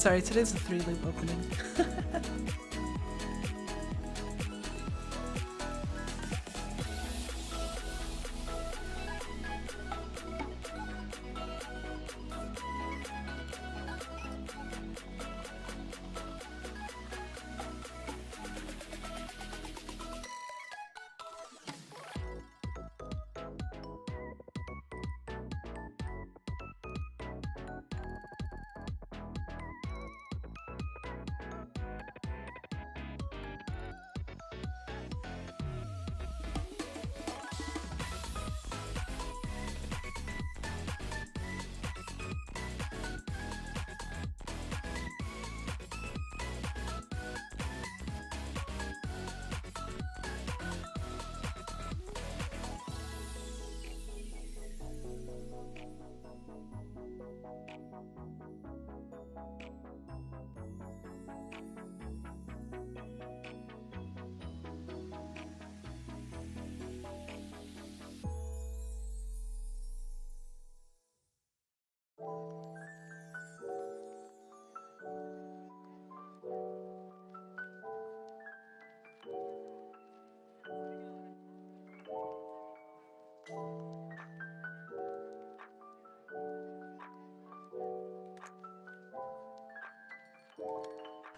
Sorry, today's a 3-loop opening.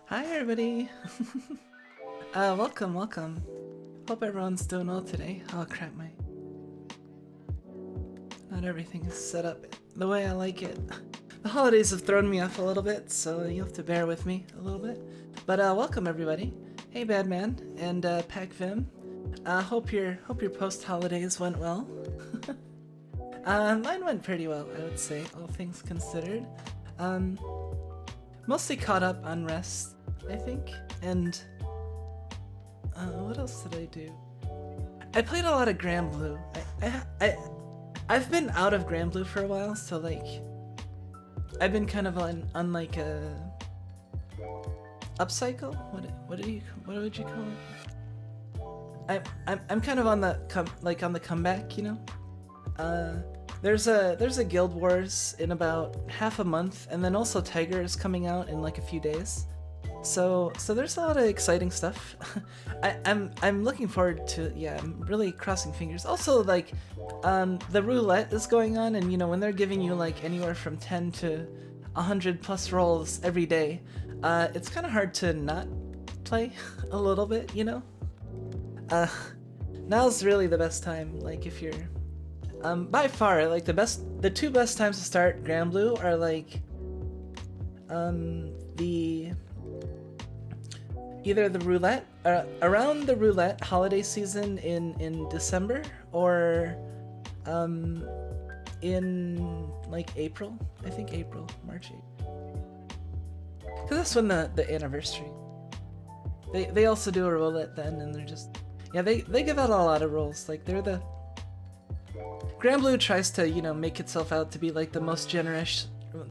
Hi everybody! Welcome. Hope everyone's doing well today. Oh crap, not everything is set up the way I like it. The holidays have thrown me off a little bit, so you'll have to bear with me a little bit. But welcome everybody. Hey Badman and Pac Vim. Hope your post-holidays went well. Mine went pretty well, I would say, all things considered. Mostly caught up on rest, I think, and what else did I do? I played a lot of Granblue. I've been out of Granblue for a while, so like I've been kind of on like a upcycle. What would you call it? I'm kind of on the on the comeback, you know. There's a Guild Wars in about half a month, and then also Tiger is coming out in like a few days. So there's a lot of exciting stuff. I'm looking forward to, yeah, I'm really crossing fingers. Also, like, the roulette is going on, and you know, when they're giving you like anywhere from 10 to 100 plus rolls every day, it's kind of hard to not play a little bit, you know. Now's really the best time, like if you're by far, like the two best times to start Granblue are like either the roulette around the roulette holiday season in December, or in like April. I think March 'cause that's when the anniversary. They also do a roulette then, and they're just, yeah, they give out a lot of rolls. Like they're the Granblue tries to, you know, make itself out to be like the most generous, the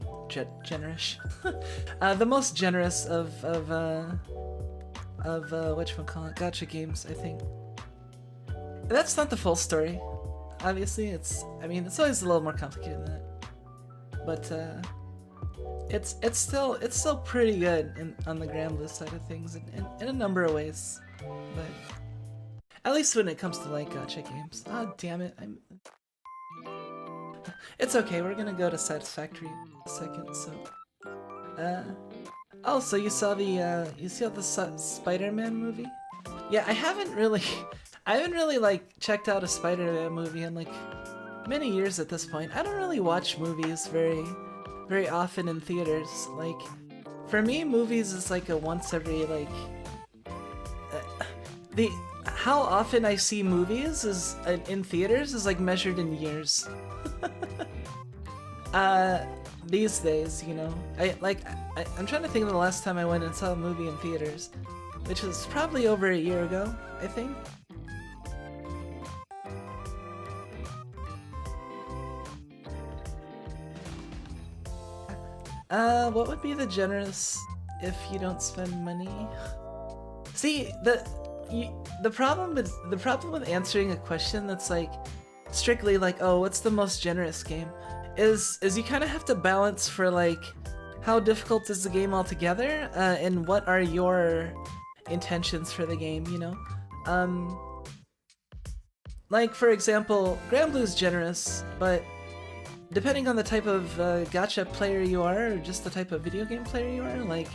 most generous of whatchamacallit, gacha games, I think. That's not the full story, obviously. I mean, it's always a little more complicated than that. But it's still pretty good on the Granblue side of things in a number of ways. But at least when it comes to like gacha games. Oh damn it! It's okay. We're gonna go to Satisfactory in a second. So, oh, so you saw the Spider-Man movie? Yeah, I haven't really like checked out a Spider-Man movie in like many years at this point. I don't really watch movies very often in theaters. Like, for me, movies is like a once every like how often I see movies is in theaters is like measured in years. These days, you know, I'm trying to think of the last time I went and saw a movie in theaters, which was probably over a year ago, I think. What would be the generous if you don't spend money? See, the problem with answering a question that's like strictly like, oh, what's the most generous game, is you kind of have to balance for like how difficult is the game altogether, and what are your intentions for the game, you know? Like, for example, Granblue's generous, but depending on the type of gacha player you are, or just the type of video game player you are, like,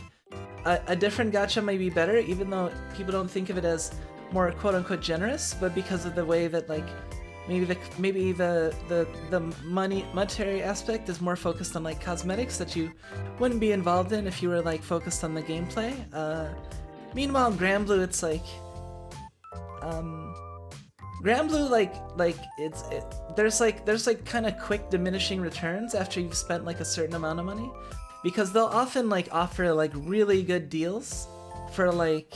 a different gacha may be better, even though people don't think of it as more quote-unquote generous, but because of the way that, like, maybe the monetary aspect is more focused on, like, cosmetics that you wouldn't be involved in if you were, like, focused on the gameplay. Meanwhile, Granblue, it's like, Granblue, there's kind of quick diminishing returns after you've spent like a certain amount of money, because they'll often like offer like really good deals for like,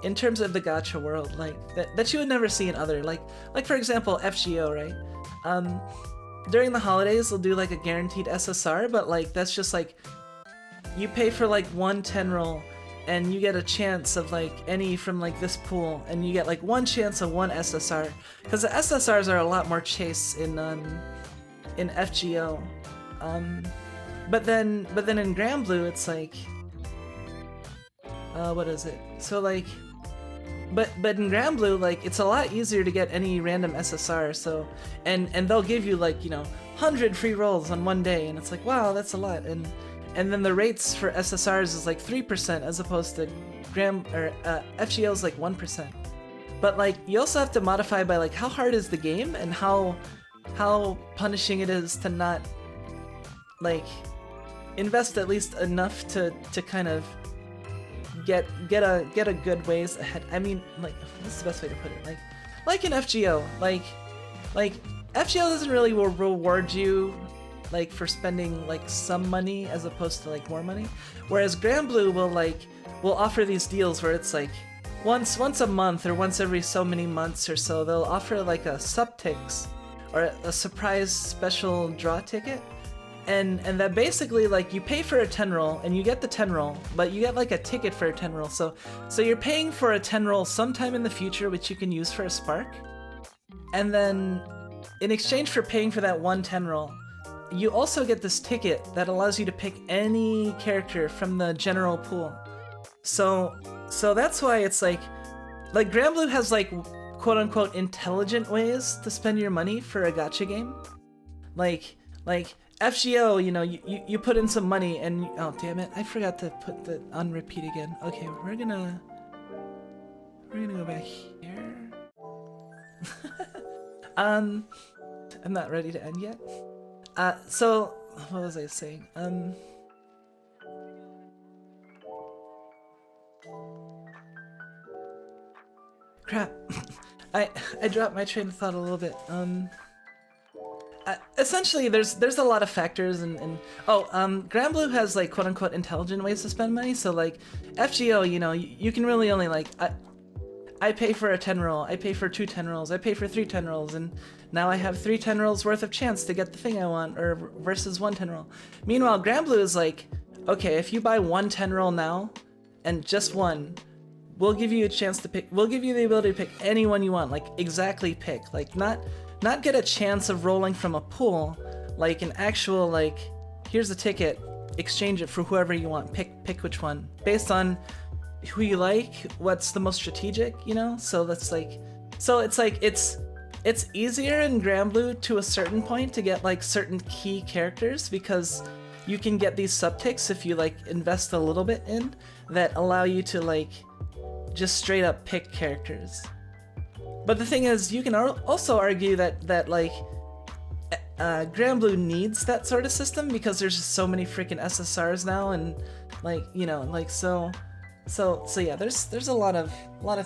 in terms of the gacha world, like that you would never see in other, like for example FGO, right? During the holidays they'll do like a guaranteed SSR, but like that's just like you pay for like 1 roll and you get a chance of like any from like this pool, and you get like 1 chance of 1 SSR, because the SSRs are a lot more chase in FGO. But then in Granblue it's like, what is it? So like, but in Granblue, like, it's a lot easier to get any random SSR. So and they'll give you like, you know, 100 free rolls on 1 day, and it's like, wow, that's a lot. And then the rates for SSRs is like 3% as opposed to FGO's like 1%. But like, you also have to modify by like how hard is the game and how punishing it is to not like invest at least enough to kind of get a good ways ahead. I mean, like, what's the best way to put it? Like in FGO, like FGO doesn't really reward you like for spending like some money as opposed to like more money, whereas Granblue will offer these deals where it's like once a month or once every so many months or so they'll offer like a subtix or a surprise special draw ticket, and that basically like you pay for a 10 roll and you get the 10 roll, but you get like a ticket for a 10 roll, so you're paying for a 10 roll sometime in the future which you can use for a spark, and then in exchange for paying for that 10 roll you also get this ticket that allows you to pick any character from the general pool. So that's why it's like Granblue has like quote-unquote intelligent ways to spend your money for a gacha game. Like FGO, you know, you put in some money and oh damn it, I forgot to put the on repeat again. Okay, we're gonna go back here. I'm not ready to end yet. So what was I saying? Crap. I dropped my train of thought a little bit. Essentially there's a lot of factors and Granblue has like quote unquote intelligent ways to spend money, so like FGO, you know, you can really only like I pay for a 10 roll, I pay for 2 10 rolls, I pay for 3 10 rolls, and now I have 3 10 rolls worth of chance to get the thing I want, or versus 1 10 roll. Meanwhile, Granblue is like, okay, if you buy 1 10 roll now, and just one, we'll give you a chance to pick, we'll give you the ability to pick anyone you want, like exactly pick, like not get a chance of rolling from a pool, like an actual like, here's a ticket, exchange it for whoever you want, pick which one, based on who you like, what's the most strategic, you know? So that's like, so it's like, it's easier in Granblue to a certain point to get like certain key characters, because you can get these subticks if you like invest a little bit in, that allow you to like just straight up pick characters. But the thing is, you can also argue that like Granblue needs that sort of system because there's just so many freaking SSRs now, and like, you know, like so yeah, there's a lot of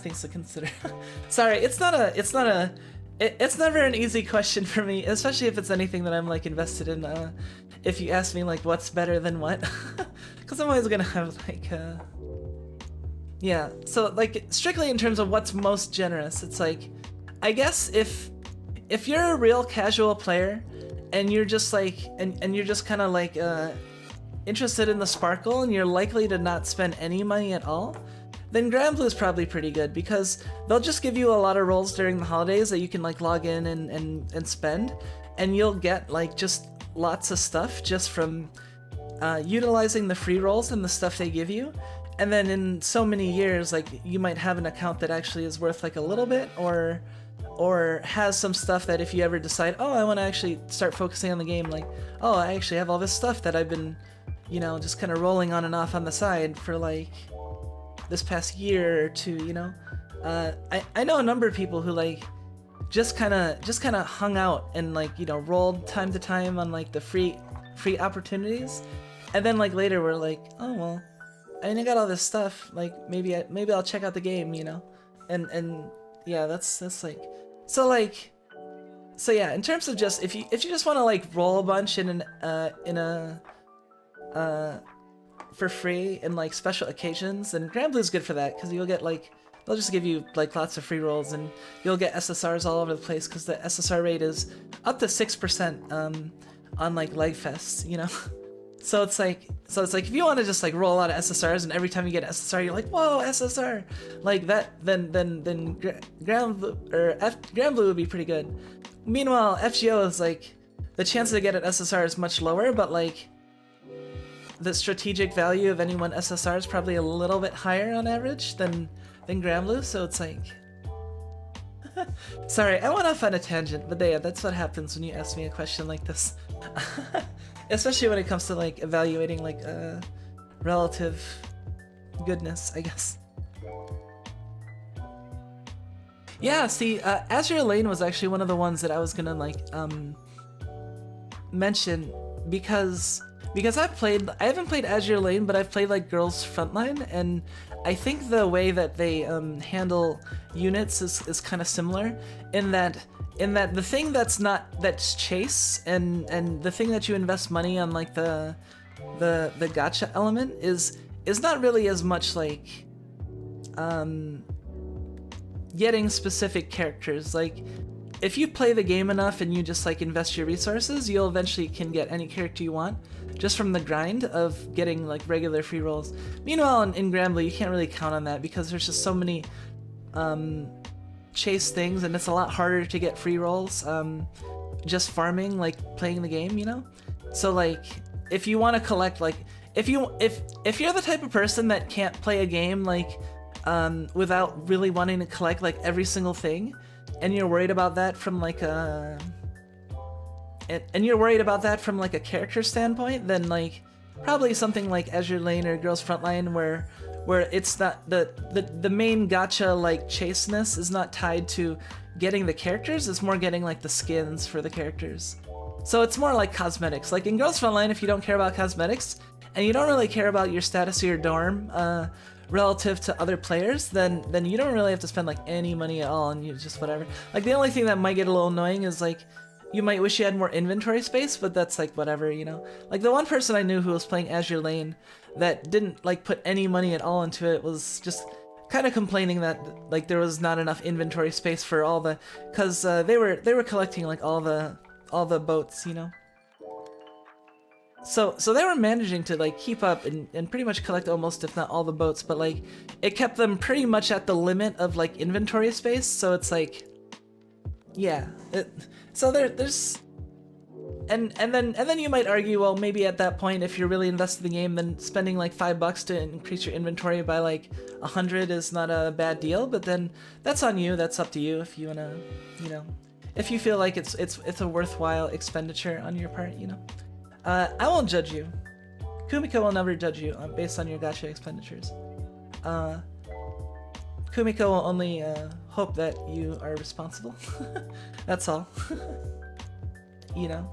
things to consider. Sorry, it's never an easy question for me, especially if it's anything that I'm like invested in. If you ask me like what's better than what, because I'm always gonna have like yeah. So like strictly in terms of what's most generous, it's like, I guess if you're a real casual player and you're just like and you're just kind of like interested in the sparkle and you're likely to not spend any money at all, then Granblue is probably pretty good, because they'll just give you a lot of rolls during the holidays that you can like log in and spend, and you'll get like just lots of stuff just from utilizing the free rolls and the stuff they give you, and then in so many years, like, you might have an account that actually is worth like a little bit, or has some stuff that if you ever decide, oh, I want to actually start focusing on the game, like, oh, I actually have all this stuff that I've been, you know, just kind of rolling on and off on the side for like this past year or two, you know. I know a number of people who like just kind of hung out and like, you know, rolled time to time on like the free opportunities, and then like later we're like, oh well, I mean, I got all this stuff, like maybe I'll check out the game, you know, and yeah, that's like, so yeah, in terms of just if you just want to like roll a bunch in a for free in like special occasions, then Granblue's good for that, because you'll get like, they'll just give you like lots of free rolls, and you'll get SSRs all over the place, because the SSR rate is up to 6% on like leg fests, you know. So it's like if you want to just like roll a lot of SSRs, and every time you get an SSR you're like, whoa, SSR, like that, then Granblue would be pretty good. Meanwhile, FGO is like, the chance to get an SSR is much lower, but like the strategic value of any one SSR is probably a little bit higher on average than Granblue, so it's like... Sorry, I went off on a tangent, but yeah, that's what happens when you ask me a question like this. Especially when it comes to like evaluating like relative goodness, I guess. Yeah, see, Azure Lane was actually one of the ones that I was gonna like mention, because I haven't played Azure Lane, but I've played like Girls Frontline, and I think the way that they handle units is kind of similar, in that the thing that's chase, and the thing that you invest money on, like the gacha element is not really as much like getting specific characters. Like, if you play the game enough and you just like invest your resources, you'll eventually can get any character you want just from the grind of getting like regular free rolls. Meanwhile, in Granblue, you can't really count on that, because there's just so many chase things, and it's a lot harder to get free rolls just farming, like playing the game, you know. So like, if you want to collect, like if you're the type of person that can't play a game like without really wanting to collect like every single thing, and you're worried about that from like a character standpoint, then like probably something like Azure Lane or Girls Frontline, where it's not the main gacha like chaseness is not tied to getting the characters, it's more getting like the skins for the characters. So it's more like cosmetics. Like in Girls Frontline, if you don't care about cosmetics and you don't really care about your status of your dorm relative to other players, then you don't really have to spend like any money at all, and you just whatever. Like the only thing that might get a little annoying is like, you might wish you had more inventory space, but that's like whatever, you know. Like the one person I knew who was playing Azure Lane that didn't like put any money at all into it was just kind of complaining that like there was not enough inventory space for all the, because they were collecting like all the boats, you know. So they were managing to like keep up and pretty much collect almost, if not all, the boats, but like it kept them pretty much at the limit of like inventory space. So it's like, yeah, so there's and then you might argue, well, maybe at that point, if you're really invested in the game, then spending like $5 to increase your inventory by like 100 is not a bad deal. But then that's on you. That's up to you if you wanna, you know, if you feel like it's a worthwhile expenditure on your part, you know. I won't judge you. Kumiko will never judge you based on your gacha expenditures. Kumiko will only hope that you are responsible. That's all. You know.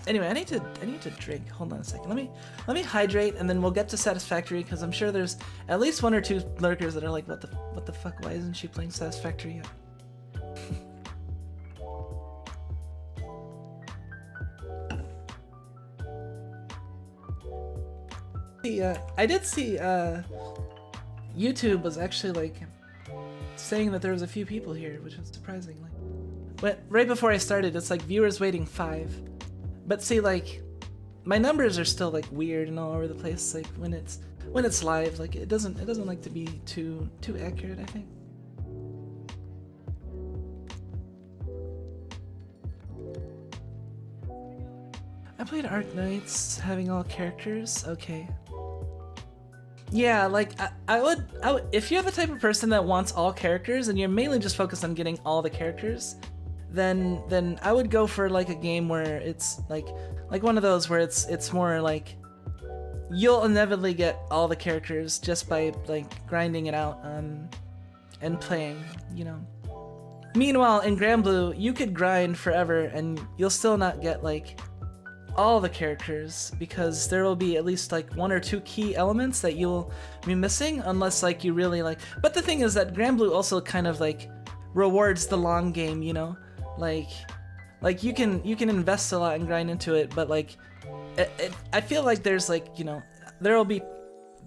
Anyway, I need to drink. Hold on a second. Let me hydrate, and then we'll get to Satisfactory, because I'm sure there's at least 1 or 2 lurkers that are like, what the fuck? Why isn't she playing Satisfactory yet? I did see YouTube was actually like saying that there was a few people here, which was surprising. Like, but right before I started, it's like viewers waiting 5. But see, like, my numbers are still like weird and all over the place. Like when it's live, like it doesn't like to be too accurate, I think. I played Arc Knights, having all characters. Okay. Yeah, like I would if you're the type of person that wants all characters and you're mainly just focused on getting all the characters, then I would go for like a game where it's like one of those where it's more like you'll inevitably get all the characters just by like grinding it out and playing, you know. Meanwhile, in Granblue, you could grind forever and you'll still not get like all the characters because there will be at least like 1 or 2 key elements that you'll be missing unless like you really like. But the thing is that Granblue also kind of like rewards the long game, you know. Like you can invest a lot and grind into it, but like I feel like there's like, you know, there'll be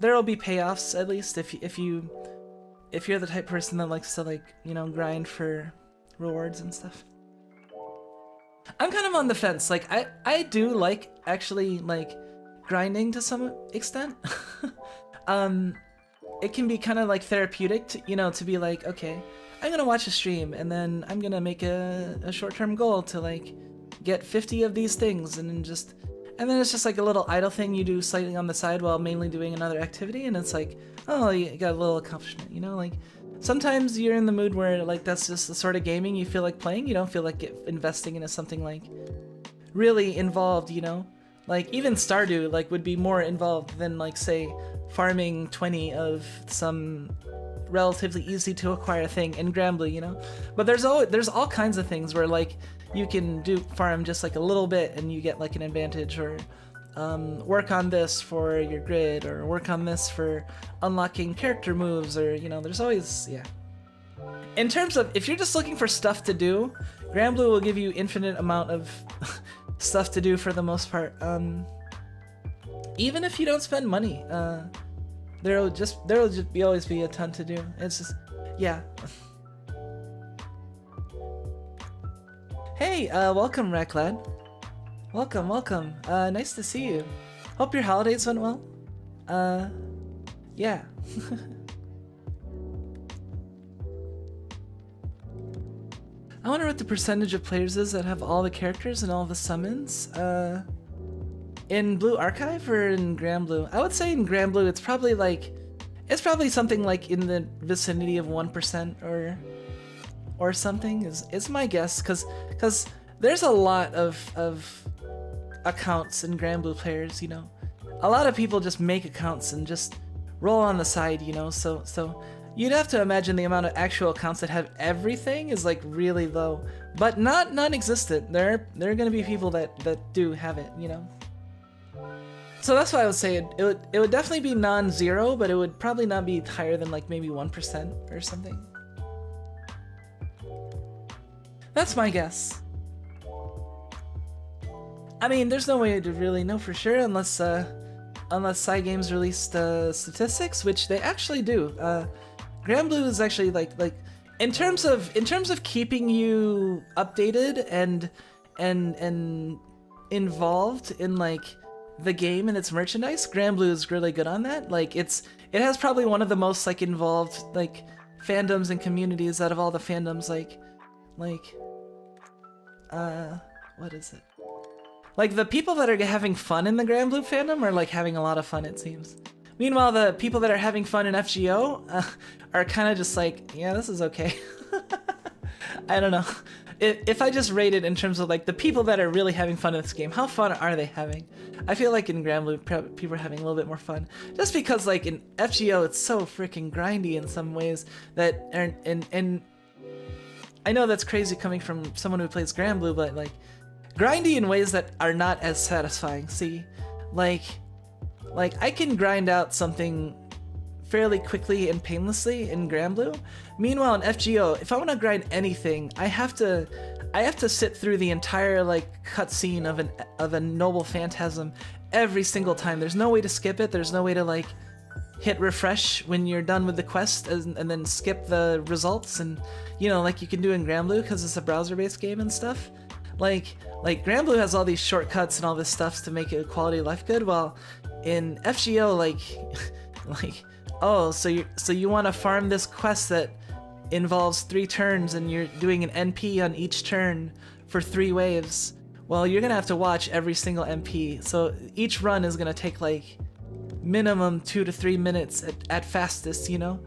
payoffs at least if you're the type of person that likes to like, you know, grind for rewards and stuff. I'm kind of on the fence. Like I do like actually like grinding to some extent. It can be kind of like therapeutic to, you know, to be like, okay, I'm gonna watch a stream and then I'm gonna make a short-term goal to like get 50 of these things and then it's just like a little idle thing you do slightly on the side while mainly doing another activity, and it's like, oh, you got a little accomplishment, you know? Like sometimes you're in the mood where like that's just the sort of gaming you feel like playing. You don't feel like investing into something like really involved, you know? Like even Stardew like would be more involved than like say farming 20 of some relatively easy to acquire thing in Granblue, you know? But there's all kinds of things where like you can farm just like a little bit and you get like an advantage, or work on this for your grid, or work on this for unlocking character moves, or, you know, there's always, yeah. In terms of, if you're just looking for stuff to do, Granblue will give you infinite amount of stuff to do for the most part. Even if you don't spend money, there'll just always be a ton to do. It's just, yeah. Hey, welcome, Raklad. Welcome. Nice to see you. Hope your holidays went well. Yeah. I wonder what the percentage of players is that have all the characters and all the summons. In Blue Archive or in Granblue? I would say in Granblue it's probably something like in the vicinity of 1% or something is my guess, because there's a lot of accounts in Granblue players, you know. A lot of people just make accounts and just roll on the side, you know, so you'd have to imagine the amount of actual accounts that have everything is like really low, but not non-existent. There are gonna be people that do have it, you know. So that's why I would say it would definitely be non-zero, but it would probably not be higher than like maybe 1% or something. That's my guess. I mean, there's no way to really know for sure unless Cygames released statistics, which they actually do. Granblue is actually like in terms of keeping you updated and involved in like the game and its merchandise. Granblue is really good on that. Like it has probably one of the most like involved like fandoms and communities out of all the fandoms. What is it? Like the people that are having fun in the Granblue fandom are like having a lot of fun, it seems. Meanwhile, the people that are having fun in FGO are kind of just like, yeah, this is okay. I don't know. If I just rate it in terms of like the people that are really having fun in this game, how fun are they having? I feel like in Granblue, people are having a little bit more fun. Just because like in FGO, it's so freaking grindy in some ways that, and I know that's crazy coming from someone who plays Granblue, but like grindy in ways that are not as satisfying. See, like I can grind out something fairly quickly and painlessly in Granblue. Meanwhile, in FGO, if I want to grind anything, I have to sit through the entire like cutscene of a noble phantasm every single time. There's no way to skip it. There's no way to like hit refresh when you're done with the quest and then skip the results, and you know, like you can do in Granblue because it's a browser-based game and stuff. Like Granblue has all these shortcuts and all this stuff to make it quality of life good, while in FGO, like oh, so you want to farm this quest that involves 3 turns and you're doing an NP on each turn for 3 waves. well, you're gonna have to watch every single MP. So each run is gonna take like minimum 2 to 3 minutes at fastest, you know?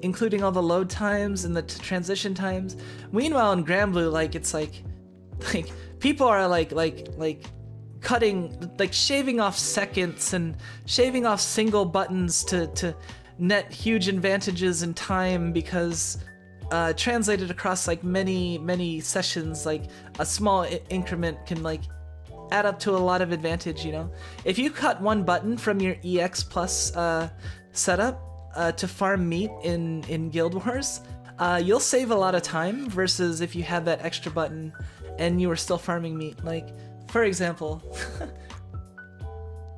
Including all the load times and the transition times. Meanwhile in Granblue, like it's like people are like cutting, like shaving off seconds and shaving off single buttons to net huge advantages in time, because translated across like many sessions, like a small increment can like add up to a lot of advantage, you know? If you cut one button from your EX plus setup to farm meat in Guild Wars, you'll save a lot of time versus if you had that extra button and you were still farming meat. Like, for example,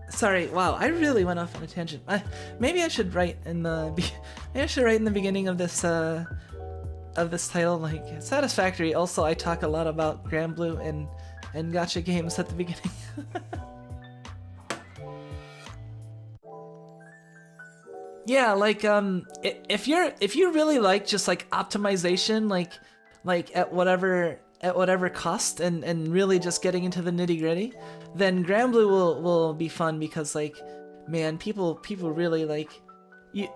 sorry, wow, I really went off on a tangent. Maybe I should write in the beginning of this title, like Satisfactory. Also, I talk a lot about Granblue and gacha games at the beginning. Yeah, like if you really like just like optimization, like at whatever cost, and really just getting into the nitty-gritty, then Granblue will be fun, because like, man, people really like, you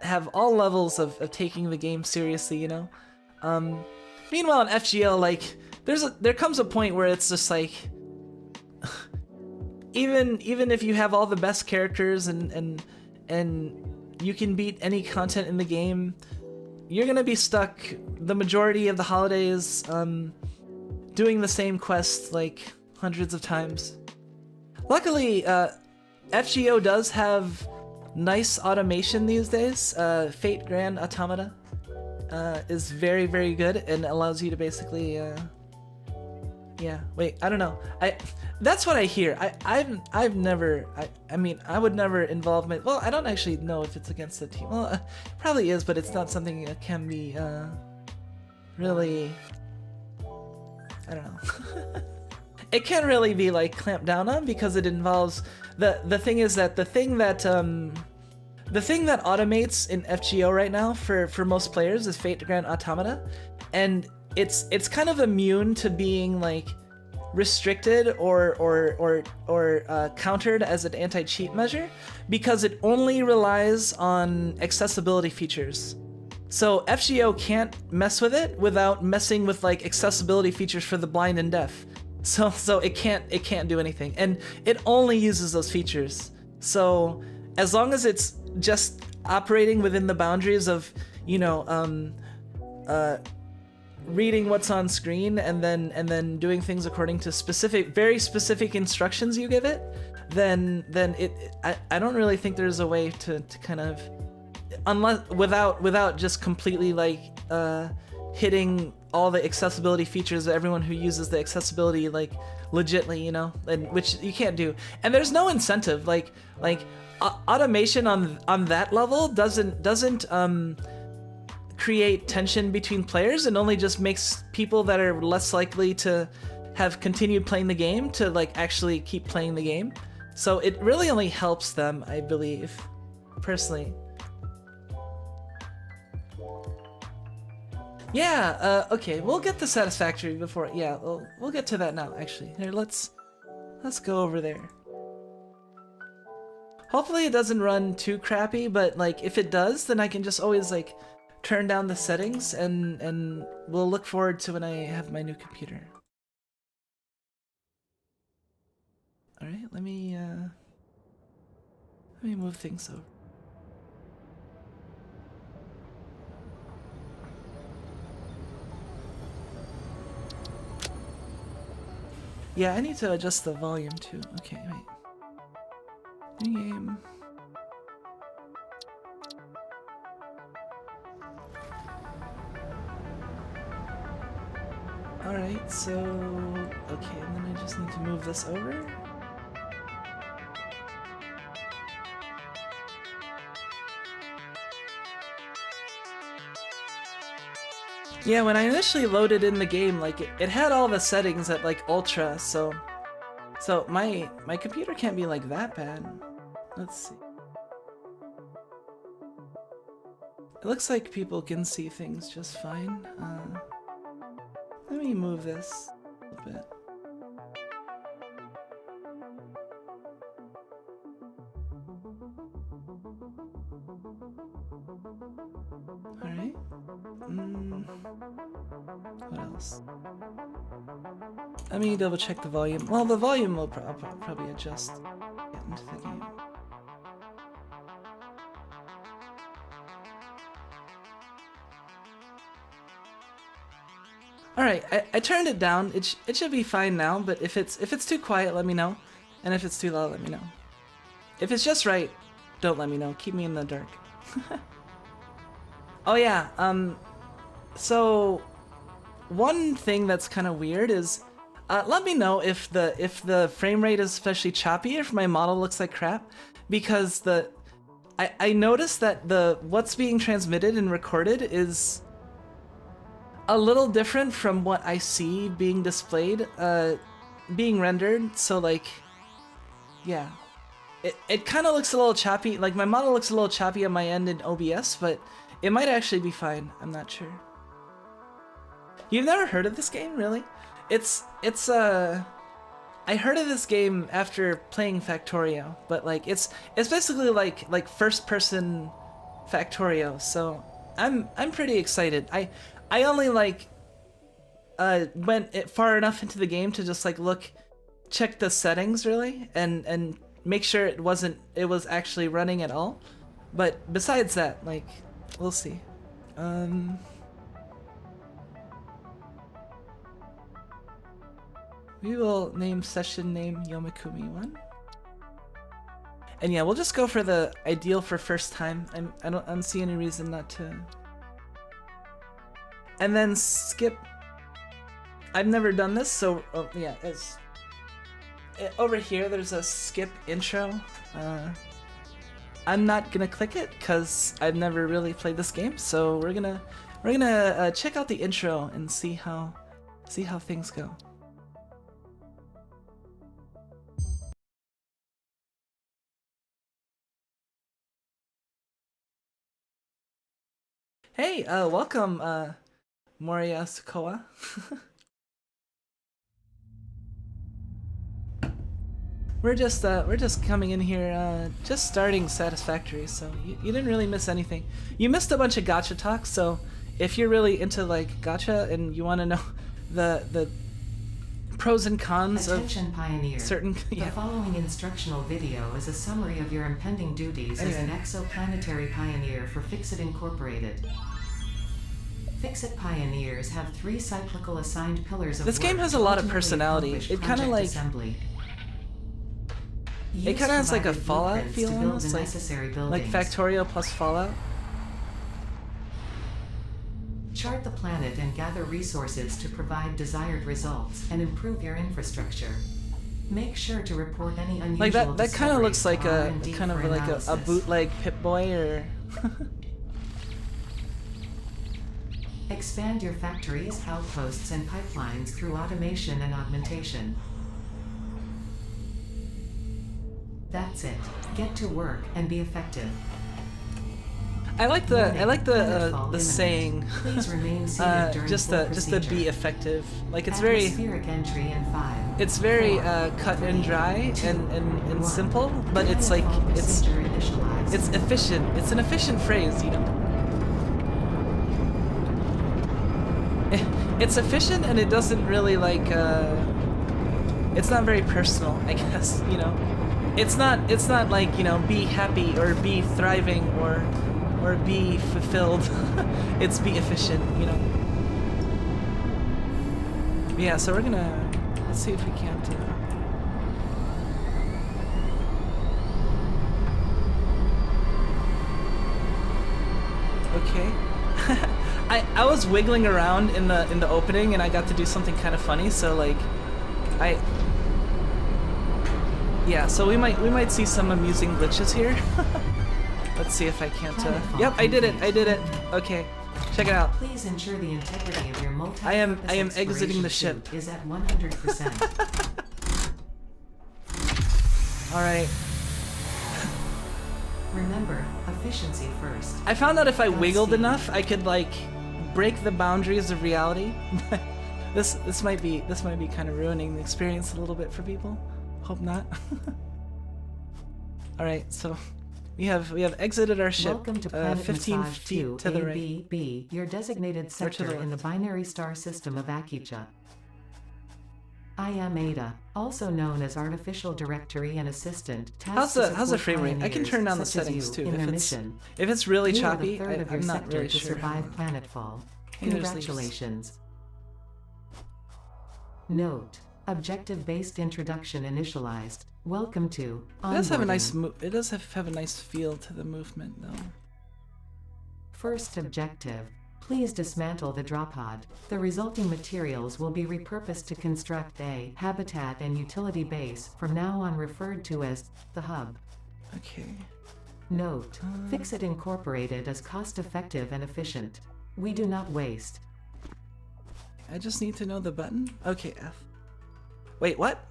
have all levels of taking the game seriously, you know? Meanwhile in FGO, like there comes a point where it's just like even if you have all the best characters and you can beat any content in the game, you're gonna be stuck the majority of the holidays doing the same quest like hundreds of times. Luckily, FGO does have nice automation these days. Fate Grand Automata is very, very good and allows you to basically yeah, wait, I don't know. That's what I hear. I've never, I mean, I would never involve my, well, I don't actually know if it's against the team. Well, probably is, but it's not something that can be really, I don't know. It can't really be like clamped down on, because it involves, the thing is that the thing that automates in FGO right now for most players is Fate Grand Automata, and it's kind of immune to being like restricted or countered as an anti-cheat measure, because it only relies on accessibility features. So FGO can't mess with it without messing with like accessibility features for the blind and deaf. So it can't do anything, and it only uses those features. So as long as it's just operating within the boundaries of, you know, reading what's on screen and then doing things according to very specific instructions you give it, then I don't really think there's a way to kind of, unless without just completely like hitting all the accessibility features of everyone who uses the accessibility like legitly, you know, and which you can't do. And there's no incentive, like automation on that level doesn't create tension between players, and only just makes people that are less likely to have continued playing the game to like actually keep playing the game. So it really only helps them, I believe, personally. Yeah, okay, we'll get to Satisfactory before, yeah, we'll get to that now, actually. Here, let's go over there. Hopefully it doesn't run too crappy, but like if it does, then I can just always like turn down the settings, and we'll look forward to when I have my new computer. All right, let me move things over. Yeah, I need to adjust the volume too. Okay, wait. New game. Alright, so... okay, and then I just need to move this over. Yeah, when I initially loaded in the game, like, it had all the settings at, like, ultra, so my computer can't be, like, that bad. Let's see. It looks like people can see things just fine. Let me move this a bit. Alright. What else? Let me double check the volume. Well, the volume will probably adjust get into the game. Alright, I turned it down. It should be fine now, but if it's too quiet, let me know. And if it's too loud, let me know. If it's just right, don't let me know. Keep me in the dark. Oh yeah, so one thing that's kind of weird is let me know if the frame rate is especially choppy, if my model looks like crap, because I noticed that what's being transmitted and recorded is a little different from what I see being displayed, being rendered. So like, yeah, it kind of looks a little choppy. Like my model looks a little choppy on my end in OBS, but it might actually be fine. I'm not sure. You've never heard of this game, really? It's I heard of this game after playing Factorio, but like it's basically like first person Factorio. So I'm pretty excited. I only like went far enough into the game to just like check the settings really and make sure it was actually running at all. But besides that, like, we'll see. We will name session name Yomikumi1. And yeah, we'll just go for the ideal for first time. I don't see any reason not to. And then skip. I've never done this, so yeah, over here there's a skip intro. I'm not gonna click it because I've never really played this game, so we're gonna check out the intro and see how things go. Hey, welcome, Moria Sukoa. We're just coming in here, just starting Satisfactory, so you didn't really miss anything. You missed a bunch of gacha talks, so if you're really into like gacha and you want to know the pros and cons Attention of Pioneer. certain, yeah. The following instructional video is a summary of your impending duties as an exoplanetary pioneer for Fixit Incorporated. Fixit Pioneers have 3 cyclical assigned pillars of This game work has a to lot of ultimately personality. accomplish It kind of project like assembly. it kind of has like a Use Fallout provided feel, blueprints to build almost the like necessary like buildings. Factorio plus Fallout. Chart the planet and gather resources to provide desired results and improve your infrastructure. Make sure to report any unusual Like that kind of looks like a R&D kind of for like a analysis. bootleg Pip-Boy or. Expand your factories, outposts, and pipelines through automation and augmentation. That's it. Get to work and be effective. I like the Planetfall saying, Please remain seated during just full the be procedure. effective. Like it's very Entry in 5. it's very 4, cut and 3, dry 2, and 1. simple, but it's like Planetfall it's procedure initialized. efficient. It's an efficient phrase, you know. It's efficient and it doesn't really like it's not very personal, I guess, you know. It's not like, you know, be happy or be thriving or be fulfilled. It's be efficient, you know. Yeah, so let's see if we can't okay. I was wiggling around in the opening and I got to do something kind of funny, so like yeah, so we might see some amusing glitches here. Let's see if I can't yep, I did it. Okay. Check it out. Please ensure the integrity of your multi-purpose I am exiting the exploration ship. suit is at 100%. All right. Remember, efficiency first. I found out if I wiggled Godspeed. enough, I could like break the boundaries of reality. This might be kind of ruining the experience a little bit for people. Hope not. All right, so We have exited our ship. Welcome to Planet 15 Massage feet 2 to the right. ABB, your designated sector in the binary star system of Akicha. I am Ada, also known as Artificial Directory and Assistant. How's the frame rate? I can turn down the settings too. If it's really choppy, I'm not really to sure. survive planetfall. Hey, there's Congratulations. Note: objective-based introduction initialized. Welcome to onboarding. It does have a nice it does have a nice feel to the movement though. First objective: please dismantle the drop pod. The resulting materials will be repurposed to construct a habitat and utility base, from now on referred to as the hub. Okay. Note: Fix-It Incorporated is cost-effective and efficient. We do not waste. I just need to know the button. Okay, F. Wait, what?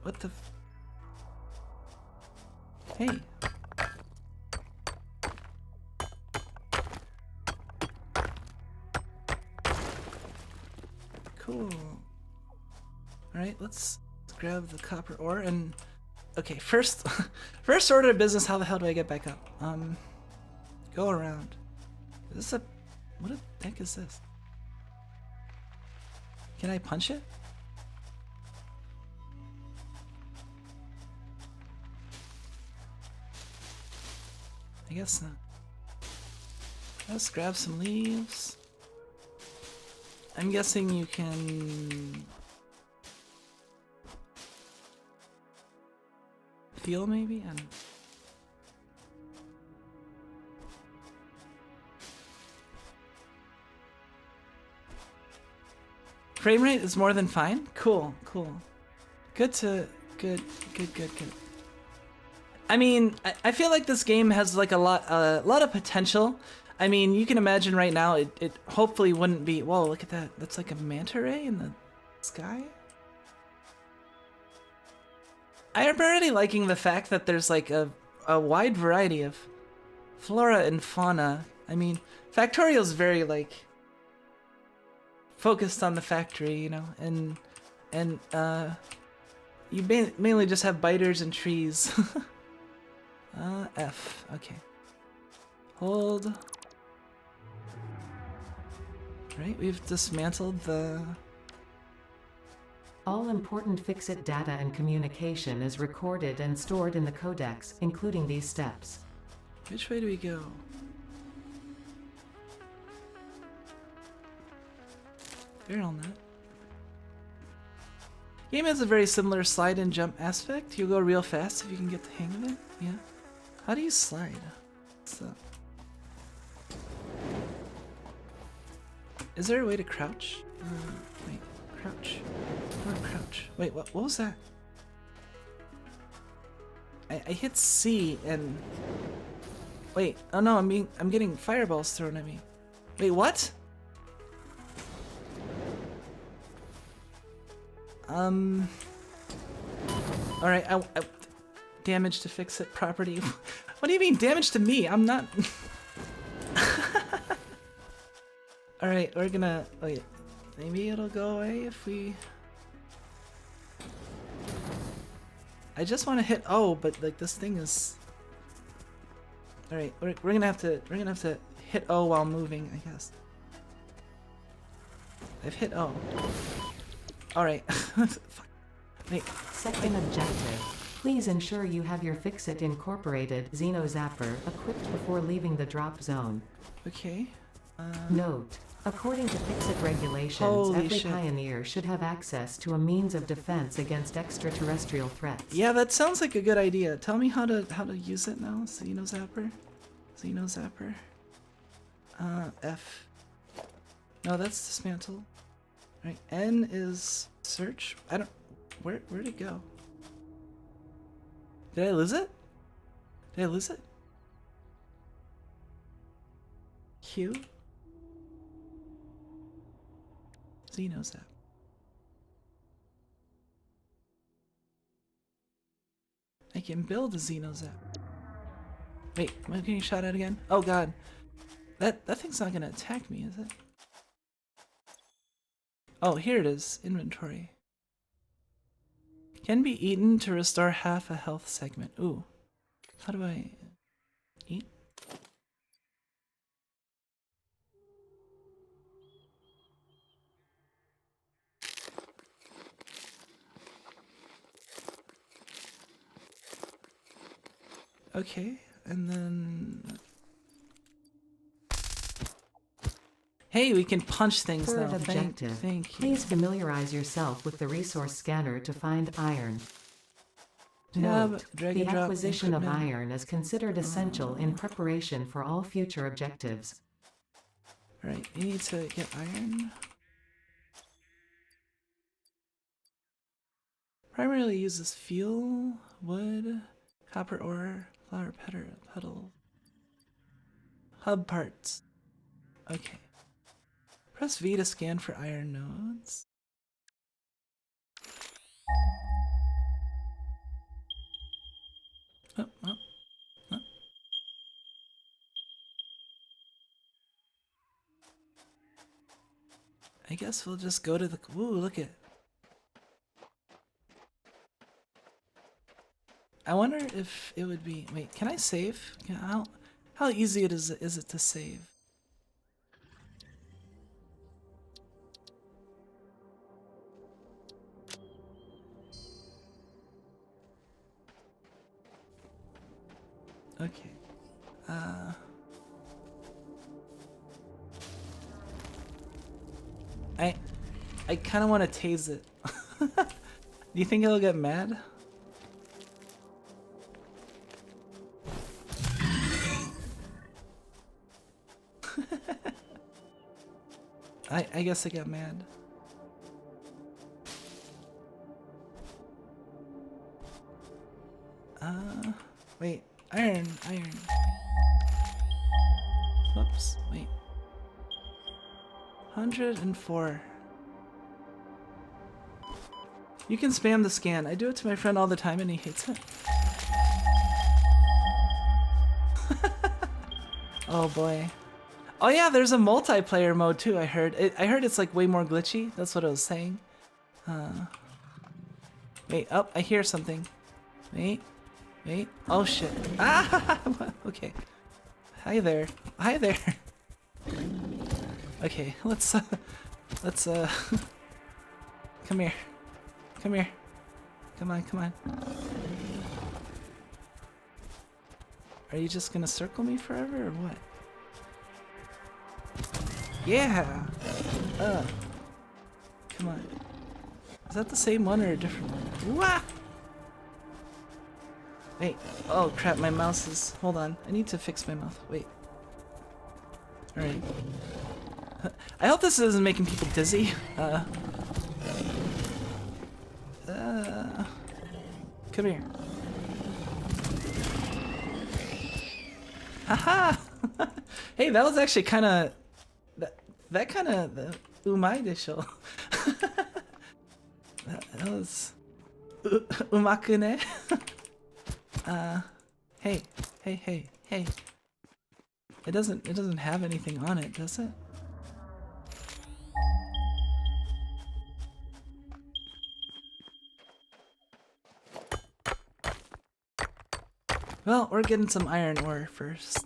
What the? Hey. Cool. Alright, let's grab the copper ore and... Okay, first order of business, how the hell do I get back up? Go around. Is this a... What the heck is this? Can I punch it? I guess not. Let's grab some leaves. I'm guessing you can feel maybe? I don't know. Frame rate is more than fine? Cool, cool. Good. I mean, I feel like this game has like a lot of potential. I mean, you can imagine right now it hopefully wouldn't be... Whoa, look at that. That's like a manta ray in the sky? I am already liking the fact that there's like a wide variety of flora and fauna. I mean, Factorial's very like focused on the factory, you know, and you mainly just have biters and trees. F, okay. Hold. Right, we've dismantled the... All important Fix-It data and communication is recorded and stored in the codex, including these steps. Which way do we go? Barrel nut. Game has a very similar slide and jump aspect. You'll go real fast if you can get the hang of it. Yeah. How do you slide? What's up? Is there a way to crouch? Wait, crouch. Or crouch. Wait, what was that? I hit C and... Wait, oh no, I'm getting fireballs thrown at me. Wait, what? Alright, I damage to fix it property. What do you mean damage to me? I'm not... Alright, we're gonna... Wait, maybe it'll go away if we... I just want to hit O, but like this thing is... Alright, we're gonna have to hit O while moving, I guess. I've hit O. Alright. Wait. Second objective. Please ensure you have your Fix-It Incorporated Xeno Zapper equipped before leaving the drop zone. Okay. Note: according to Fix-It regulations, Holy every shit. pioneer should have access to a means of defense against extraterrestrial threats. Yeah, that sounds like a good idea. Tell me how to use it now. Xeno Zapper. Xeno Zapper. F. No, that's dismantle. Right. N is search. I don't... Where'd it go? Did I lose it? Did I lose it? Q? Xenozap. I can build a Xenozap. Wait, am I getting shot at again? Oh god. That thing's not gonna attack me, is it? Oh, here it is. Inventory. Can be eaten to restore half a health segment. Ooh. How do I eat? Okay, and then... Hey, we can punch things Third now. objective. Thank you. Please familiarize yourself with the resource scanner to find iron. Tab, Note, drag the and drop, acquisition of equipment. iron is considered essential in preparation for all future objectives. Alright, you need to get iron. Primarily uses fuel, wood, copper ore, flower petal, hub parts. Okay. Press V to scan for iron nodes. Oh, oh, oh. I guess we'll just go to the... Ooh, look at... I wonder if it would be... Wait, can I save? Yeah, how easy is it to save? Okay. I kind of want to tase it. Do you think it'll get mad? I guess I got mad. Wait, iron. Whoops, wait. 104. You can spam the scan. I do it to my friend all the time and he hates it. Oh boy. Oh yeah, there's a multiplayer mode too, I heard. I heard it's like way more glitchy. That's what I was saying. Wait, oh, I hear something. Wait. Oh shit. Ah! Okay. Hi there. Okay, let's come here. Come on. Are you just gonna circle me forever or what? Yeah! Come on. Is that the same one or a different one? Wah! Wait. Oh crap, my mouse is... Hold on. I need to fix my mouse. Wait. Alright. I hope this isn't making people dizzy. Come here. Haha! Hey, that was actually kind of... That kind of... Umai desho. That was... Umaku ne? Hey. It doesn't have anything on it, does it? Well, we're getting some iron ore first.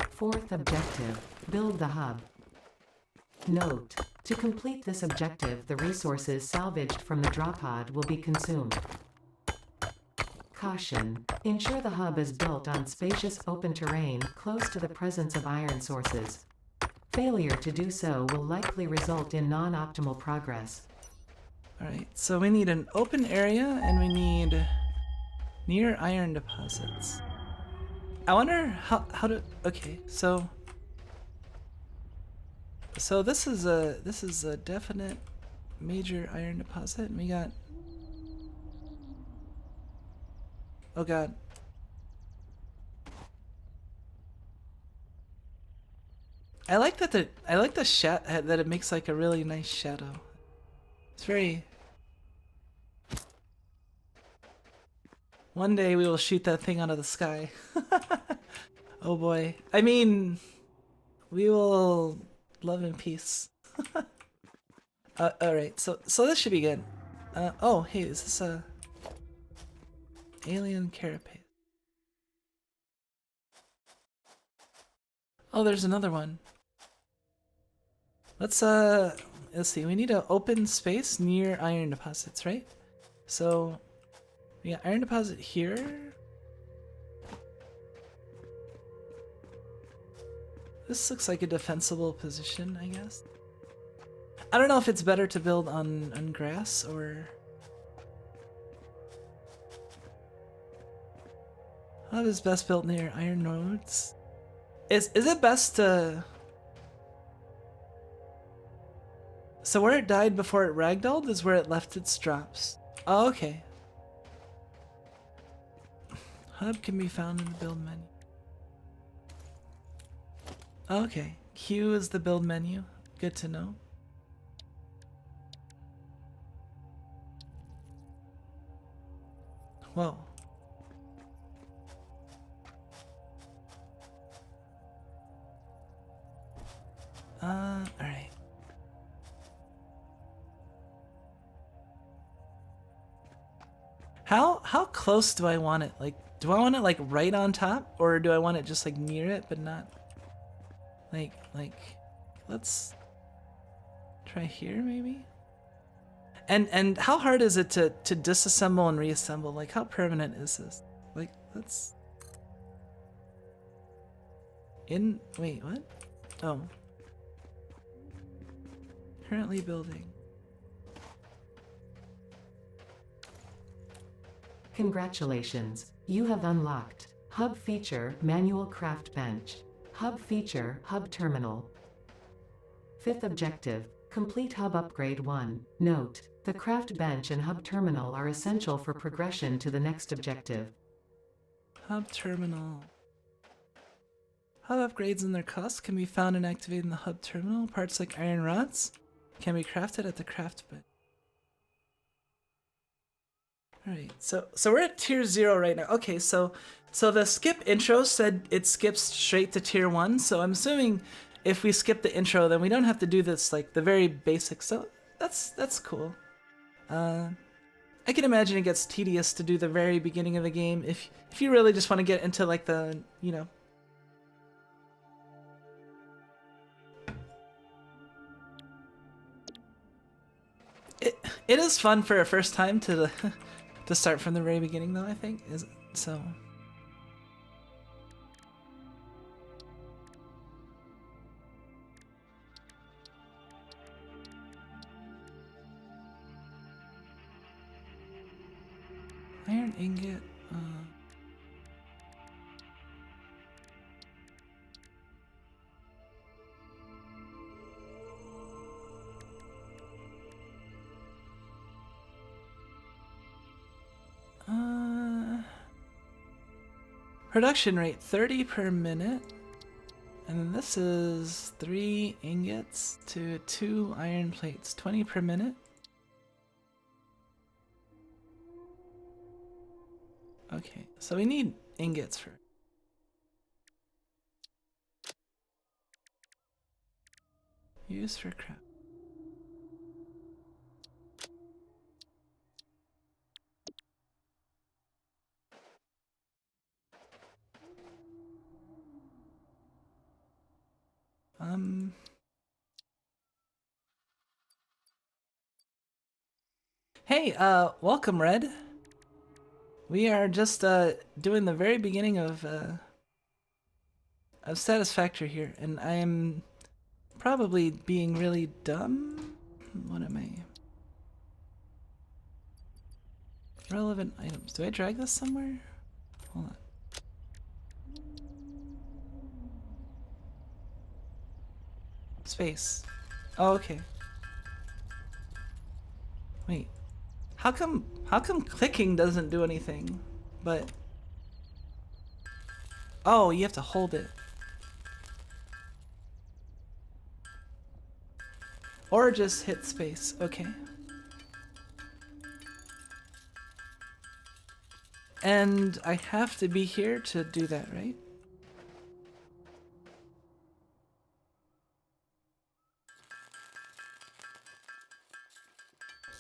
Fourth objective, build the hub. Note, to complete this objective, the resources salvaged from the drop pod will be consumed. Caution, ensure the hub is built on spacious open terrain close to the presence of iron sources. Failure to do so will likely result in non-optimal progress. Alright, so we need an open area and we need near iron deposits. I wonder how to... Okay, so this is a definite major iron deposit, and we got... Oh god. I like that the that it makes like a really nice shadow. It's very... One day we will shoot that thing out of the sky. Oh boy. I mean, we will love and peace. Alright, so this should be good. Oh, hey, is this a... Alien carapace? Oh, there's another one. Let's see. We need an open space near iron deposits, right? So we got iron deposit here. This looks like a defensible position, I guess. I don't know if it's better to build on grass or... Hub is best built near iron nodes. Is it best to... So where it died before it ragdolled is where it left its drops. Oh, okay. Hub can be found in the build menu. Okay, Q is the build menu. Good to know. Whoa. Alright. How close do I want it? Like, do I want it like right on top, or do I want it just like near it but not like let's try here maybe? And how hard is it to disassemble and reassemble? Like, how permanent is this? Like, let's wait, what? Oh. Currently building. Congratulations, you have unlocked Hub Feature Manual Craft Bench. Hub Feature Hub Terminal. 5th objective, complete Hub Upgrade 1. Note, the Craft Bench and Hub Terminal are essential for progression to the next objective. Hub Terminal. Hub upgrades and their costs can be found and activated in the Hub Terminal. Parts like iron rods can be crafted at the craft bench. Alright, so we're at tier 0 right now. Okay, so the skip intro said it skips straight to tier 1, so I'm assuming if we skip the intro then we don't have to do this, like the very basics, so that's cool. I can imagine it gets tedious to do the very beginning of the game if you really just want to get into like the, you know. It is fun for a first time to start from the very beginning though, I think. So iron ingot, production rate 30 per minute, and then this is 3 ingots to 2 iron plates, 20 per minute. Okay, so we need ingots for use for craft. Hey, welcome, Red. We are just doing the very beginning of Satisfactory here, and I am probably being really dumb. What am I? Relevant items. Do I drag this somewhere? Hold on. Space. Oh, okay. Wait. How come clicking doesn't do anything? But oh, you have to hold it. Or just hit space. Okay. And I have to be here to do that, right?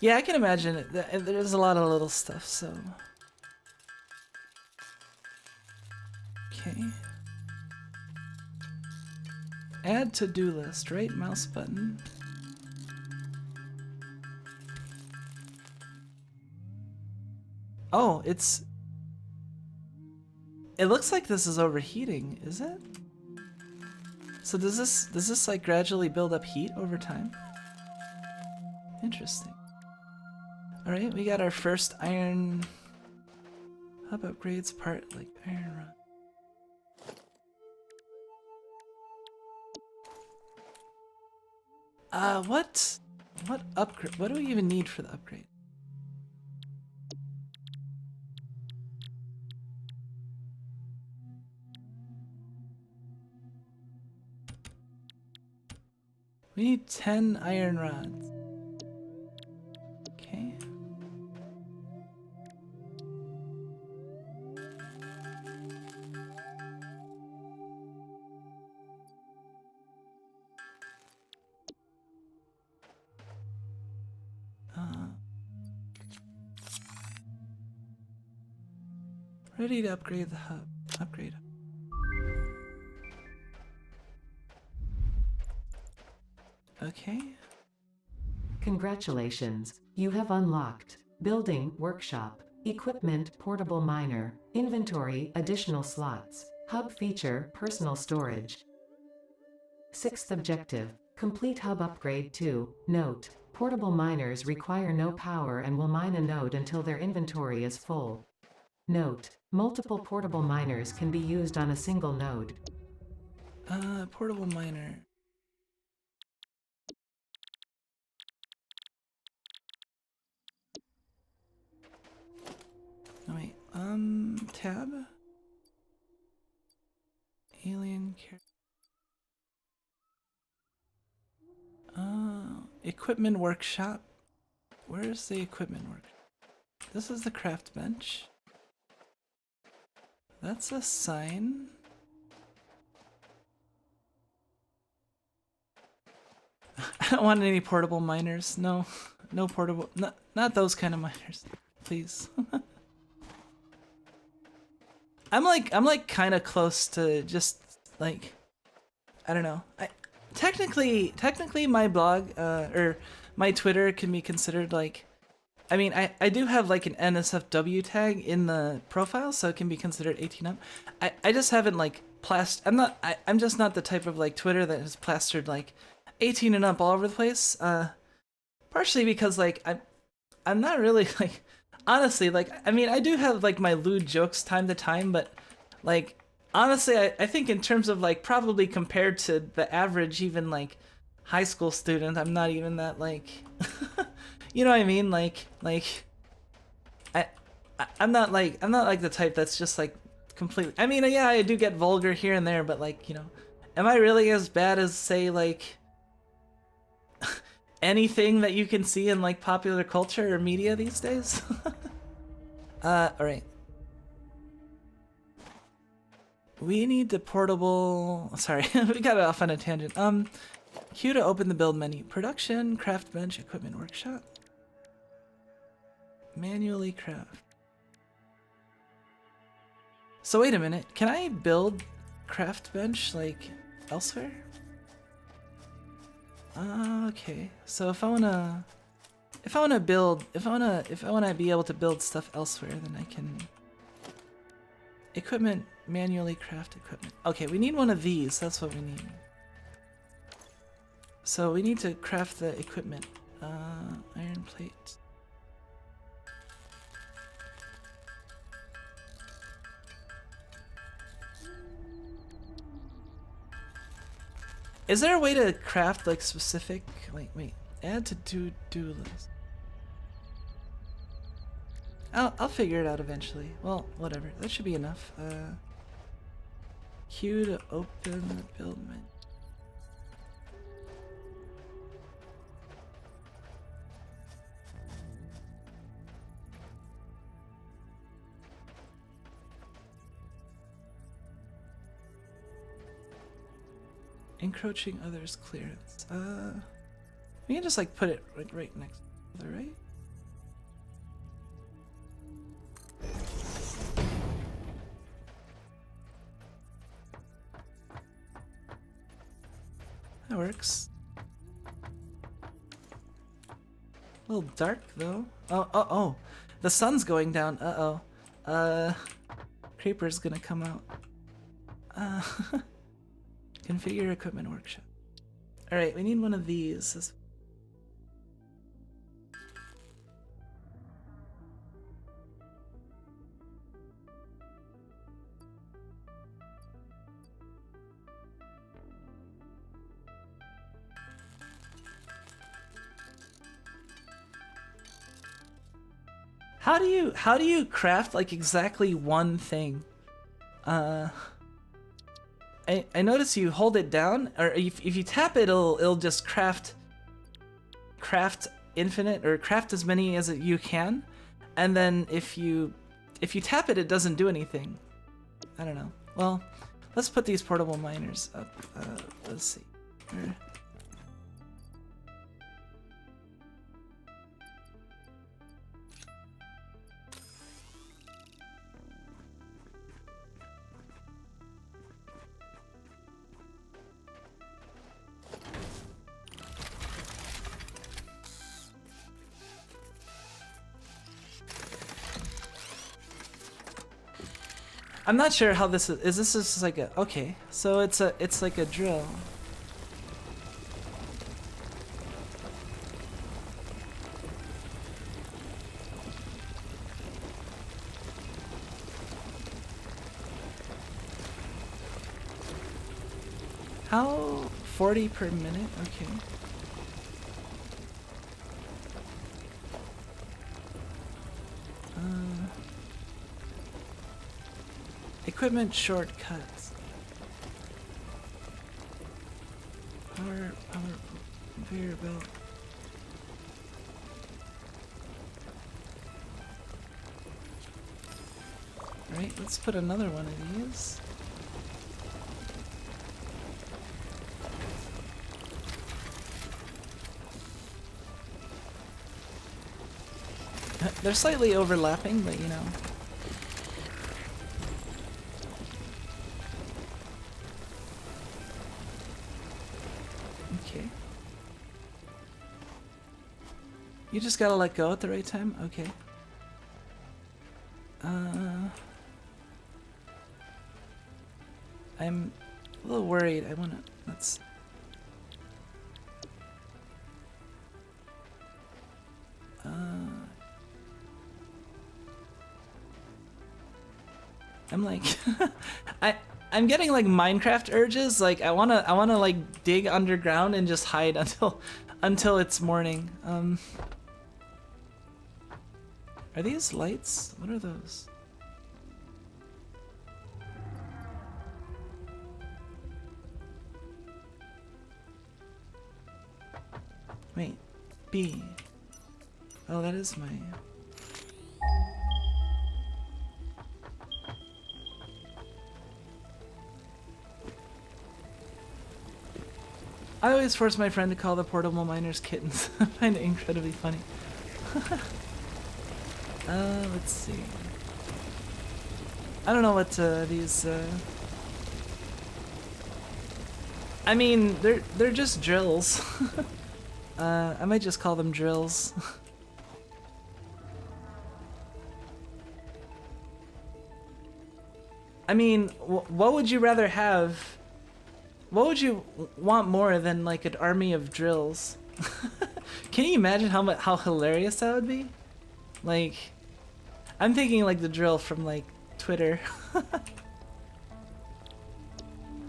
Yeah, I can imagine it. There's a lot of little stuff, so. Okay. Add to-do list, right mouse button. Oh, it looks like this is overheating, is it? So does this like gradually build up heat over time? Interesting. All right, we got our first iron hub upgrades part, like iron rod. What upgrade? What do we even need for the upgrade? We need 10 iron rods. Okay. Ready to upgrade the hub. Upgrade. Okay. Congratulations, you have unlocked Building Workshop, Equipment Portable Miner, Inventory Additional Slots, Hub Feature Personal Storage. 6th objective, complete hub upgrade 2. Note, portable miners require no power and will mine a node until their inventory is full. Note, multiple portable miners can be used on a single node. Portable miner. Oh, wait, tab? Alien care. Equipment workshop. Where's the equipment workshop? This is the craft bench. That's a sign. I don't want any portable miners. No, no portable. Not those kind of miners, please. I'm like kind of close to just like, I don't know. Technically my blog or my Twitter can be considered like, I mean, I do have like an NSFW tag in the profile, so it can be considered 18 up. I just haven't like I'm just not the type of like Twitter that has plastered like 18 and up all over the place. Partially because like I'm not really like, honestly, like, I mean, I do have like my lewd jokes time to time, but like, honestly, I think in terms of like probably compared to the average even like high school student, I'm not even that like you know what I mean? Like I'm not like the type that's just like completely, I mean, yeah, I do get vulgar here and there, but like, you know, am I really as bad as say like anything that you can see in like popular culture or media these days? Alright. We need the portable, sorry, we got off on a tangent. Q to open the build menu. Production, craft bench, equipment workshop. Manually craft. So wait a minute, can I build craft bench like elsewhere? Okay. So if I wanna be able to build stuff elsewhere, then I can equipment, manually craft equipment. Okay, we need one of these. That's what we need. So we need to craft the equipment. Iron plate. Is there a way to craft like specific, like, wait, add to do list. I'll figure it out eventually. Well, whatever. That should be enough. Q to open the build menu. Encroaching others clearance. We can just like put it like right next to the right. That works. A little dark though. Oh. The sun's going down. Creeper's gonna come out. Configure equipment workshop. Alright, we need one of these. How do you craft like exactly one thing? I notice you hold it down, or if you tap it, it'll just craft infinite, or craft as many as you can, and then if you tap it, it doesn't do anything. I don't know. Well, let's put these portable miners up. Let's see. I'm not sure how this is. Is this just like a, okay? So it's like a drill. How 40 per minute? Okay. Equipment shortcuts. Power conveyor belt. Alright, let's put another one of these. They're slightly overlapping, but you know. Okay. You just gotta let go at the right time? Okay. I'm a little worried. Let's... I'm like, I'm getting like Minecraft urges. Like I wanna like dig underground and just hide until it's morning. Are these lights? What are those? Wait, B. Oh, that is my... I always force my friend to call the portable miners kittens. I find it incredibly funny. Let's see. I don't know what these... I mean, they're just drills. I might just call them drills. I mean, what would you rather have? What would you want more than like an army of drills? Can you imagine how hilarious that would be? Like, I'm thinking like the drill from like Twitter.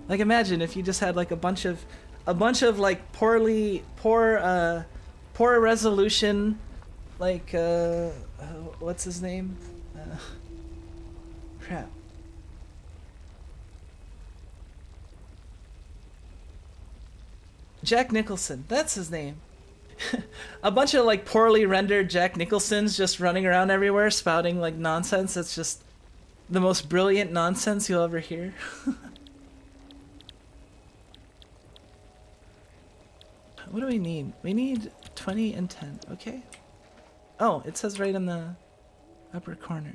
Like imagine if you just had like a bunch of like poor resolution, like what's his name? Crap. Jack Nicholson, that's his name. A bunch of like poorly rendered Jack Nicholsons just running around everywhere spouting like nonsense. That's just the most brilliant nonsense you'll ever hear. What do we need? We need 20 and 10, okay? Oh, it says right in the upper corner.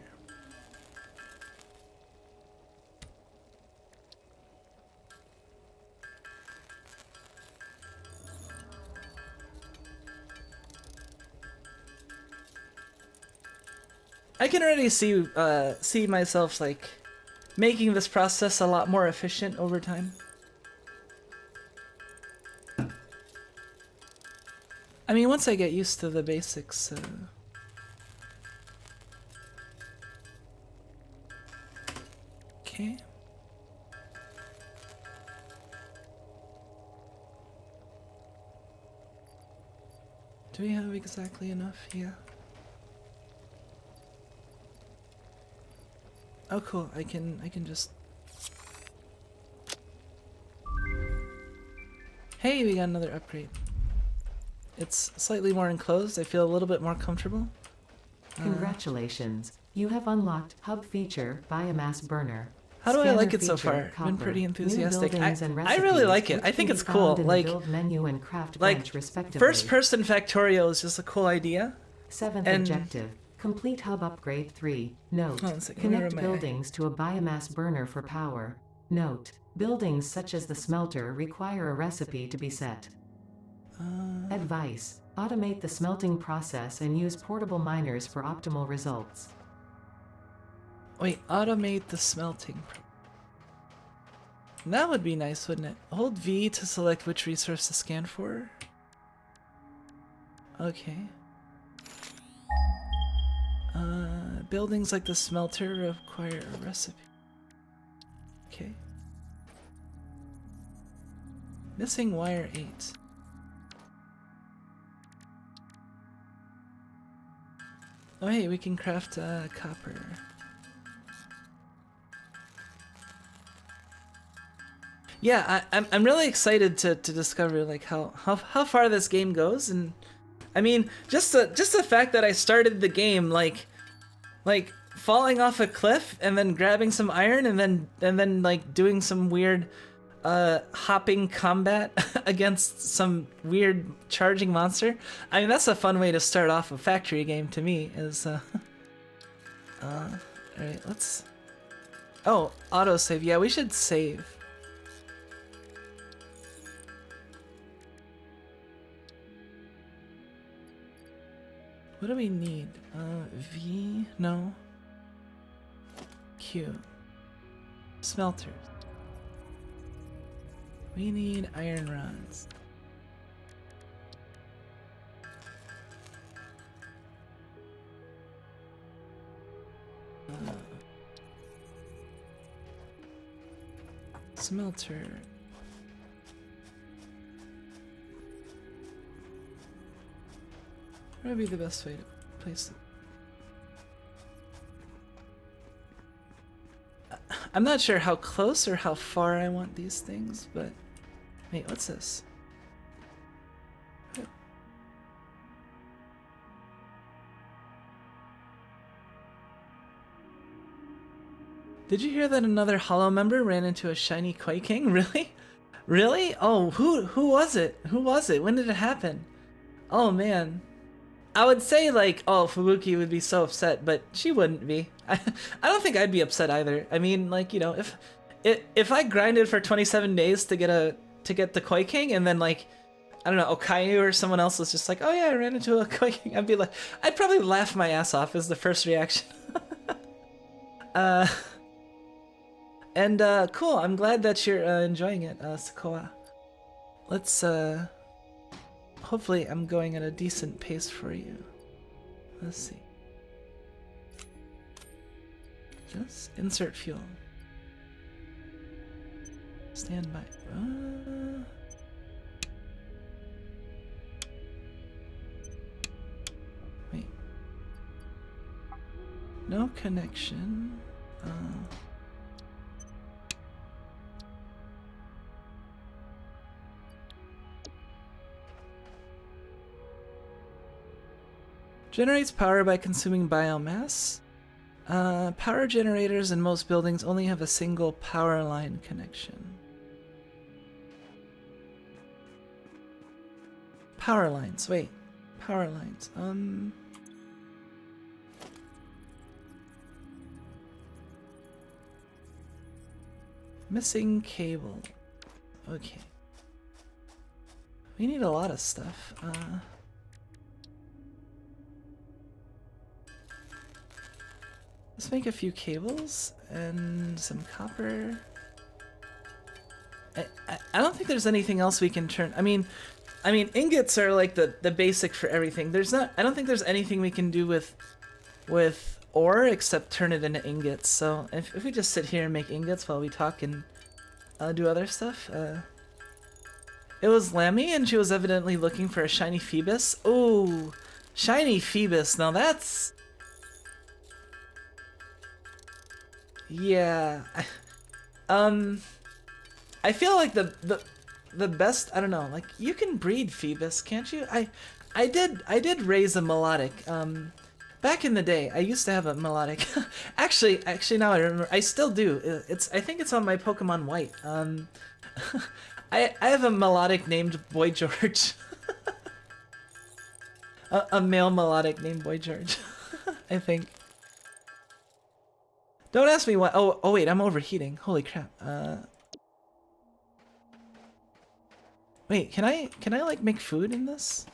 can already see myself like making this process a lot more efficient over time. I mean, once I get used to the basics. Okay. Do we have exactly enough? Yeah. Oh, cool. I can just. Hey, we got another upgrade. It's slightly more enclosed. I feel a little bit more comfortable. Congratulations. You have unlocked Hub Feature Biomass Burner. How do I like it Feature, so far? copper. Been pretty enthusiastic. I really like it. I think it's cool. Like, build menu and craft like bench respectively. first-person factorial is just a cool idea. 7th and objective. Complete Hub Upgrade 3. Note. Hold on a second, Connect where am I? buildings to a biomass burner for power. Note. Buildings such as the smelter require a recipe to be set. Advice. Automate the smelting process and use portable miners for optimal results. Wait, automate the smelting. That would be nice, wouldn't it? Hold V to select which resource to scan for. Okay. Buildings like the smelter require a recipe. Okay. Missing wire 8. Oh hey, we can craft copper. Yeah, I'm really excited to discover like how far this game goes, and I mean just the fact that I started the game like falling off a cliff and then grabbing some iron and then like doing some weird hopping combat against some weird charging monster. I mean, that's a fun way to start off a factory game to me, is alright, let's... Oh, autosave. Yeah, we should save. What do we need? V? No. Q. Smelters. We need iron rods. Smelter. What would be the best way to place it? I'm not sure how close or how far I want these things, but... Wait, what's this? Did you hear that another Hollow member ran into a shiny Koi King? Really? Really? Oh, who was it? Who was it? When did it happen? Oh man. I would say like, oh, Fubuki would be so upset, but she wouldn't be. I don't think I'd be upset either. I mean, like, you know, if I grinded for 27 days to get the Koi King, and then like, I don't know, Okayu or someone else was just like, oh yeah, I ran into a Koi King, I'd be like, I'd probably laugh my ass off as the first reaction. Cool, I'm glad that you're enjoying it, Sakoa. Let's, hopefully I'm going at a decent pace for you. Let's see. Just insert fuel. Stand by. Wait. No connection. Generates power by consuming biomass. Power generators in most buildings only have a single power line connection. Power lines, wait. Power lines, missing cable. Okay. We need a lot of stuff. Let's make a few cables and some copper. I don't think there's anything else we can turn. I mean ingots are like the basic for everything. I don't think there's anything we can do with ore except turn it into ingots. So if we just sit here and make ingots while we talk and do other stuff. It was Lammy and she was evidently looking for a shiny Phoebus. Oh, shiny Phoebus. Now that's... Yeah. I feel like the best, I don't know, like you can breed Phoebus, can't you? I did raise a melodic. Back in the day, I used to have a melodic. actually now I remember, I still do. I think it's on my Pokemon White. I have a melodic named Boy George. a male melodic named Boy George. I think. Don't ask me why. Oh wait, I'm overheating. Holy crap. Wait, can I like make food in this?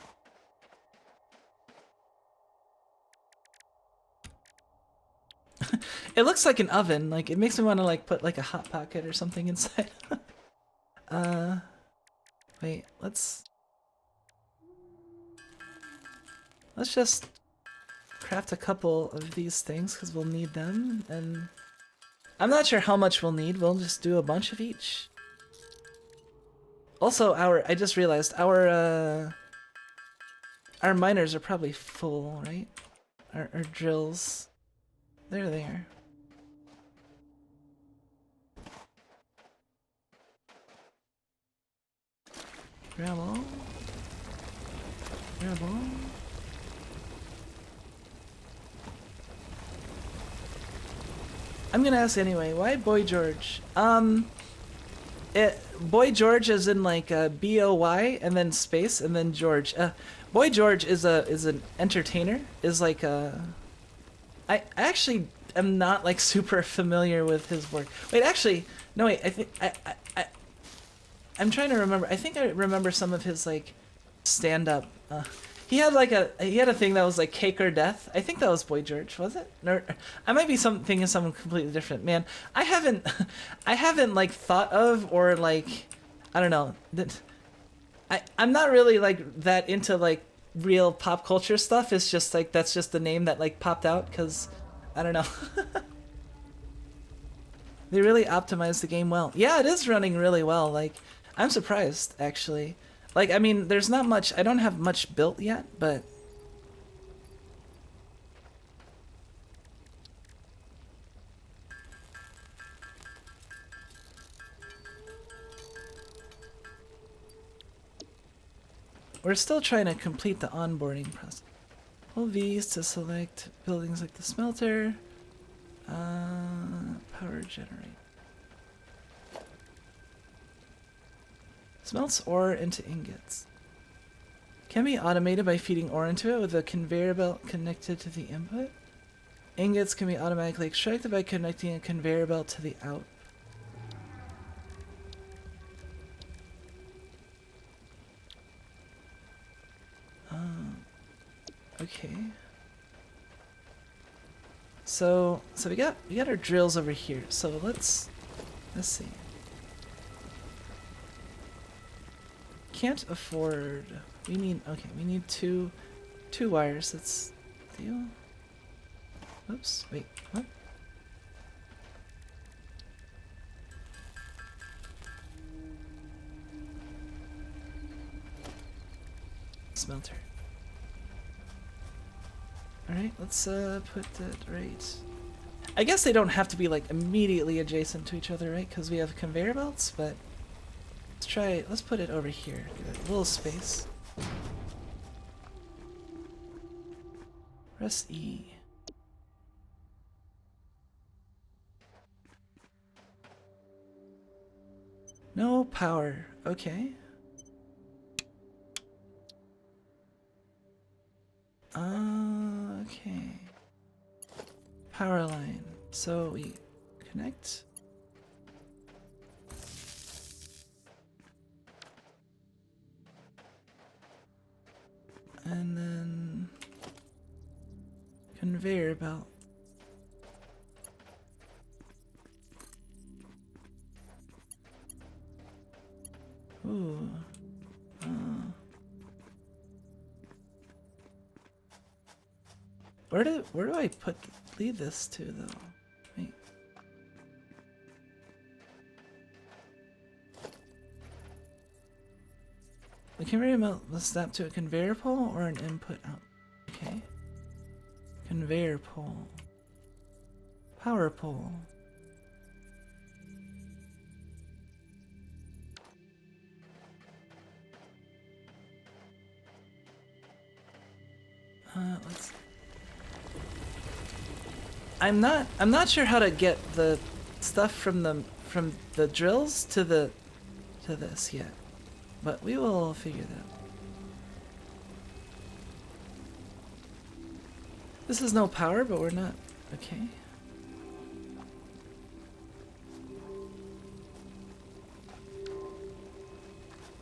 It looks like an oven. Like it makes me want to like put like a hot pocket or something inside. Wait, let's just craft a couple of these things because we'll need them, and I'm not sure how much we'll need. We'll just do a bunch of each. Also, I just realized our miners are probably full, right? Our drills. They're there. Grab all. Grab all. I'm gonna ask anyway, why Boy George? Boy George is in like B-O-Y and then space and then George. Boy George is an entertainer. Is like I actually am not like super familiar with his work. Wait, actually, no wait. I think I'm trying to remember. I think I remember some of his like stand-up. He had a thing that was like Cake or Death. I think that was Boy George, was it? No, I might be thinking of someone completely different. Man, I haven't like thought of or like, I don't know. I'm not really like that into like real pop culture stuff. It's just like that's just the name that like popped out because I don't know. They really optimized the game well. Yeah, it is running really well. Like I'm surprised actually. Like, I mean, there's not much, I don't have much built yet, but... We're still trying to complete the onboarding process. Hold V's to select buildings like the smelter. Power generate. Smelts ore into ingots. Can be automated by feeding ore into it with a conveyor belt connected to the input. Ingots can be automatically extracted by connecting a conveyor belt to the out. Okay. So we got our drills over here. So let's see. Can't afford. We need two wires. That's deal. Oops. Wait. What? Smelter. All right. Let's put that right. I guess they don't have to be like immediately adjacent to each other, right? Because we have conveyor belts, but. Let's put it over here. Give it a little space. Press E. No power. Okay. Okay. Power line. So we connect. And then conveyor belt. Ooh. Where do I lead this to though? Wait. The conveyor belt must snap to a conveyor pole or an input out. Okay. Conveyor pole. Power pole. Let's. I'm not sure how to get the stuff from the drills to this yet, but we will figure that out. This is no power, but we're not okay.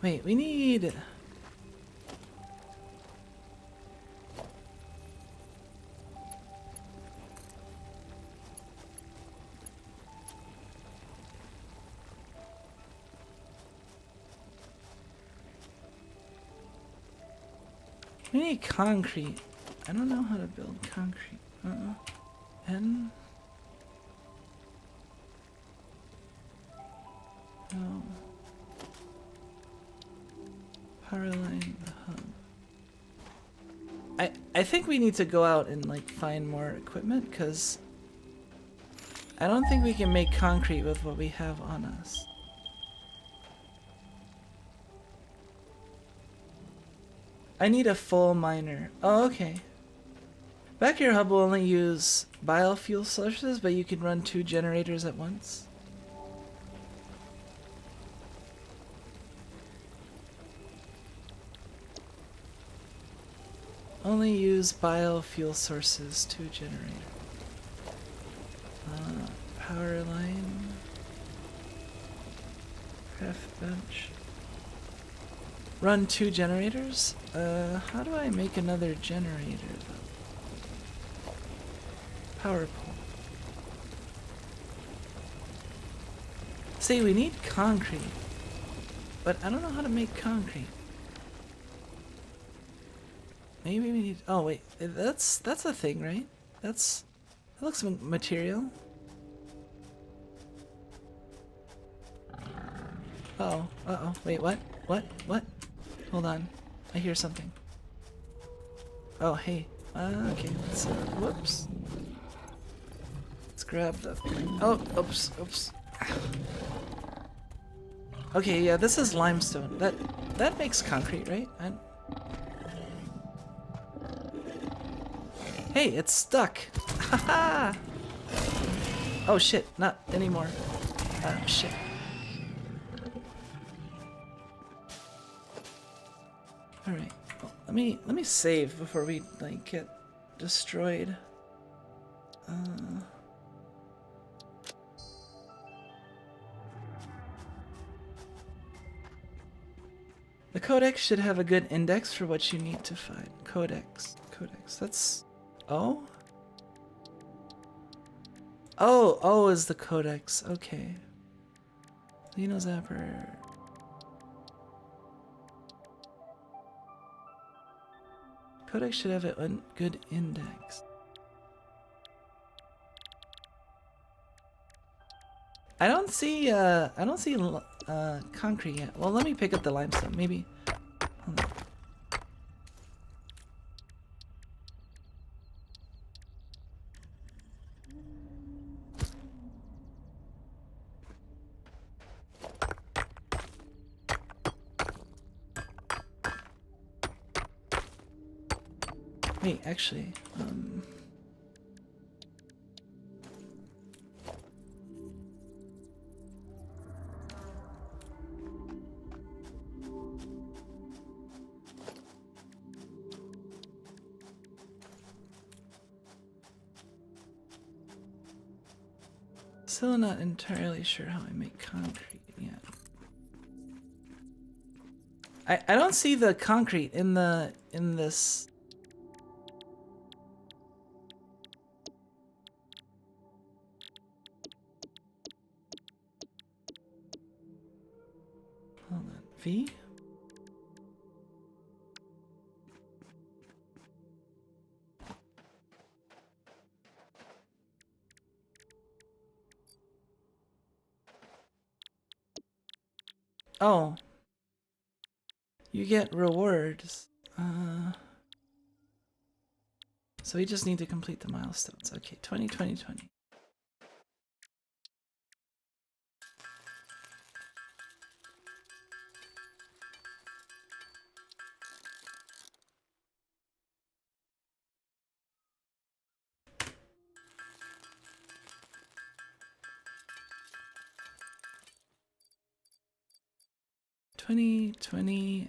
Wait, we need. We need concrete. I don't know how to build concrete. N? No. Power line, the hub. I think we need to go out and like find more equipment because I don't think we can make concrete with what we have on us. I need a full miner. Oh, okay. Back here hub will only use biofuel sources, but you can run 2 generators at once. Only use biofuel sources, 2 generator. Power line. Craft bench. Run 2 generators? How do I make another generator though? Power pole. See, we need concrete, but I don't know how to make concrete. Maybe we need. Oh wait, that's a thing, right? That looks material. Uh oh. Wait, what? What? Hold on. I hear something. Oh, hey. Okay, let's, whoops. Let's grab the... Oh, oops. Okay, yeah, this is limestone. That makes concrete, right? Hey, it's stuck! Haha! Oh shit, not anymore. Shit. Alright, well, let me save before we like get destroyed. The codex should have a good index for what you need to find. Codex, that's... Oh? Oh is the codex, okay. Lino Zapper... Codex should have a good index. I don't see concrete yet. Well, let me pick up the limestone. Maybe. Hold on. Wait, actually, still not entirely sure how I make concrete yet. I don't see the concrete in this. V. Oh. You get rewards. So we just need to complete the milestones. Okay, 20, 20, 20.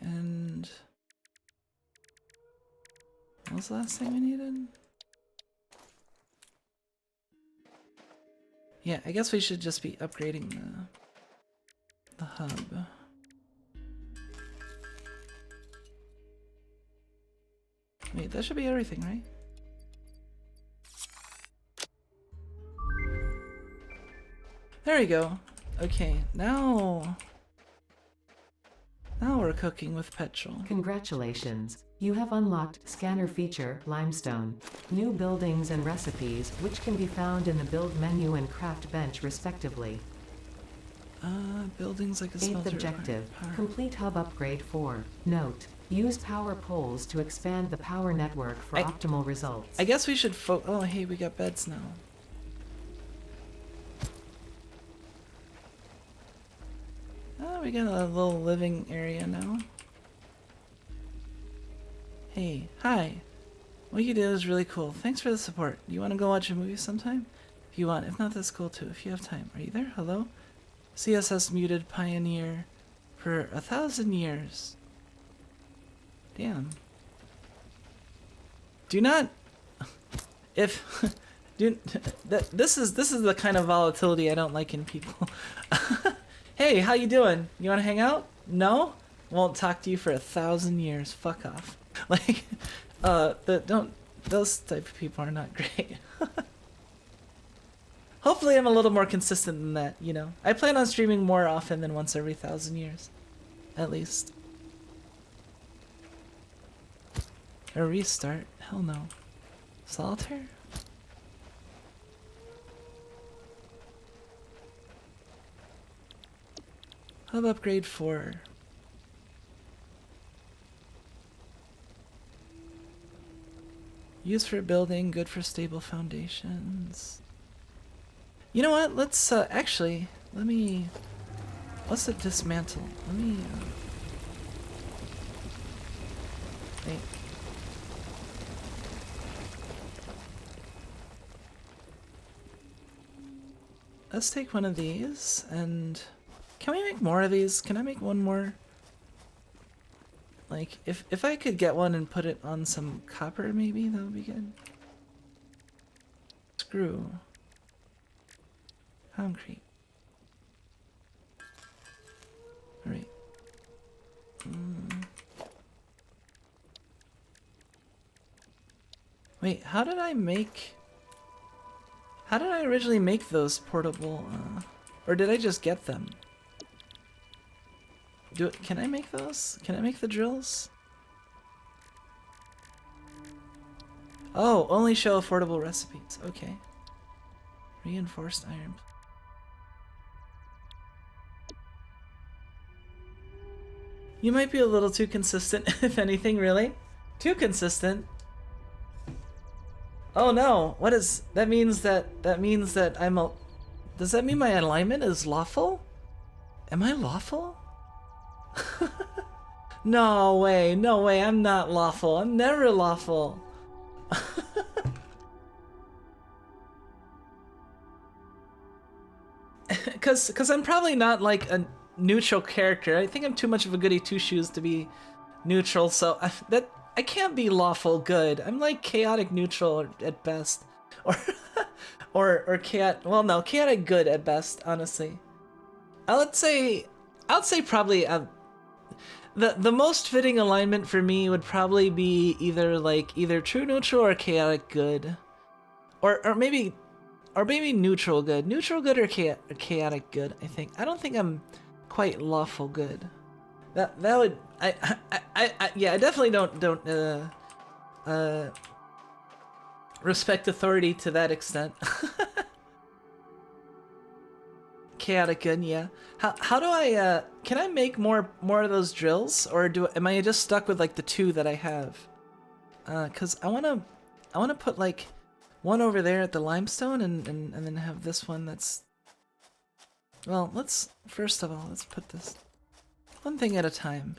And what was the last thing we needed? Yeah, I guess we should just be upgrading the hub. Wait, that should be everything, right? There we go. Okay, now we're cooking with petrol. Congratulations. You have unlocked Scanner Feature, Limestone. New buildings and recipes, which can be found in the Build menu and Craft bench respectively. Buildings like a smelter. 8th objective, complete hub upgrade 4. Note, use power poles to expand the power network for optimal results. I guess we should oh hey, we got beds now. Oh, we got a little living area now. Hey, hi. What you did is really cool. Thanks for the support. You want to go watch a movie sometime? If you want. If not, that's cool too. If you have time. Are you there? Hello? CSS muted pioneer for 1,000 years. Damn. Do not... If... This is the kind of volatility I don't like in people. Hey, how you doing? You want to hang out? No? Won't talk to you for 1,000 years. Fuck off. Like, those type of people are not great. Hopefully I'm a little more consistent than that, you know. I plan on streaming more often than once every 1,000 years. At least. A restart? Hell no. Solitaire? Hub upgrade 4. Used for building, good for stable foundations. You know what? Let's actually let's dismantle. Let me wait. Let's take one of these and can we make more of these? Can I make one more? Like, if I could get one and put it on some copper, maybe that would be good. Screw. Concrete. Alright. Wait, how did I originally make those portable, or did I just get them? Can I make those? Can I make the drills? Oh, only show affordable recipes. Okay. Reinforced iron. You might be a little too consistent, if anything, really. Too consistent. Oh no, what is... That means that I'm a... Does that mean my alignment is lawful? Am I lawful? No way, I'm not lawful. I'm never lawful. Cause I'm probably not like a neutral character. I think I'm too much of a goody two-shoes to be neutral, so I can't be lawful good. I'm like chaotic neutral at best. Or chaotic, well no, chaotic good at best, honestly. I'd say probably the most fitting alignment for me would probably be either true neutral or chaotic good, or maybe neutral good. Neutral good or chaotic good. I don't think I'm quite lawful good. That would yeah, I definitely don't respect authority to that extent. Chaotic good, yeah. How do I can I make more of those drills, or am I just stuck with like the 2 that I have? Cause I wanna put like one over there at the limestone and then have this one that's, well, let's first of all let's put this one thing at a time.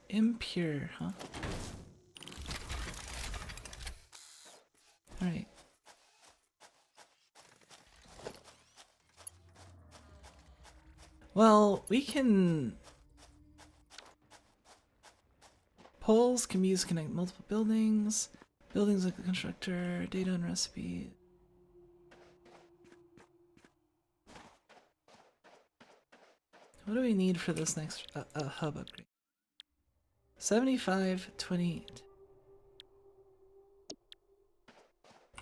Impure, huh? Alright. Well, we can... Poles can be used to connect multiple buildings. Buildings like a constructor, data and recipe. What do we need for this next hub upgrade? 75, 28.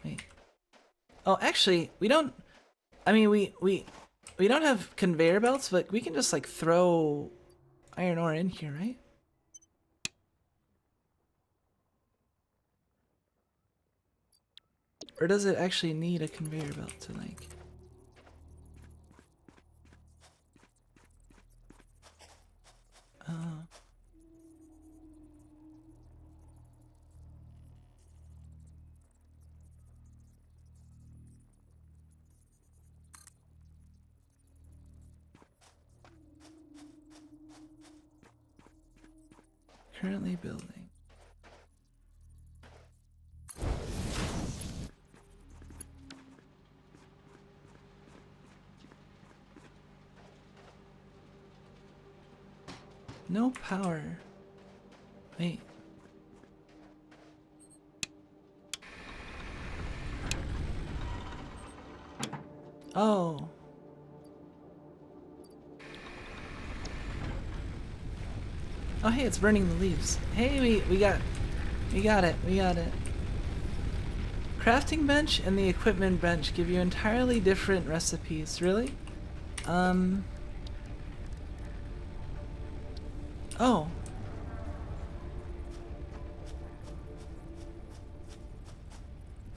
Wait. Oh, actually, we don't... I mean, we don't have conveyor belts, but we can just, like, throw iron ore in here, right? Or does it actually need a conveyor belt to, like... Currently building. No power. Wait. Oh. Oh, hey, it's burning the leaves. Hey, we got it. Crafting bench and the equipment bench give you entirely different recipes. Really? Oh.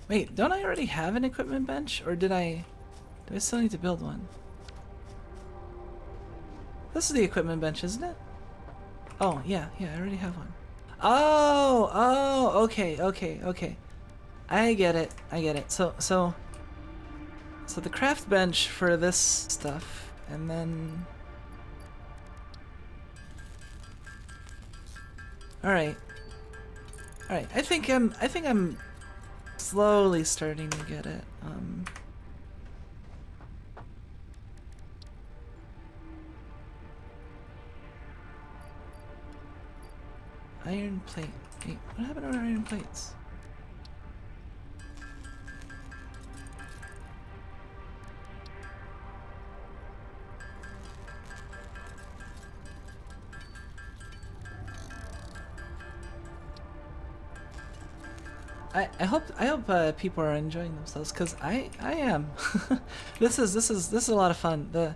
Wait, don't I already have an equipment bench, or do I still need to build one? This is the equipment bench, isn't it? Oh, yeah, I already have one. Oh, okay. I get it. So the craft bench for this stuff, and then... Alright. I think I'm slowly starting to get it. Iron plate. Wait, what happened to our iron plates? I hope people are enjoying themselves, cause I am. This is a lot of fun. The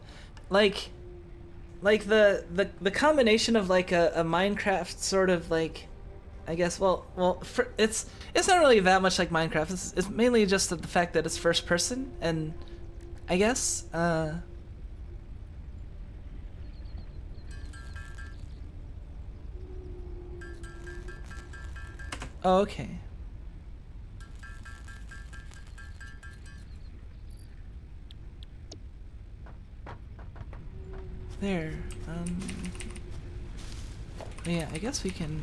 combination of like a Minecraft sort of like, I guess, it's not really that much like Minecraft. It's mainly just the fact that it's first person, and I guess oh, okay. There. Yeah, I guess we can.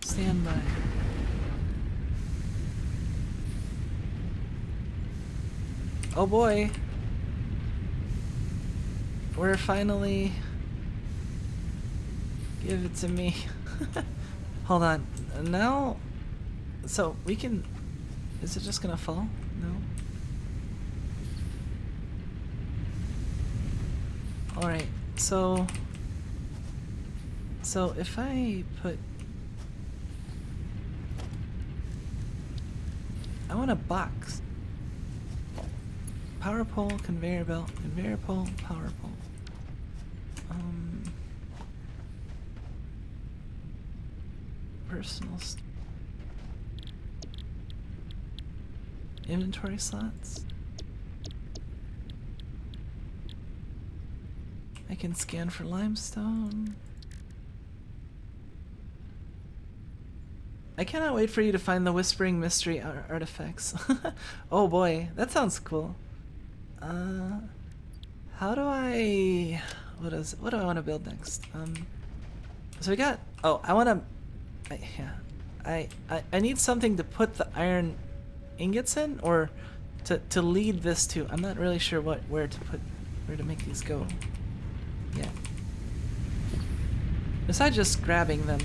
Stand by. Oh boy. We're finally... Give it to me. Hold on. Now... So, we can... Is it just gonna fall? No? Alright, so... So if I put... I want a box. Power pole, conveyor belt, conveyor pole, power pole. Personal inventory slots. I can scan for limestone. I cannot wait for you to find the Whispering Mystery artifacts. Oh boy, that sounds cool. How do I... What do I want to build next? So we got... Oh, I want to... I need something to put the iron ingots in, or to lead this to. I'm not really sure where to make these go. Yeah. Besides just grabbing them,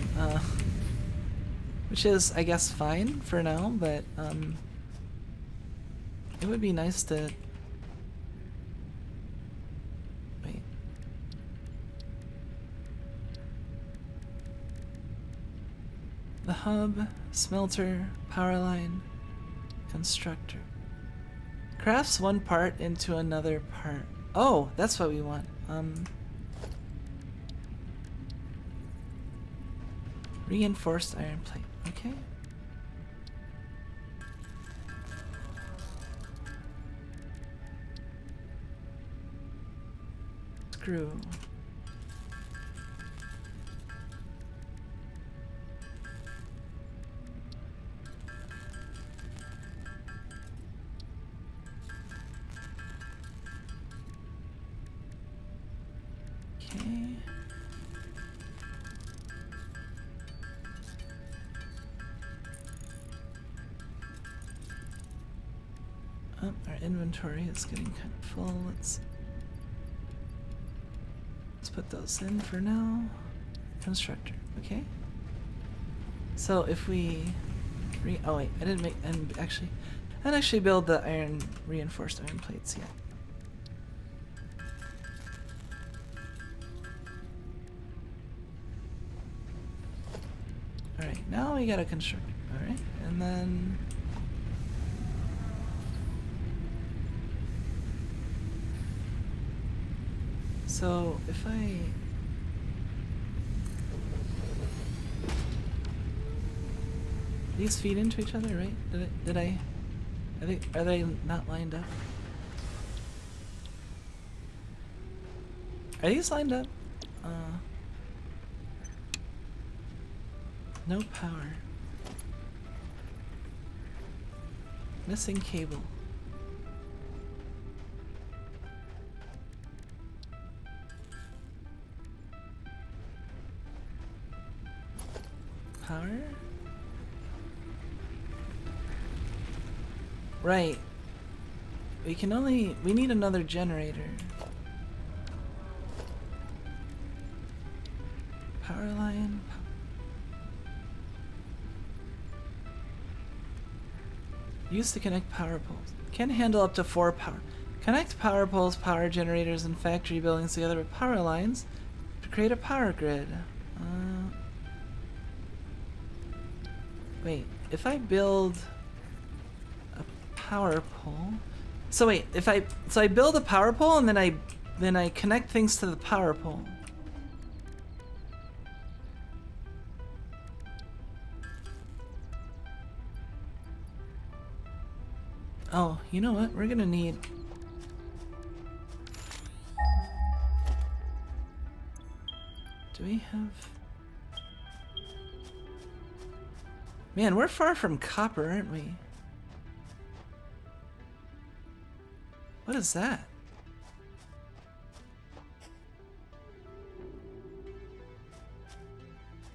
which is, I guess, fine for now, but it would be nice to... Wait. The hub, smelter, power line, constructor. Crafts one part into another part. Oh, that's what we want. Reinforced iron plate. Okay. Screw. Okay. Oh, our inventory is getting kind of full. Let's put those in for now. Constructor, okay. So if we oh wait, I didn't actually build the reinforced iron plates yet. Alright, now we got a constructor. Alright, and then so if I these feed into each other, right? Are they not lined up? Are these lined up? No power. Missing cable. Power? Right. We need another generator. Power line. Used to connect power poles. Can handle up to 4 power. Connect power poles, power generators, and factory buildings together with power lines to create a power grid. Wait, if I build a power pole, so wait, so I build a power pole and then I connect things to the power pole. Oh, you know what? We're gonna need... Do we have... Man, we're far from copper, aren't we? What is that?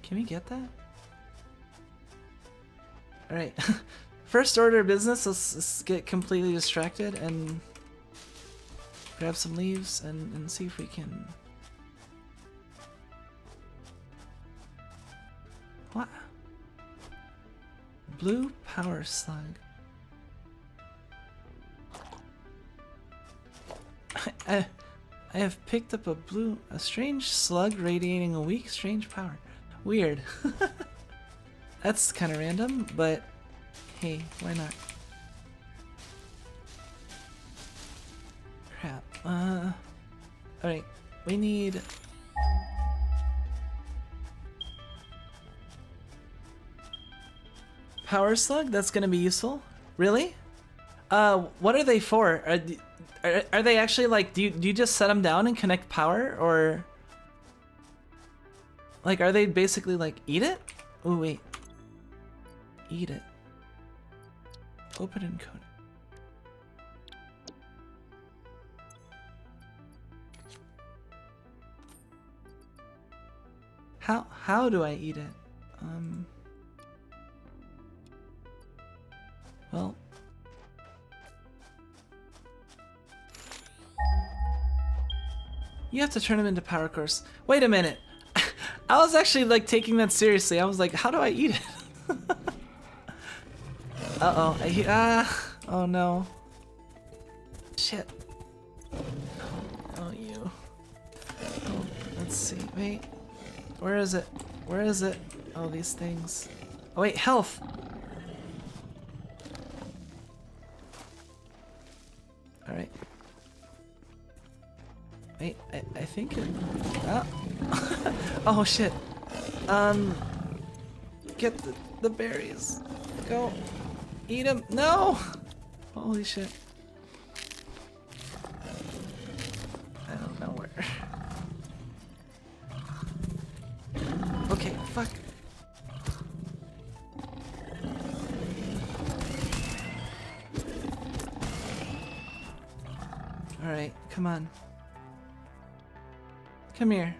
Can we get that? Alright. First order of business, let's get completely distracted and grab some leaves and see if we can... What? Blue power slug. I have picked up a strange slug radiating a weak, strange power. Weird. That's kind of random, but hey, why not? Crap. Alright, we need... Power slug? That's gonna be useful. Really? What are they for? Are they actually like, do you just set them down and connect power, or like are they basically like eat it? Oh wait, eat it. Open and code it. How do I eat it? Well. You have to turn them into power cores. Wait a minute. I was actually like taking that seriously. I was like, how do I eat it? Uh-oh. Oh no. Shit. Oh, you. Oh, let's see. Wait. Where is it? Where is it? Oh, these things. Oh, wait. Health. Alright. Wait, I think it... Oh. Oh shit. Get the berries. Go. Eat them. No! Holy shit. I don't know where. Okay, fuck. Alright, come on. Come here.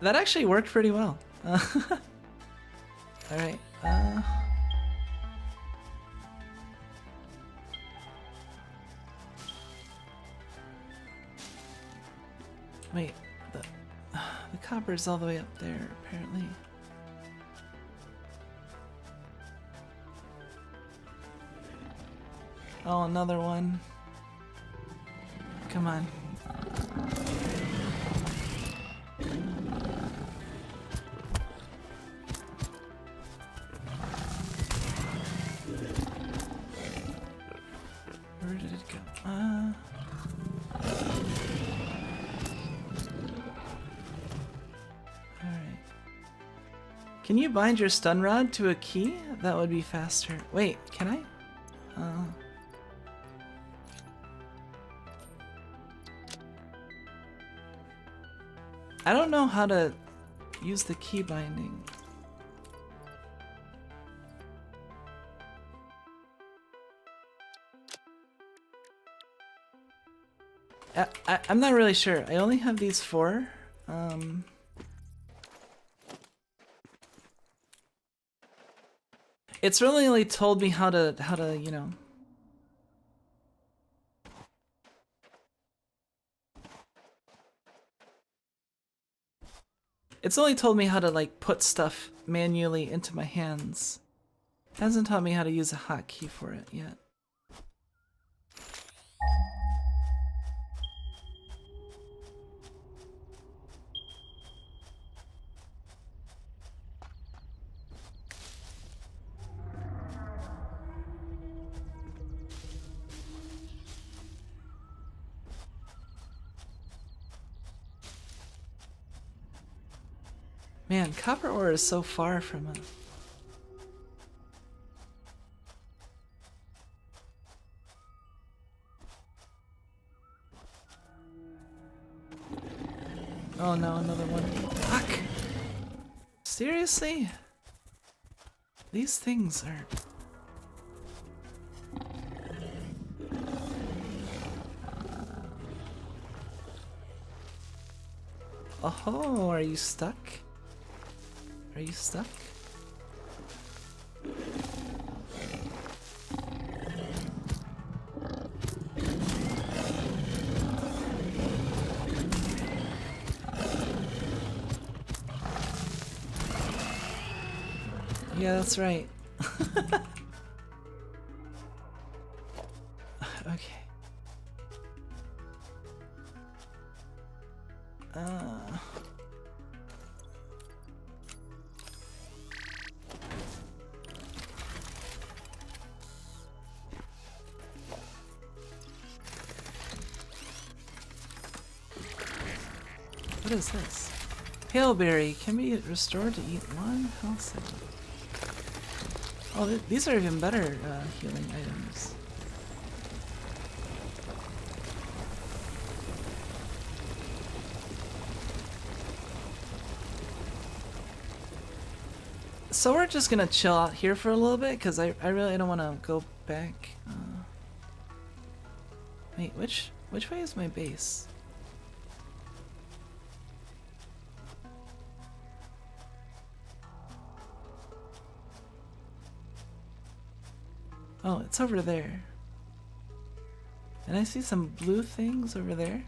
That actually worked pretty well. All right. Wait. The copper is all the way up there, apparently. Oh, another one. Come on. Where did it go? Alright. Can you bind your stun rod to a key? That would be faster. Wait, can I? I don't know how to use the key binding. I'm not really sure. I only have these 4. It's really only told me how to, you know. It's only told me how to like put stuff manually into my hands. It hasn't taught me how to use a hotkey for it yet. Man, copper ore is so far from us. Oh no, another one. Fuck! Seriously? These things are... Oh, are you stuck? Are you stuck? Yeah, that's right. Okay. What is this? Hailberry can be restored to eat one health segment. Oh, these are even better healing items. So we're just gonna chill out here for a little bit because I really don't want to go back. Wait, which way is my base? Oh, it's over there. And I see some blue things over there.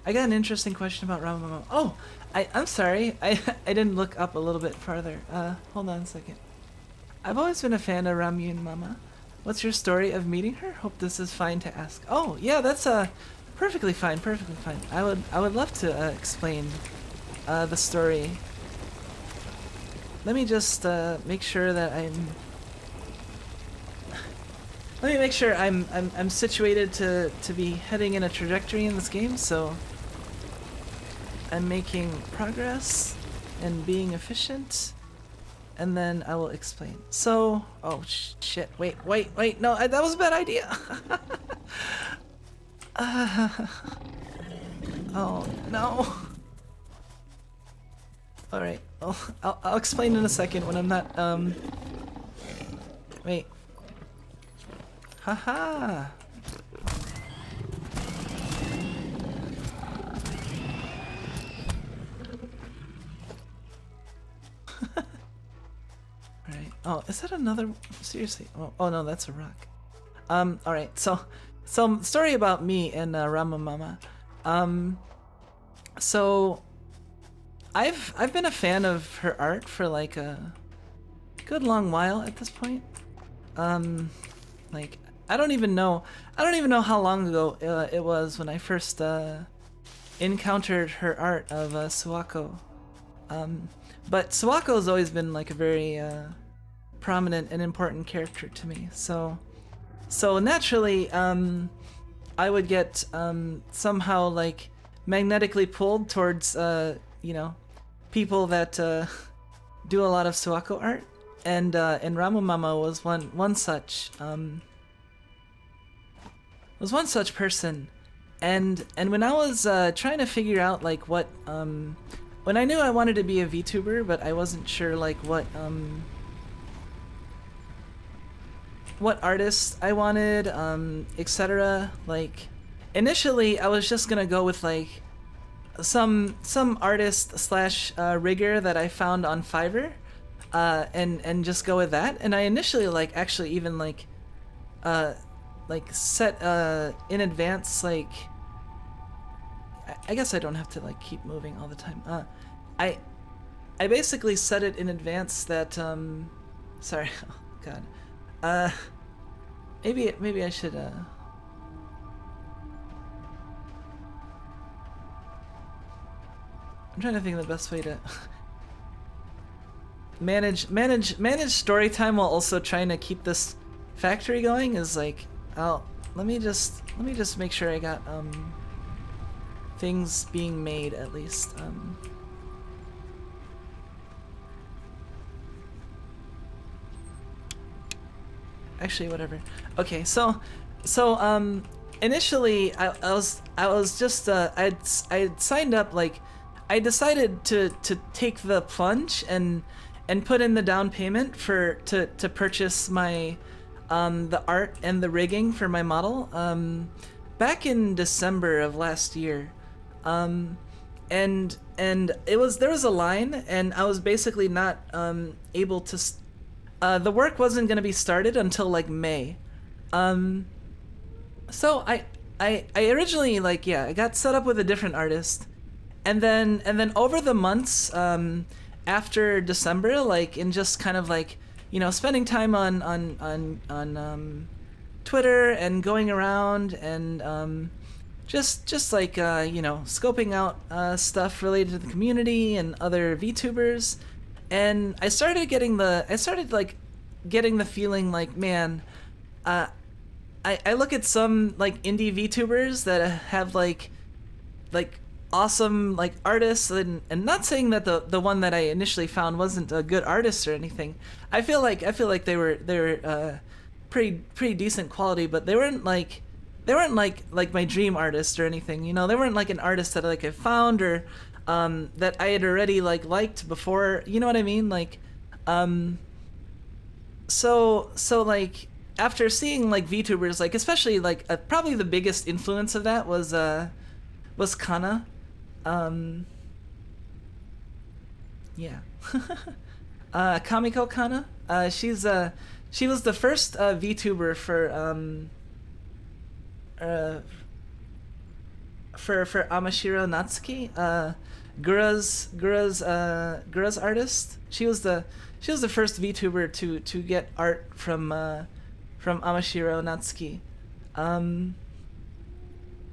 I got an interesting question about Ramamama. Oh, I'm sorry. I didn't look up a little bit farther. Hold on a second. I've always been a fan of Ramyun-mama. What's your story of meeting her? Hope this is fine to ask. Oh, yeah, that's perfectly fine, perfectly fine. I would love to explain the story. Let me just make sure that let me make sure I'm situated to be heading in a trajectory in this game, so I'm making progress and being efficient, and then I will explain. So, oh shit! Wait! No, that was a bad idea. Oh no. All right. Well, I'll explain in a second when I'm not. Wait. Haha. Alright. Oh, is that another? Seriously? Oh no, that's a rock. Alright. So, some story about me and Ramamama. So, I've been a fan of her art for like a good long while at this point. Like I don't even know how long ago it was when I first encountered her art of Suwako. But Suwako's always been like a very prominent and important character to me. So naturally, I would get somehow like magnetically pulled towards you know, people that do a lot of Suwako art, and Ramamama was one such person, and when I was trying to figure out like what when I knew I wanted to be a VTuber, but I wasn't sure like what artist I wanted, etc. Like initially I was just gonna go with like some artist slash rigger that I found on Fiverr, and just go with that. And I initially like actually even like set in advance, like I guess I don't have to like keep moving all the time. I basically set it in advance that sorry, oh god, maybe I should I'm trying to think of the best way to manage story time while also trying to keep this factory going is like, let me just make sure I got things being made at least. Actually, whatever. Okay, so initially I was just I had signed up, like I decided to take the plunge and put in the down payment to purchase my the art and the rigging for my model back in December of last year, and there was a line, and I was basically not able to the work wasn't going to be started until like May. So I originally like, yeah, I got set up with a different artist. And then over the months, after December, like, in just kind of like, you know, spending time on Twitter and going around and just like you know, scoping out stuff related to the community and other VTubers, and I started getting the feeling like, man, I look at some like indie VTubers that have like awesome like artists, and not saying that the one that I initially found wasn't a good artist or anything. I feel like they were pretty decent quality, but they weren't like my dream artist or anything. You know, they weren't like an artist that like I found or that I had already like liked before. You know what I mean? Like so like after seeing like VTubers, like especially like probably the biggest influence of that was Kana. Yeah. Kamiko Kana. She was the first VTuber for Amashiro Natsuki, Gura's artist. She was the first VTuber to get art from Amashiro Natsuki,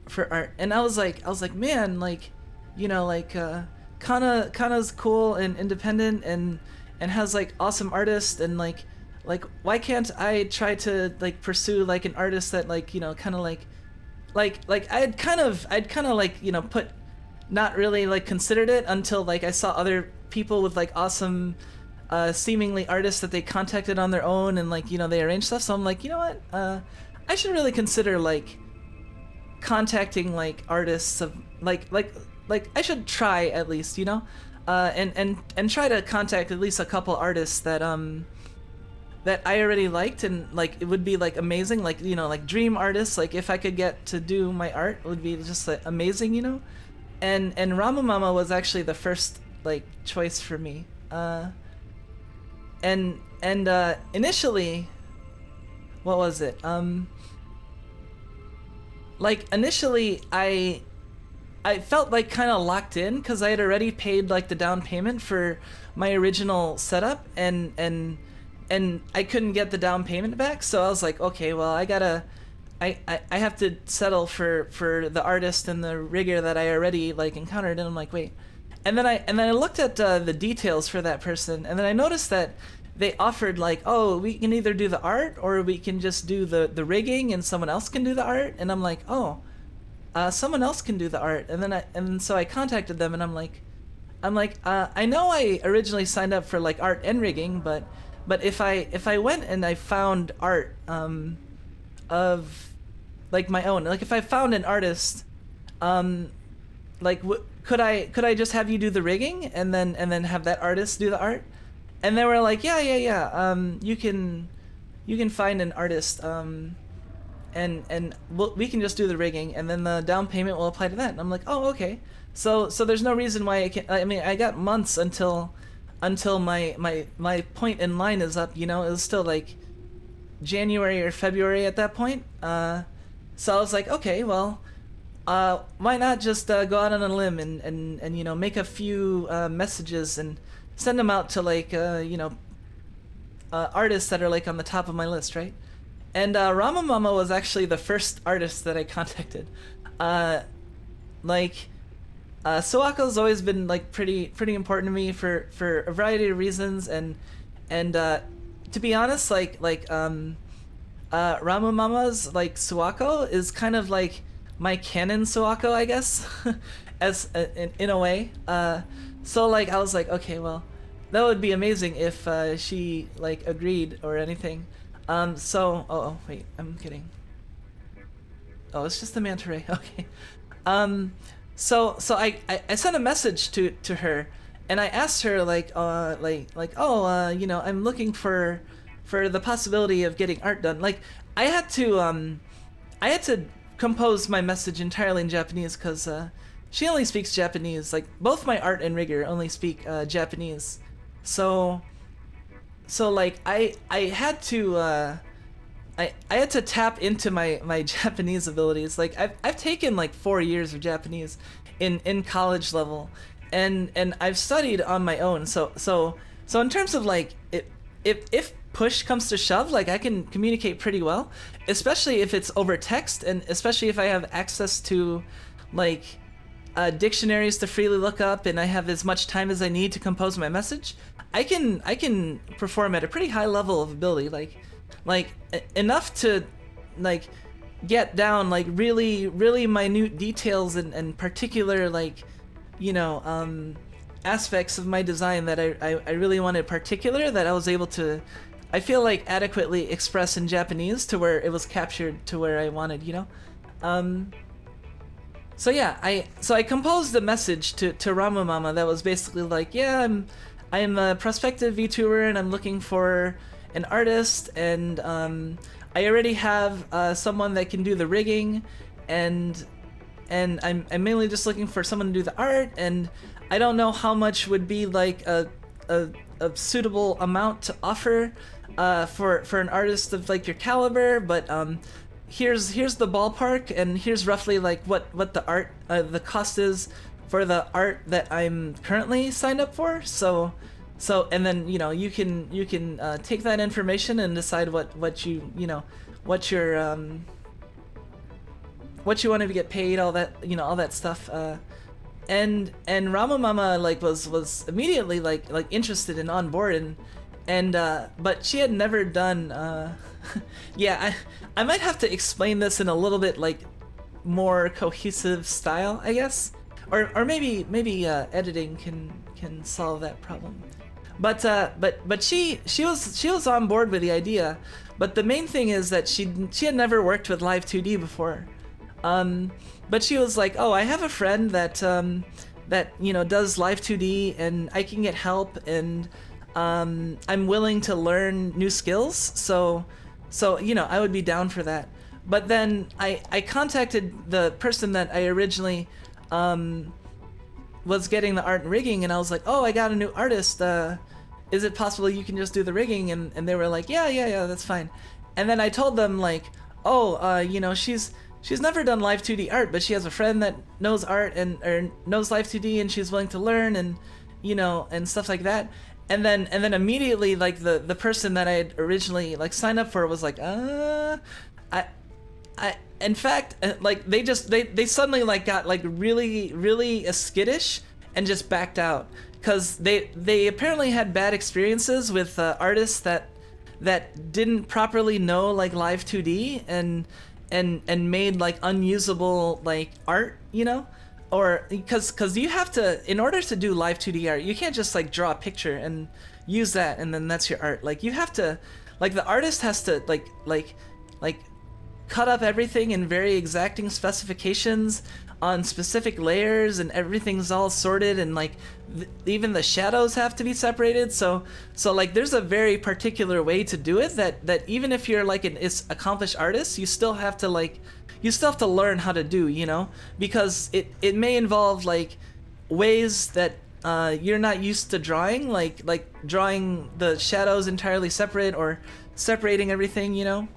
for art. And I was like, man, like, you know, like Kana's cool and independent and has like awesome artists, and like why can't I try to like pursue like an artist that like, you know, kind of like I'd kind of like, you know, not really like considered it until like I saw other people with like awesome seemingly artists that they contacted on their own, and like, you know, they arranged stuff. So I'm like, you know what, I should really consider like contacting like artists of like I should try at least, you know, and try to contact at least a couple artists that that I already liked, and like it would be like amazing, like, you know, like dream artists, like if I could get to do my art, it would be just like amazing, you know. And Ramamama was actually the first like choice for me. And initially, what was it? Like initially I felt like kind of locked in because I had already paid like the down payment for my original setup, and I couldn't get the down payment back. So I was like, okay, well, I have to settle for the artist and the rigger that I already like encountered. And I'm like, wait. And then I looked at the details for that person, and then I noticed that they offered like, oh, we can either do the art or we can just do the rigging and someone else can do the art. And I'm like, oh, someone else can do the art. And so I contacted them, and I'm like, I know I originally signed up for like art and rigging, but if I went and I found art of like my own, like if I found an artist, like could I just have you do the rigging and then have that artist do the art? And they were like, yeah, you can find an artist, and we can just do the rigging, and then the down payment will apply to that. And I'm like, oh, okay. So there's no reason why I can't. I mean, I got months until my point in line is up. You know, it was still like January or February at that point. So I was like, okay, well, why not just go out on a limb and you know, make a few messages and send them out to like you know, artists that are like on the top of my list, right? And Ramamama was actually the first artist that I contacted. Suako's always been like pretty important to me for a variety of reasons, and to be honest, like Ramamama's like Suako is kind of like my canon Suako, I guess, as in a way. So like I was like, okay, well, that would be amazing if she like agreed or anything. So wait, I'm kidding. Oh, it's just the manta ray. Okay. So I sent a message to her, and I asked her like you know, I'm looking for the possibility of getting art done. Like I had to compose my message entirely in Japanese because she only speaks Japanese. Like both my art and rigger only speak Japanese. So like I had to I had to tap into my Japanese abilities. Like I've taken like 4 years of Japanese in college level, and I've studied on my own. So in terms of like if push comes to shove, like I can communicate pretty well, especially if it's over text, and especially if I have access to like dictionaries to freely look up, and I have as much time as I need to compose my message. I can perform at a pretty high level of ability, like enough to like get down like really minute details and particular like, you know, aspects of my design that I really wanted particular, that I was able to, I feel like, adequately express in Japanese to where it was captured to where I wanted, you know. So yeah, I composed a message to Ramamama that was basically like, yeah, I'm a prospective VTuber and I'm looking for an artist, and I already have someone that can do the rigging, and I'm mainly just looking for someone to do the art, and I don't know how much would be like a suitable amount to offer for an artist of like your caliber, but here's the ballpark, and here's roughly like what the art the cost is for the art that I'm currently signed up for. So and then, you know, you can take that information and decide what you know what your what you want to get paid, all that, you know, all that stuff. And Ramamama like was immediately like interested and on board, and but she had never done yeah, I might have to explain this in a little bit like more cohesive style, I guess, or maybe editing can solve that problem. But she was on board with the idea, but the main thing is that she had never worked with Live 2D before. But she was like, oh, I have a friend that that, you know, does Live 2D, and I can get help, and I'm willing to learn new skills, so you know, I would be down for that. But then I contacted the person that I originally was getting the art and rigging, and I was like, oh, I got a new artist, is it possible you can just do the rigging? And they were like, yeah, that's fine. And then I told them like, oh, you know, she's never done Live 2D art, but she has a friend that knows art or knows Live 2D, and she's willing to learn, and, you know, and stuff like that. And then immediately like the person that I had originally like signed up for was like, in fact, like they suddenly like got like really skittish and just backed out, because they apparently had bad experiences with artists that didn't properly know like Live 2D and made like unusable like art, you know, or because you have to, in order to do Live 2D art, you can't just like draw a picture and use that and then that's your art. Like you have to, like the artist has to like cut up everything in very exacting specifications on specific layers, and everything's all sorted, and like even the shadows have to be separated. So like there's a very particular way to do it that even if you're like an accomplished artist, you still have to learn how to do, you know, because it may involve like ways that you're not used to drawing, like drawing the shadows entirely separate or separating everything, you know.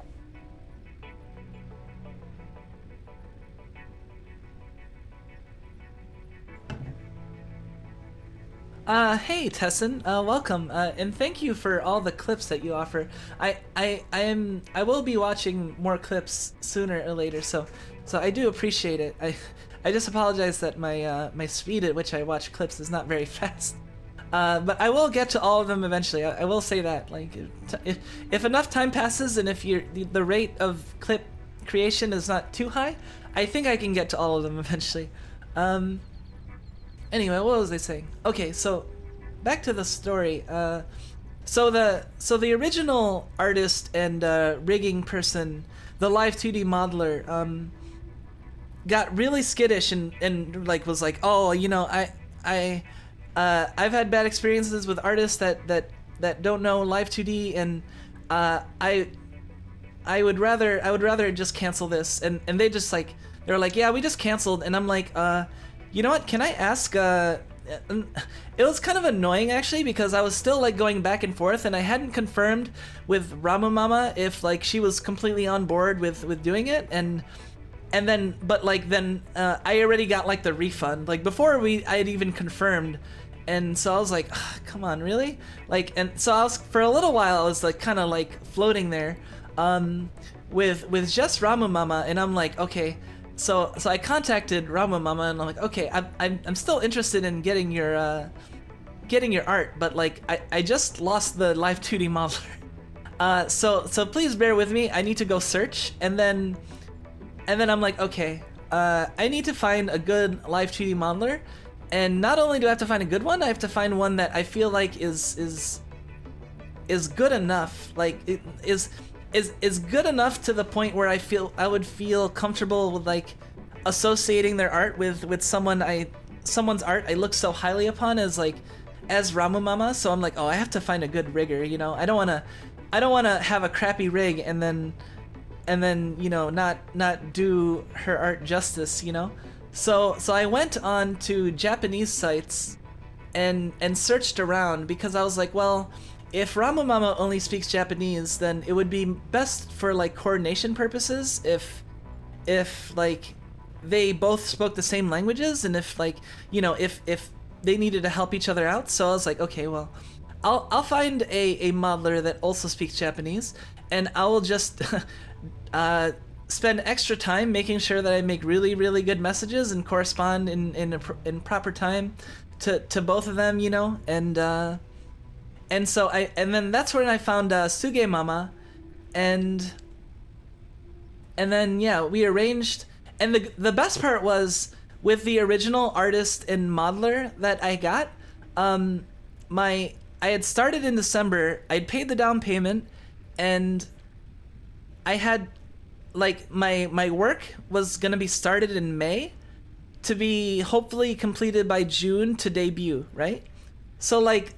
Hey Tessin, welcome, and thank you for all the clips that you offer. I will be watching more clips sooner or later, so I do appreciate it. I just apologize that my speed at which I watch clips is not very fast. But I will get to all of them eventually. I will say that, like, if enough time passes and if the rate of clip creation is not too high, I think I can get to all of them eventually. Anyway, what was I saying? Okay, so back to the story. So the original artist and rigging person, the Live 2D modeler, got really skittish and like was like, oh, you know, I've had bad experiences with artists that don't know Live 2D, and I would rather just cancel this, and they just like, they're like, yeah, we just canceled, and I'm like, you know what, can I ask, it was kind of annoying actually, because I was still like going back and forth, and I hadn't confirmed with Ramamama if like she was completely on board with doing it, and and then but like then I already got like the refund like before I had even confirmed, and so I was like, come on, really? Like, and so I was for a little while I was like kind of like floating there, with just Ramu Mama, and I'm like, okay. So I contacted Ramu Mama, and I'm like, okay, I'm still interested in getting your art, but like I just lost the live 2D modeler. So please bear with me. I need to go search, and then I'm like, okay, I need to find a good live 2D modeler, and not only do I have to find a good one, I have to find one that I feel like is good enough, like it is good enough to the point where I would feel comfortable with like associating their art with someone's art I look so highly upon as Ramu Mama. So I'm like, oh, I have to find a good rigger, you know. I don't wanna have a crappy rig and then you know not do her art justice, you know. So I went on to Japanese sites and searched around, because I was like, well, if Ramu Mama only speaks Japanese, then it would be best for like coordination purposes if like they both spoke the same languages, and if like, you know, if they needed to help each other out. So I was like, okay, well, I'll find a modeler that also speaks Japanese, and I will just spend extra time making sure that I make really, really good messages and correspond in proper time to both of them, you know, and so then that's when I found Suge Mama, and then yeah, we arranged, and the best part was with the original artist and modeler that I got, I had started in December, I'd paid the down payment, and I had like my work was gonna be started in May to be hopefully completed by June to debut, right? So like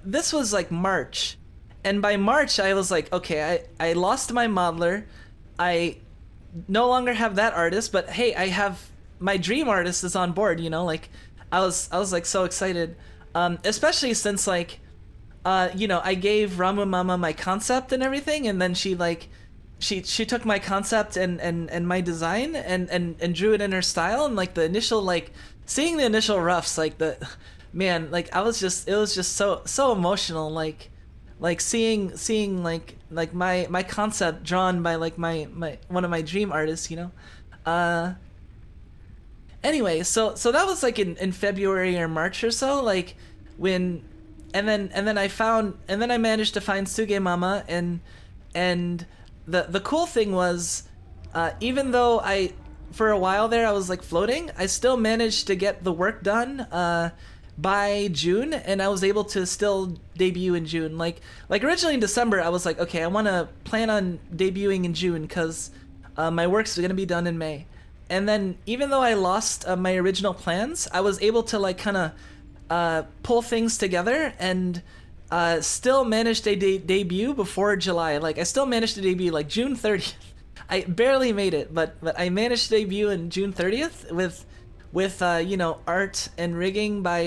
this was like March, and by March I was like, okay, I lost my modeler, I no longer have that artist, but hey, I have my dream artist is on board, you know. Like I was like so excited, especially since like you know, I gave Ramu Mama my concept and everything, and then she took my concept and my design and drew it in her style, and like the initial, like seeing the initial roughs, like the man, like it was just so emotional, like seeing like my concept drawn by like my one of my dream artists, you know. Anyway, so that was like in February or March or so, like when, and then I managed to find Suge Mama, and the cool thing was, even though for a while there I was like floating, I still managed to get the work done by June, and I was able to still debut in June. Like originally in December I was like, okay, I want to plan on debuting in June because my work's gonna be done in May. And then even though I lost my original plans, I was able to like kind of pull things together and still managed to debut before July. Like I still managed to debut like June 30th. I barely made it, but I managed to debut in June 30th with you know, art and rigging by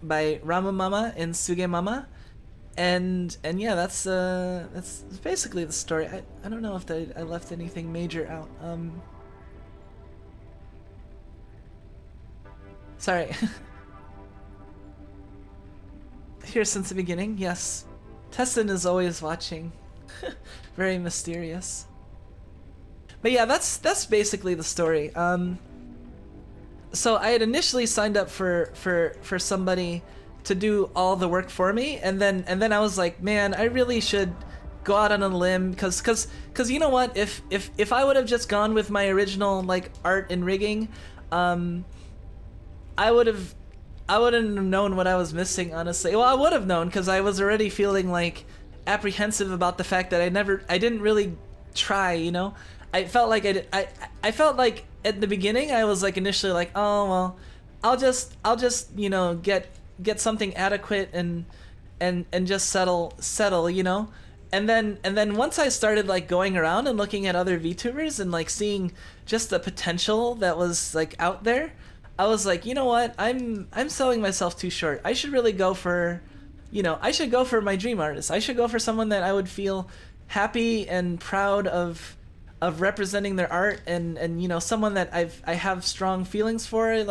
Ramu Mama and Suge Mama, and yeah, that's basically the story. I don't know if I left anything major out. Sorry. Here since the beginning, yes. Tessin is always watching. Very mysterious. But yeah, that's basically the story. So I had initially signed up for somebody to do all the work for me, and then I was like, man, I really should go out on a limb, because you know what, if I would have just gone with my original like art and rigging, I wouldn't have known what I was missing, honestly. Well, I would have known, because I was already feeling like apprehensive about the fact that I didn't really try, you know. I felt like I felt like at the beginning I was like initially like, oh well, I'll just you know get something adequate and just settle, you know. And then once I started like going around and looking at other VTubers and like seeing just the potential that was like out there, I was like, you know what, I'm selling myself too short. I should really go for, you know, I should go for my dream artist. I should go for someone that I would feel happy and proud of of representing their art, and you know, someone that I have strong feelings for,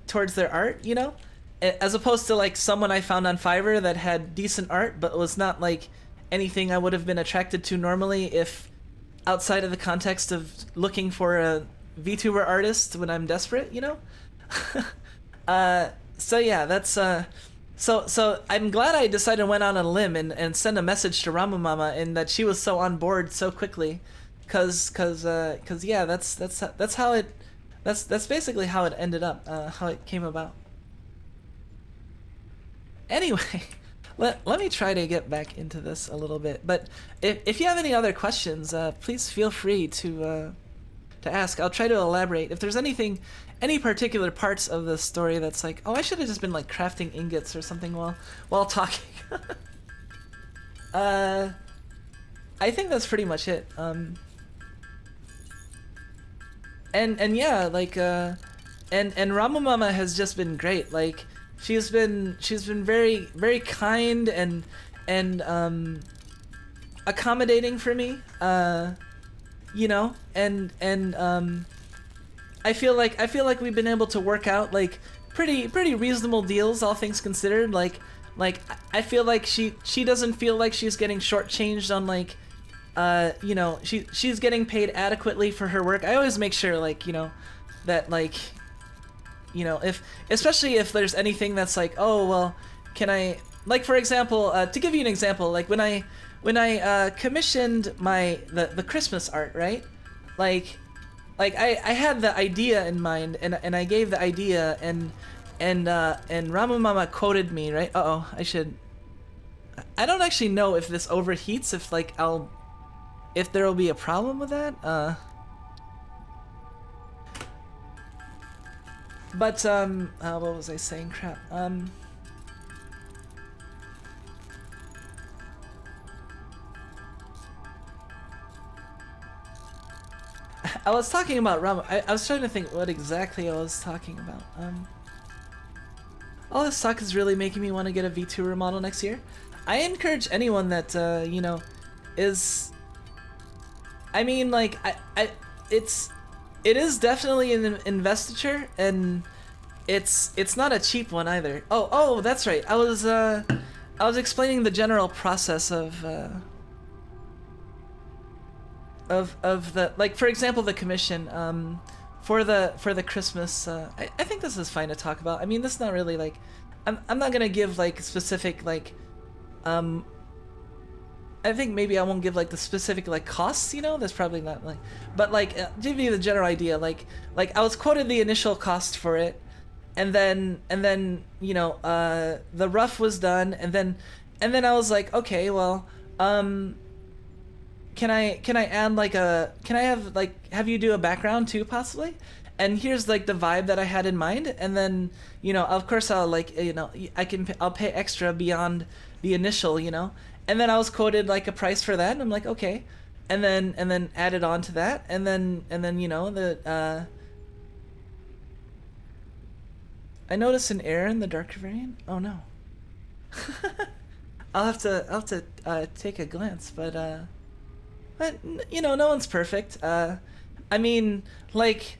towards their art, you know, as opposed to like someone I found on Fiverr that had decent art but was not like anything I would have been attracted to normally if outside of the context of looking for a VTuber artist when I'm desperate, you know. So yeah, that's so I'm glad I decided went on a limb and sent a message to Ramu Mama, and that she was so on board so quickly, cause yeah, that's how it that's basically how it ended up, how it came about. Anyway, let me try to get back into this a little bit, but if you have any other questions, please feel free to ask. I'll try to elaborate. If there's any particular parts of the story that's like, oh, I should have just been like crafting ingots or something while talking. I think that's pretty much it. And yeah, like and Ramu Mama has just been great. Like she's been very, very kind and accommodating for me. You know, and I feel like we've been able to work out like pretty reasonable deals, all things considered. Like I feel like she doesn't feel like she's getting shortchanged on like, you know, she's getting paid adequately for her work. I always make sure, like, you know, that like, you know, especially if there's anything that's like, oh well, can I, like, for example, to give you an example, like when I commissioned the Christmas art, right? Like I had the idea in mind, and I gave the idea, and Ramu Mama quoted me, right? I don't actually know if this overheats, if there will be a problem with that. But what was I saying? Crap. I was talking about Ramu. I was trying to think what exactly I was talking about. All this talk is really making me want to get a VTuber model next year. I encourage anyone that you know, is. I mean, like, it is definitely an investiture, and it's not a cheap one either. Oh, that's right. I was explaining the general process of the, like, for example, the commission for the Christmas. I think this is fine to talk about. I mean, this is not really like, I'm not gonna give like specific like I think maybe I won't give like the specific like costs, you know. That's probably not like, but like give you the general idea. Like I was quoted the initial cost for it, and then you know, the rough was done, and then I was like, okay, well, can I add like can I have you do a background too, possibly? And here's like the vibe that I had in mind, and then, you know, of course I'll, like, you know, I'll pay extra beyond the initial, you know. And then I was quoted like a price for that, and I'm like, okay. And then added on to that, and then you know, the I noticed an error in the darker variant. Oh no. I'll have to take a glance, but you know, no one's perfect. I mean, like,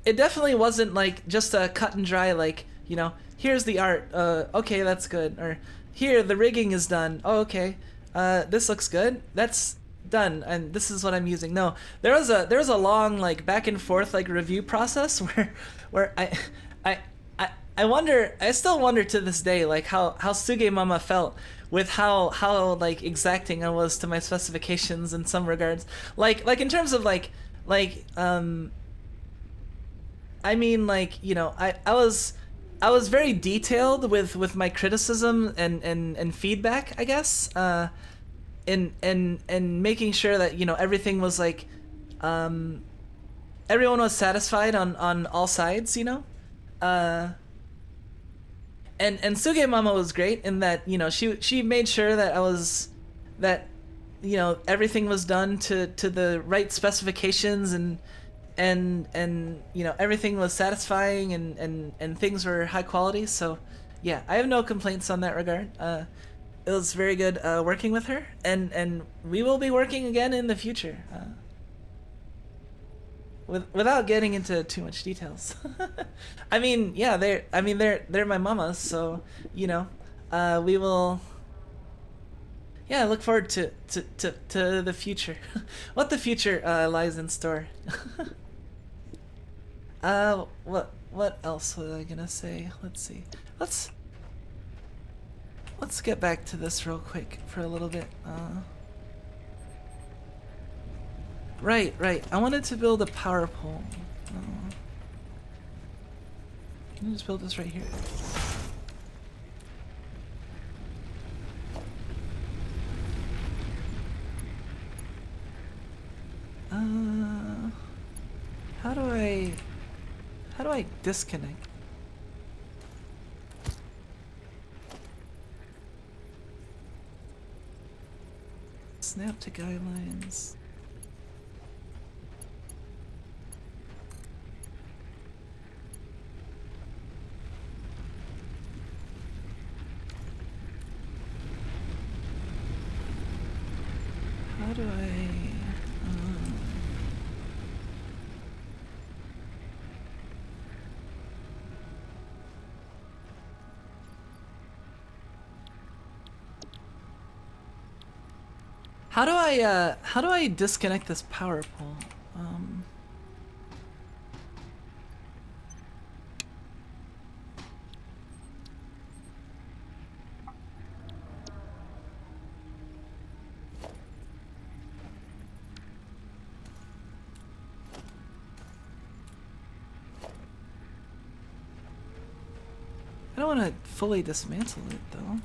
it definitely wasn't like just a cut and dry, like, you know, here's the art, okay, that's good, or here the rigging is done, oh, okay, this looks good, that's done, and this is what I'm using. No, there was a long like back and forth like review process where I still wonder to this day like how Suge Mama felt with how like exacting I was to my specifications in some regards, like in terms of like I mean, like, you know, I was very detailed with my criticism and feedback, I guess, and making sure that, you know, everything was like, everyone was satisfied on all sides, you know. And Suge Mama was great in that, you know, she made sure that you know, everything was done to the right specifications, and you know, everything was satisfying, and things were high quality. So yeah, I have no complaints on that regard. it was very good working with her, and we will be working again in the future. Without getting into too much details. I mean, yeah, they're my mamas, so you know, we will. Yeah, I look forward to the future. What the future lies in store. What else was I gonna say? Let's see. Let's get back to this real quick for a little bit. Right. I wanted to build a power pole. Let me just build this right here. How do I disconnect? Snap to guidelines. How do I... How do I disconnect this power pole? I don't want to fully dismantle it though.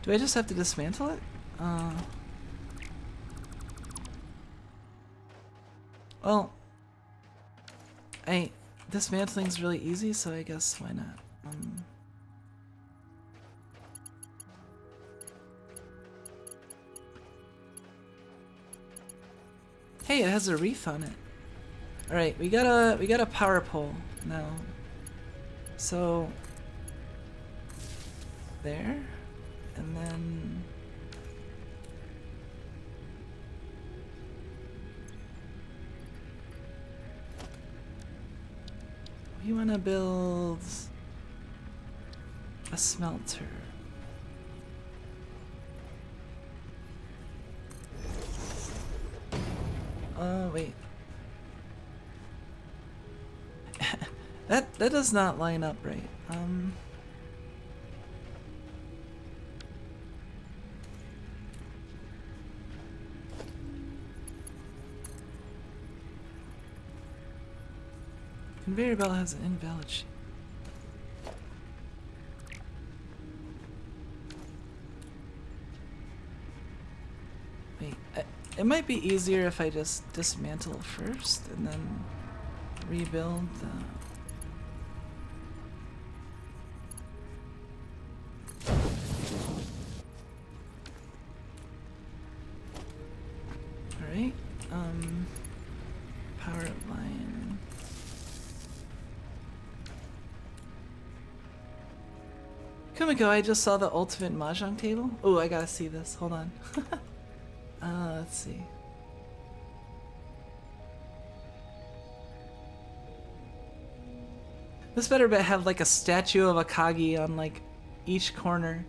Do I just have to dismantle it? Well, dismantling's really easy, so I guess why not? Hey, it has a wreath on it. All right, we got a power pole now. So there. And then we want to build a smelter. Oh wait. that does not line up right. Conveyor belt has an invalid shape. Wait, it might be easier if I just dismantle first and then rebuild the... Alright, power line. Kumiko, I just saw the ultimate mahjong table. Oh, I gotta see this. Hold on. Let's see. This better have like a statue of Akagi on like each corner.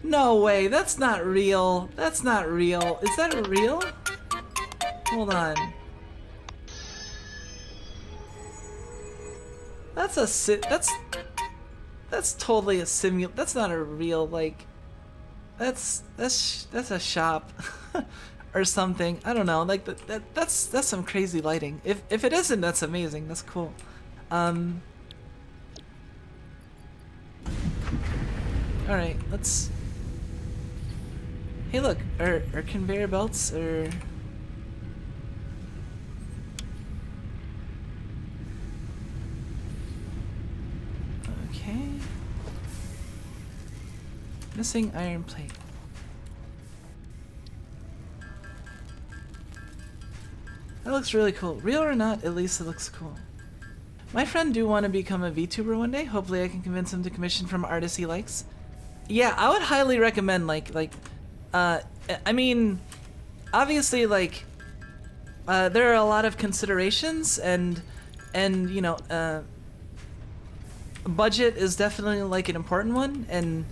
No way, that's not real. That's not real. Is that real? Hold on. That's totally a that's not a real, like, that's a shop or something. I don't know, like that's some crazy lighting. If it isn't, that's amazing. That's cool. All right, let's... Hey look, our conveyor belts are... Okay. Missing iron plate. That looks really cool. Real or not, at least it looks cool. My friend do want to become a VTuber one day. Hopefully I can convince him to commission from artists he likes. Yeah, I would highly recommend I mean, obviously there are a lot of considerations and you know, budget is definitely like an important one, and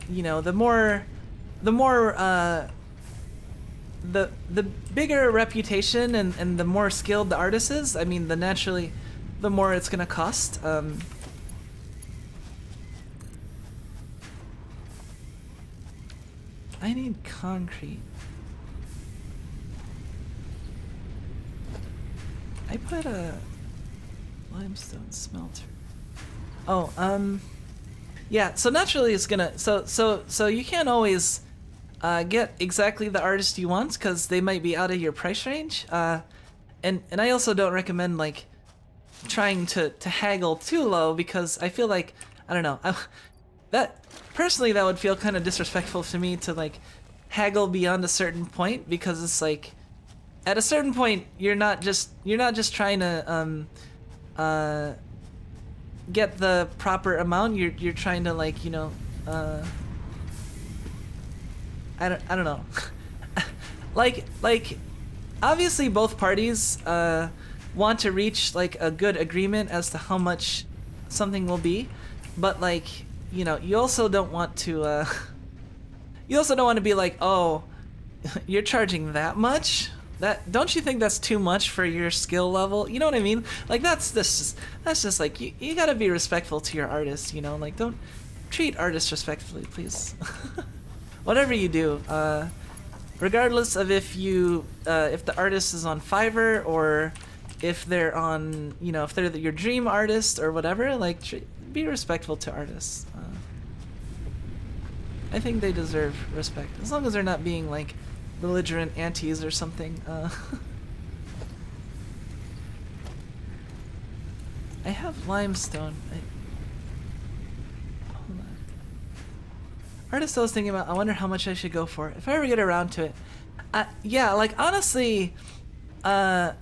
you know, the bigger reputation and the more skilled the artist is, I mean, the more it's gonna cost. I need concrete. I put a limestone smelter. Oh, yeah, so naturally it's gonna, so you can't always get exactly the artist you want because they might be out of your price range. And I also don't recommend like trying to haggle too low because I feel like, I don't know, that would feel kind of disrespectful to me to like haggle beyond a certain point, because it's like at a certain point you're not just trying to get the proper amount, you're trying to like, you know, I don't know. like obviously both parties want to reach like a good agreement as to how much something will be, but like, you know, you also don't want to be like, oh, you're charging that much? That, don't you think that's too much for your skill level? You know what I mean? Like that's just like, you gotta be respectful to your artist, you know? Like, don't treat artists respectfully, please. Whatever you do, regardless of if the artist is on Fiverr or if they're on, you know, if they're your dream artist or whatever, like, be respectful to artists. I think they deserve respect, as long as they're not being like belligerent aunties or something. I have limestone. Hold on. Artist I was thinking about, I wonder how much I should go for if I ever get around to it. Yeah, like honestly, I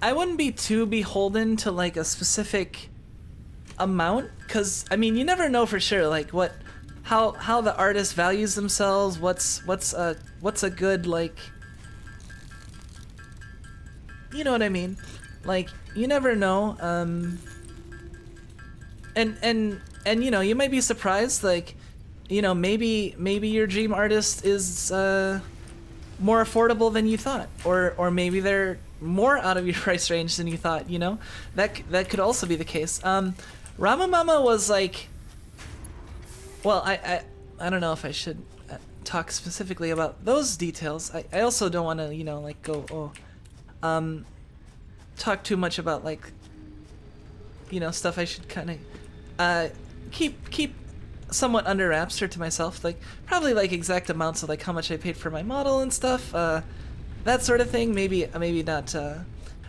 wouldn't be too beholden to like a specific amount, because I mean, you never know for sure like how the artist values themselves, what's a good, like, you know what I mean, like, you never know. And you know, you might be surprised, like, you know, maybe your dream artist is more affordable than you thought, or maybe they're more out of your price range than you thought, you know. That could also be the case. Ramamama was like, well, I don't know if I should talk specifically about those details. I also don't want to, you know, like go talk too much about, like, you know, stuff I should kind of keep somewhat under wraps or to myself, like probably like exact amounts of like how much I paid for my model and stuff, that sort of thing. Maybe not,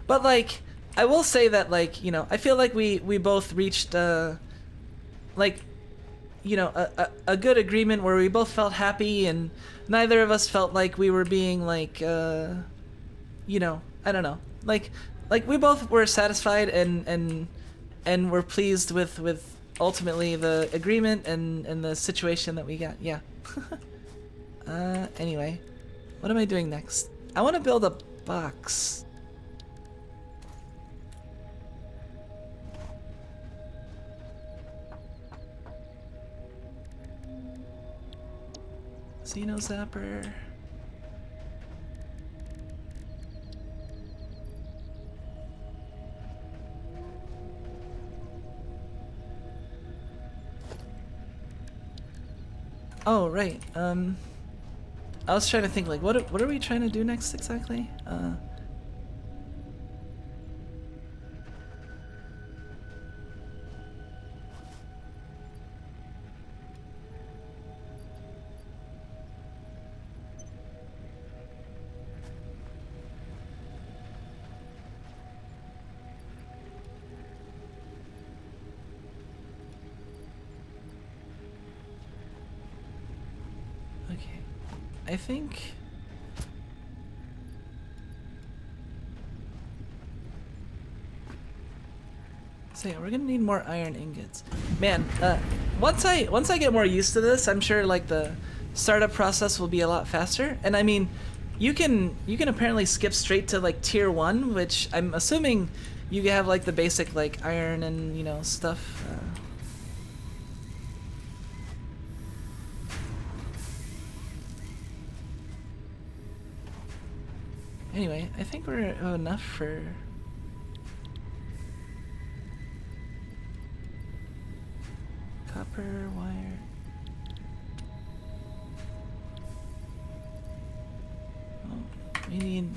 but like I will say that, like, you know, I feel like we both reached like, you know, a good agreement where we both felt happy and neither of us felt like we were being like, you know, I don't know, like we both were satisfied and were pleased with ultimately the agreement and the situation that we got. Yeah. Anyway, what am I doing next? I want to build a box. Xeno Zapper. Oh, right. I was trying to think, like, what are we trying to do next exactly? I think. So yeah, we're gonna need more iron ingots. Man, once I get more used to this, I'm sure like the startup process will be a lot faster. And I mean, you can apparently skip straight to like tier 1, which I'm assuming you have like the basic like iron and you know stuff. Anyway, I think we're enough for. Copper wire. Oh, we need.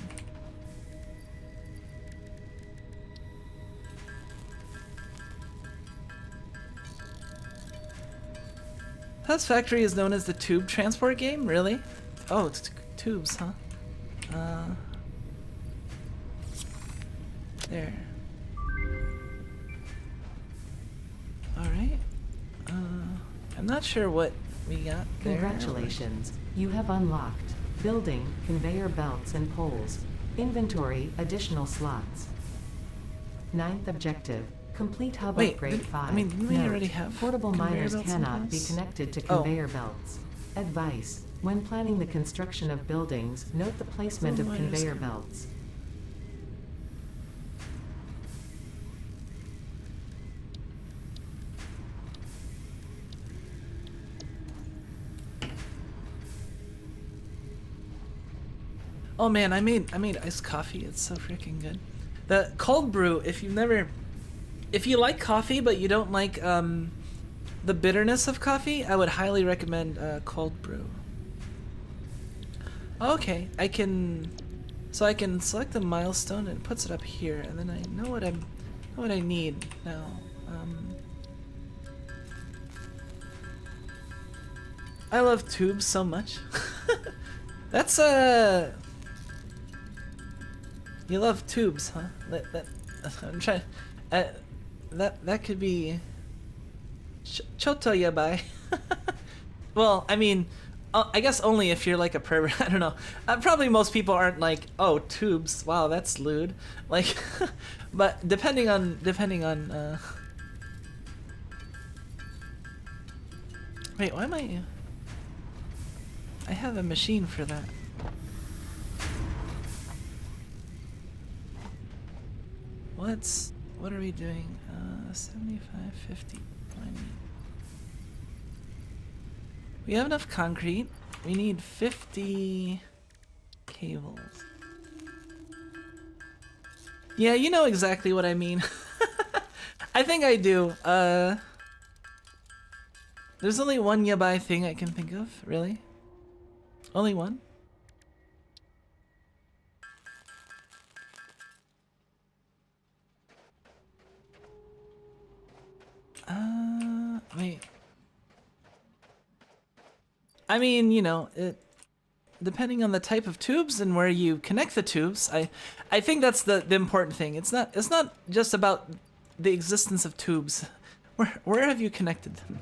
Satisfactory is known as the tube transport game? Really? Oh, it's tubes, huh? There. Alright. I'm not sure what we got there. Congratulations. You have unlocked building, conveyor belts and poles. Inventory, additional slots. 9th objective. Complete hub upgrade 5. I mean, didn't we already have portable miners belts cannot be connected to conveyor belts. Advice. When planning the construction of buildings, note the placement of conveyor belts. Oh man, I made iced coffee. It's so freaking good. The cold brew, if you like coffee but you don't like the bitterness of coffee, I would highly recommend cold brew. Okay, I can select the milestone and it puts it up here, and then I know what I need now. I love tubes so much. That's you love tubes, huh? I'm trying. That could be. Choto yabai. Well, I mean, I guess only if you're like a pervert. I don't know. Probably most people aren't like, oh, tubes. Wow, that's lewd. Like, but depending on. Wait, why am I? I have a machine for that. What are we doing? 75, 50, 20. We have enough concrete. We need 50 cables. Yeah, you know exactly what I mean. I think I do. There's only one yabai thing I can think of, really? Only one? Wait. I mean, you know, depending on the type of tubes and where you connect the tubes, I think that's the important thing. It's not just about the existence of tubes. Where have you connected them?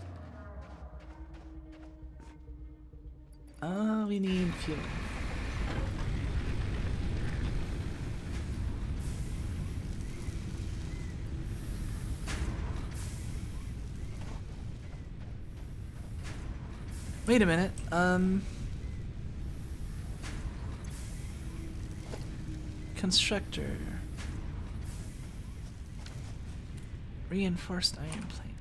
We need fuel. Wait a minute, constructor. Reinforced iron plate.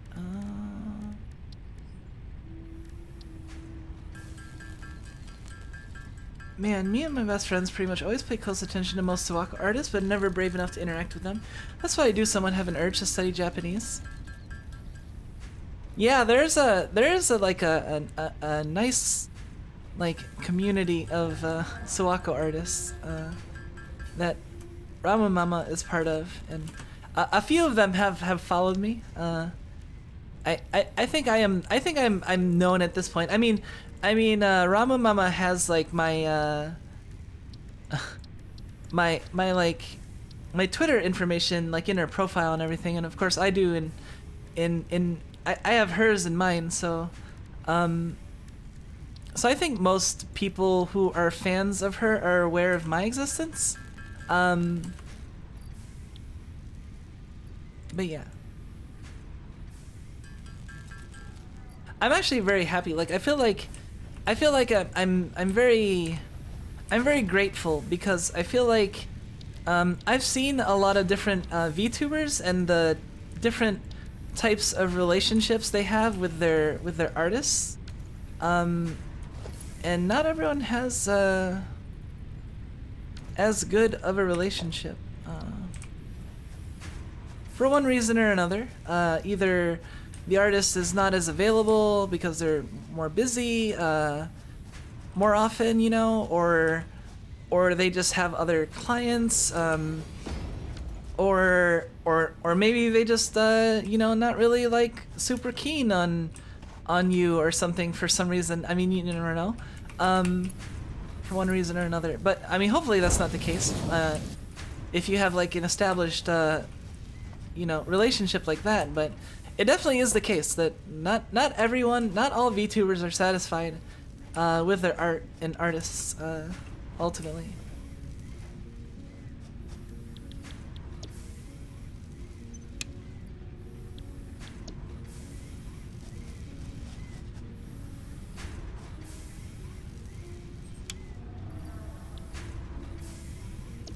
Man, me and my best friends pretty much always pay close attention to most Suwako artists, but never brave enough to interact with them. That's why I do somewhat have an urge to study Japanese. Yeah, there's a nice like community of Suwako artists that Ramamama is part of, and a few of them have followed me. I think I'm known at this point. I mean Ramamama has like my my Twitter information like in her profile and everything, and of course I do in I have hers in mine, so so I think most people who are fans of her are aware of my existence. But yeah. I'm actually very happy. Like I feel like I'm very grateful because I feel like I've seen a lot of different VTubers and the different types of relationships they have with their artists, and not everyone has as good of a relationship for one reason or another. Either the artist is not as available because they're more busy more often, you know, or they just have other clients, or maybe they just you know, not really like super keen on you or something for some reason. I mean, you never know, for one reason or another. But I mean, hopefully that's not the case. If you have like an established you know, relationship like that. But it definitely is the case that not everyone, not all VTubers are satisfied with their art and artists ultimately.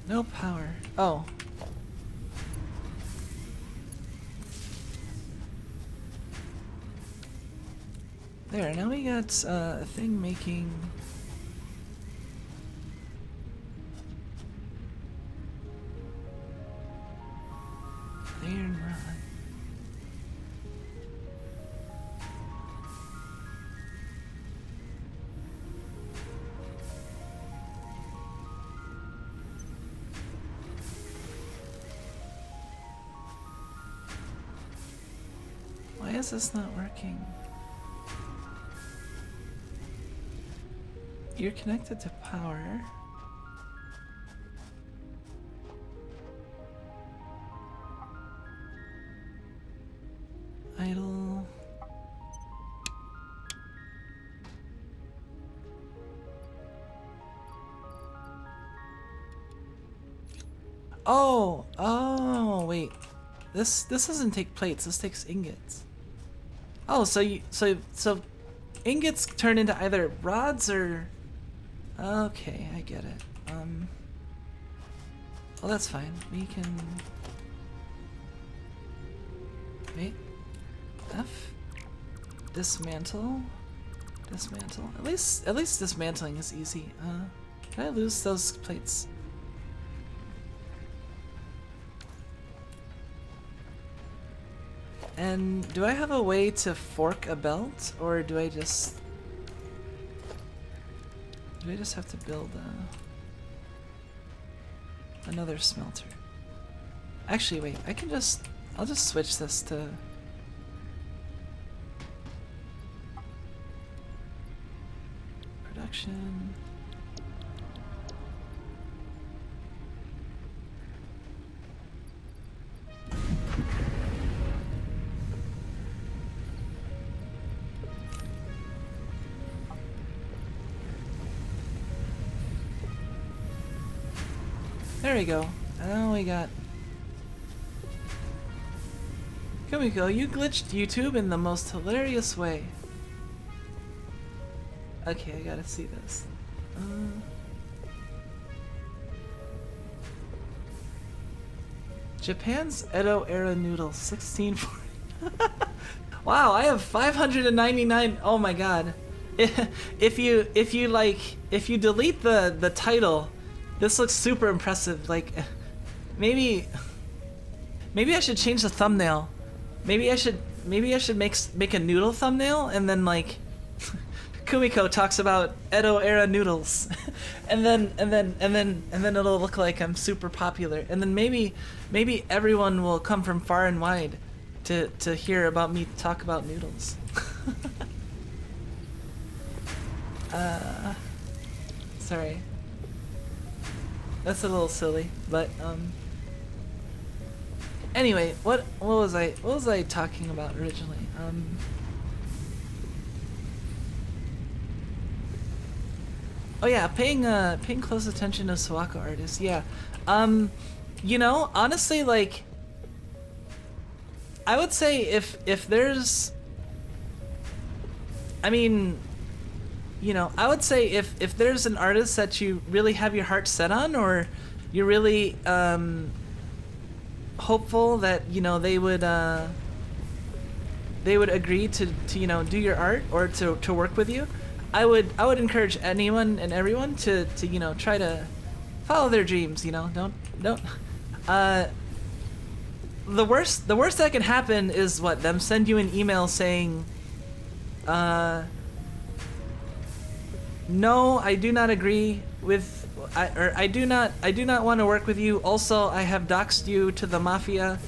No power. Oh. There, now we got a thing making... Iron rod. Why is this not working? You're connected to power. Idle. Oh, wait. This doesn't take plates. This takes ingots. Oh, so ingots turn into either rods or... Okay, I get it. Well, that's fine. We can... Wait. F. Dismantle. Dismantle. At least dismantling is easy. Can I lose those plates? And do I have a way to fork a belt, or do I just have to build another smelter? Actually, wait, I'll just switch this to production. There we go. Now we got... Kumiko, you glitched YouTube in the most hilarious way. Okay, I gotta see this. Japan's Edo era noodles, 1640. Wow, I have 599. Oh my god. If you delete the title, this looks super impressive. Like, maybe I should change the thumbnail. Maybe I should make a noodle thumbnail, and then like Kumiko talks about Edo era noodles, and then it'll look like I'm super popular, and then maybe everyone will come from far and wide to hear about me talk about noodles. Sorry. That's a little silly, but anyway, what was I talking about originally? Oh yeah, paying close attention to Sawako artists. Yeah. You know, honestly, like, I would say if there's, I mean, you know, I would say if there's an artist that you really have your heart set on, or you're really hopeful that, you know, they would agree to you know, do your art or to work with you, I would encourage anyone and everyone to you know, try to follow their dreams. You know, don't the worst that can happen is what, them send you an email saying, no, I do not agree with, I do not want to work with you. Also, I have doxed you to the mafia,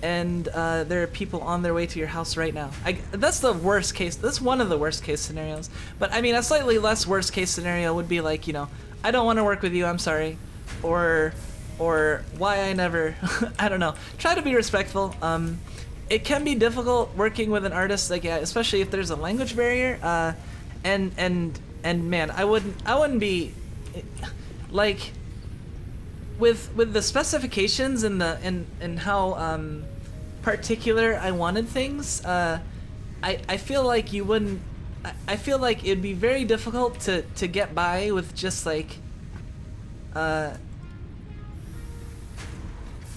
and there are people on their way to your house right now. That's the worst case. That's one of the worst case scenarios. But I mean, a slightly less worst case scenario would be like, you know, I don't want to work with you, I'm sorry, or why I never, I don't know. Try to be respectful. It can be difficult working with an artist, like, yeah, especially if there's a language barrier. And man, I wouldn't be like, with the specifications and the and how particular I wanted things. I feel like you wouldn't. I feel like it'd be very difficult to get by with just like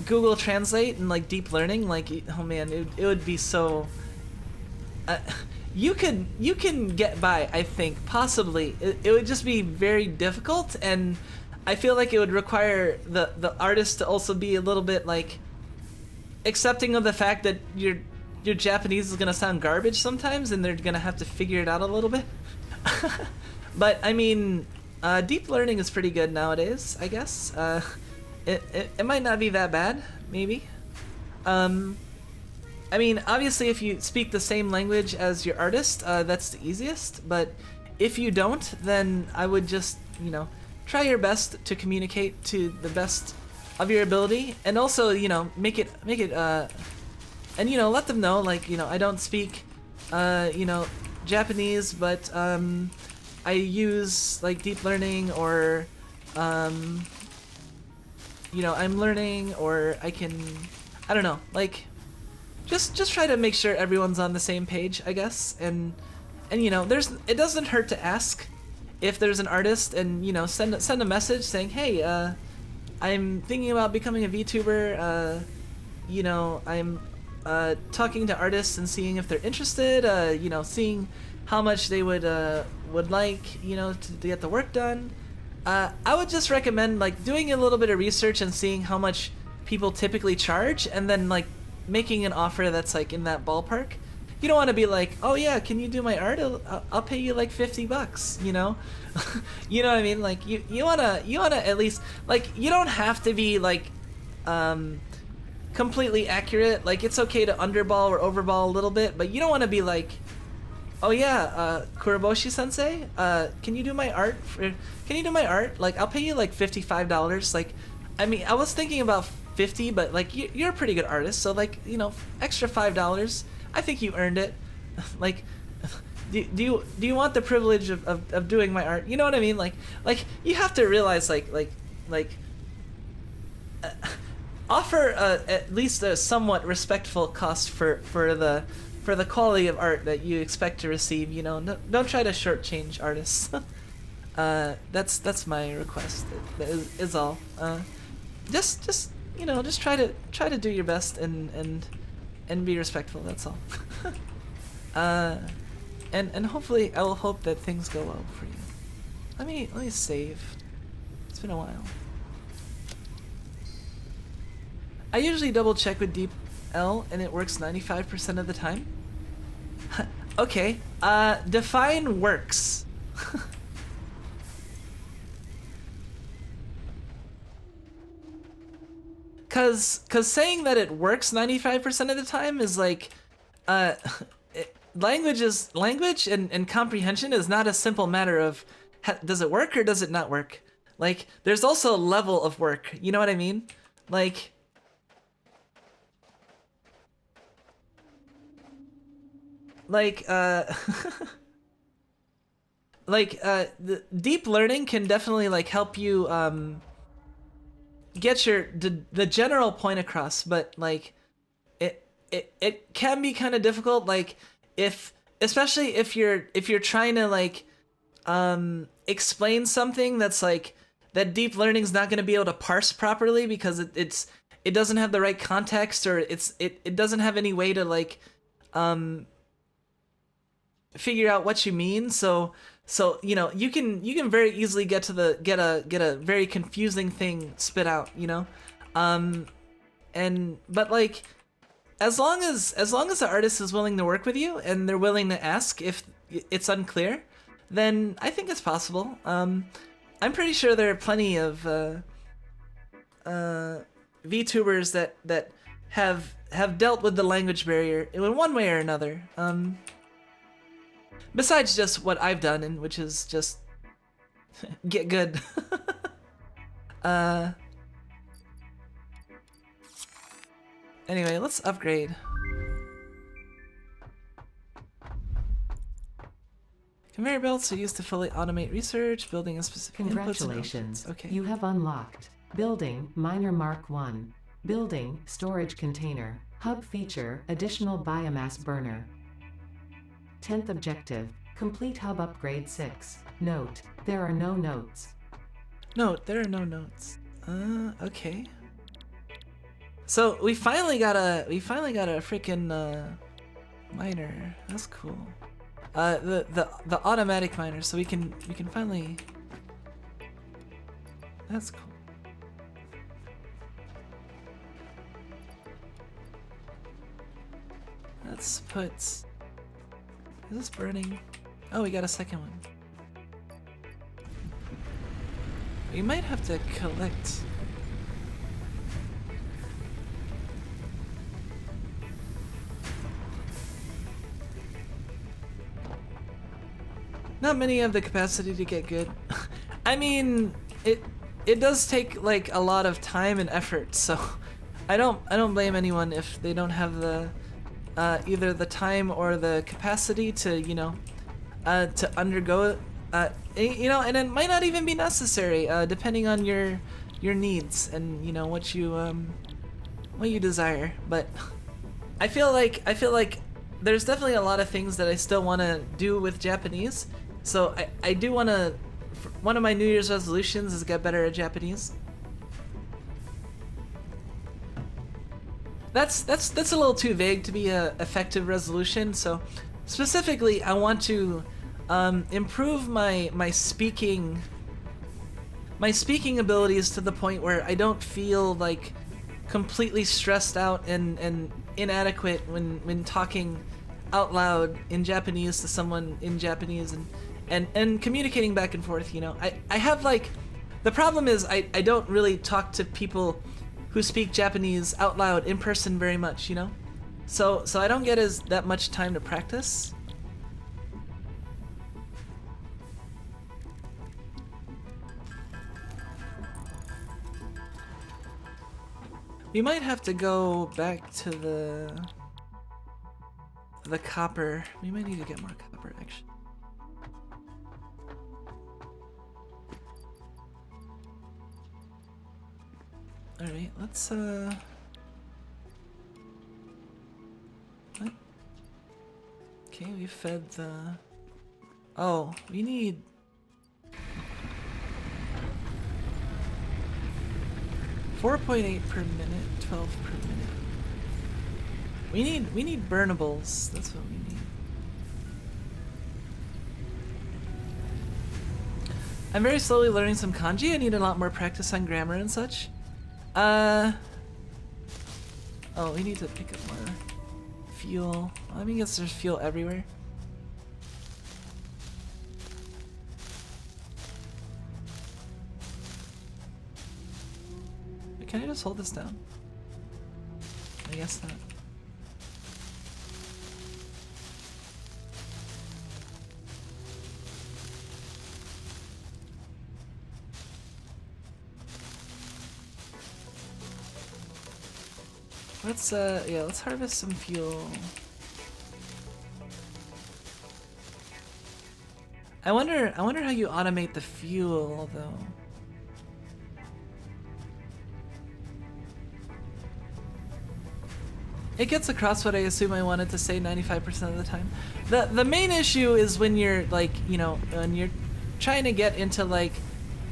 Google Translate and like deep learning. Like, oh man, it would be so. You can get by, I think, possibly. It would just be very difficult, and I feel like it would require the artist to also be a little bit like accepting of the fact that your Japanese is gonna sound garbage sometimes, and they're gonna have to figure it out a little bit. But I mean, deep learning is pretty good nowadays, I guess. It might not be that bad, maybe. I mean, obviously, if you speak the same language as your artist, that's the easiest. But if you don't, then I would just, you know, try your best to communicate to the best of your ability, and also, you know, make it, and, you know, let them know, like, you know, I don't speak, you know, Japanese, but I use like deep learning, or, you know, I'm learning, or I can, I don't know, like. Just try to make sure everyone's on the same page, I guess, and you know, it doesn't hurt to ask if there's an artist, and, you know, send a message saying, hey, I'm thinking about becoming a VTuber. You know, I'm talking to artists and seeing if they're interested. You know, seeing how much they would like, you know, to get the work done. I would just recommend like doing a little bit of research and seeing how much people typically charge, and then like making an offer that's like in that ballpark. You don't want to be like, oh yeah, can you do my art? I'll pay you like $50, you know? You know what I mean? Like, you wanna at least, like, you don't have to be like completely accurate. Like, it's okay to underball or overball a little bit, but you don't want to be like, oh yeah, Kuroboshi sensei, can you do my art? Like, I'll pay you like $55. Like, I mean, I was thinking about 50, but like, you're a pretty good artist, so like, you know, extra $5, I think you earned it. Like, do you want the privilege of doing my art? You know what I mean? Like you have to realize offer at least a somewhat respectful cost for the quality of art that you expect to receive. You know, no, don't try to shortchange artists. That's my request. That is all. Just you know, just try to do your best and be respectful. That's all. And hopefully, I will hope that things go well for you. Let me save. It's been a while. I usually double check with DeepL, and it works 95% of the time. Okay. Define works. Cause saying that it works 95% of the time is like, language and comprehension is not a simple matter of does it work or does it not work. Like, there's also a level of work. You know what I mean? Like, like the deep learning can definitely like help you get the general point across, but like it can be kind of difficult, like especially if you're trying to like explain something that's like that deep learning's not going to be able to parse properly because it doesn't have the right context, or it doesn't have any way to like figure out what you mean. So you know, you can very easily get a very confusing thing spit out, you know. But like as long as the artist is willing to work with you and they're willing to ask if it's unclear, then I think it's possible. I'm pretty sure there are plenty of VTubers that have dealt with the language barrier in one way or another. Besides just what I've done, and which is just get good. Anyway, let's upgrade. Conveyor belts are used to fully automate research, building a specific Congratulations. Inputs. Okay. You have unlocked Building Miner Mark 1. Building Storage Container. Hub feature Additional Biomass Burner. 10th objective. Complete Hub Upgrade 6. Note, there are no notes. Note, there are no notes. Okay. So we finally got a freaking miner. That's cool. The automatic miner, so we can finally. That's cool. Let's put. Is this burning? Oh, we got a second one. We might have to collect. Not many have the capacity to get good. I mean, it does take like a lot of time and effort, so I don't blame anyone if they don't have the either the time or the capacity to, you know, to undergo it. You know, and it might not even be necessary, depending on your needs and, you know, what you desire. But I feel like there's definitely a lot of things that I still want to do with Japanese. So I do want to. One of my New Year's resolutions is get better at Japanese. That's a little too vague to be a effective resolution. So specifically, I want to improve my speaking abilities to the point where I don't feel like completely stressed out and inadequate when talking out loud in Japanese to someone in Japanese and communicating back and forth, you know. I have like, the problem is I don't really talk to people who speak Japanese out loud in person very much, you know. So I don't get that much time to practice. We might have to go back to the copper. We might need to get more copper, actually. Alright, let's what? Okay, we fed the. Oh, we need. $4.8 per minute, 12 per minute. We need burnables. That's what we need. I'm very slowly learning some kanji. I need a lot more practice on grammar and such. Oh, we need to pick up more fuel. I mean, I guess there's fuel everywhere. Can I just hold this down? I guess not. Let's harvest some fuel. I wonder how you automate the fuel though. It gets across what I assume I wanted to say 95% of the time. The main issue is when you're like, you know, when you're trying to get into like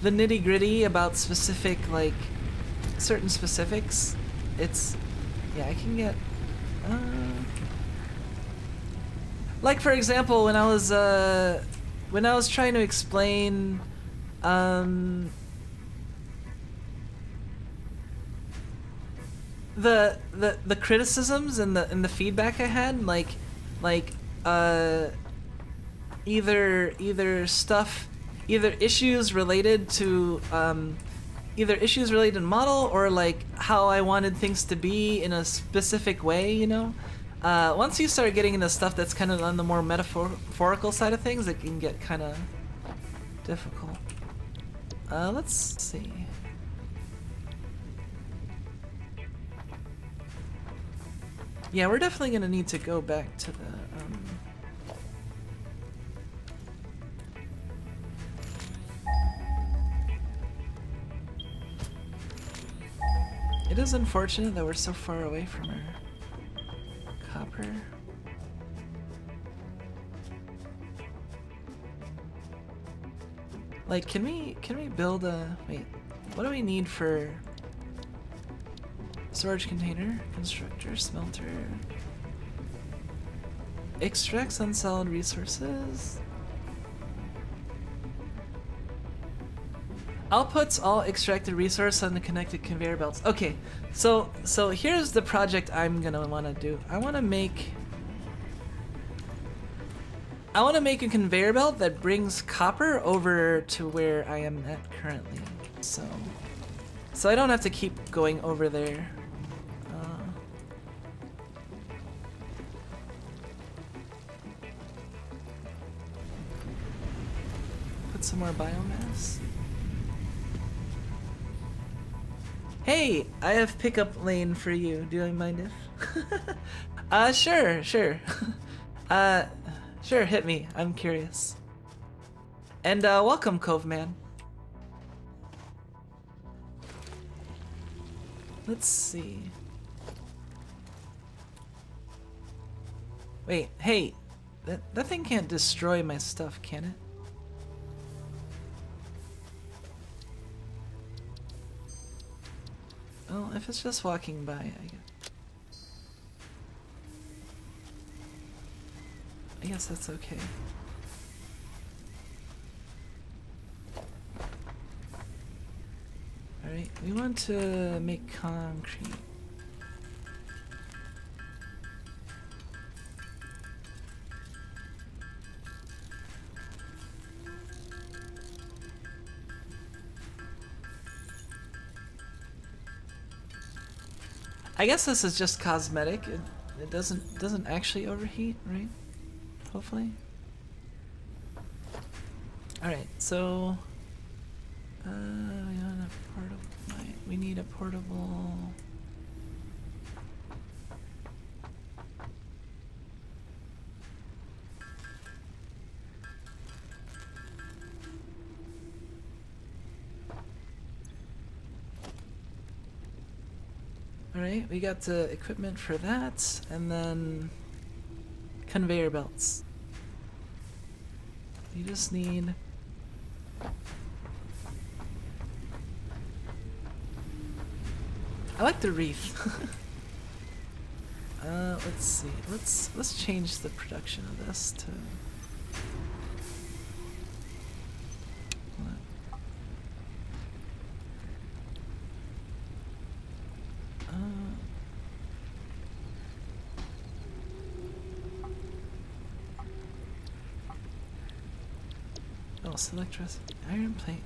the nitty-gritty about specific, like certain specifics. It's, yeah, I can get like for example when I was trying to explain the criticisms and the feedback I had, either issues related to model, or like how I wanted things to be in a specific way, you know. Once you start getting into stuff that's kind of on the more metaphorical side of things, it can get kind of difficult. Let's see. Yeah, we're definitely gonna need to go back to the It is unfortunate that we're so far away from our copper. Like, can we build a, wait, what do we need for storage container, constructor, smelter, extracts unsold resources, outputs all extracted resource on the connected conveyor belts. Okay, so here's the project I'm gonna want to do. I want to make a conveyor belt that brings copper over to where I am at currently. So I don't have to keep going over there. Put some more biomass. Hey, I have pickup lane for you. Do you mind if? Sure. Sure, hit me. I'm curious. And welcome, Cove Man. Let's see. Wait, hey, that thing can't destroy my stuff, can it? Well, if it's just walking by, I guess that's okay. Alright, we want to make concrete. I guess this is just cosmetic. It doesn't actually overheat, right? Hopefully. All right, so we need a portable. Alright, we got the equipment for that, and then conveyor belts. You just need... I like the wreath. Let's see. Let's change the production of this to... Oh, select recipe. Iron plate.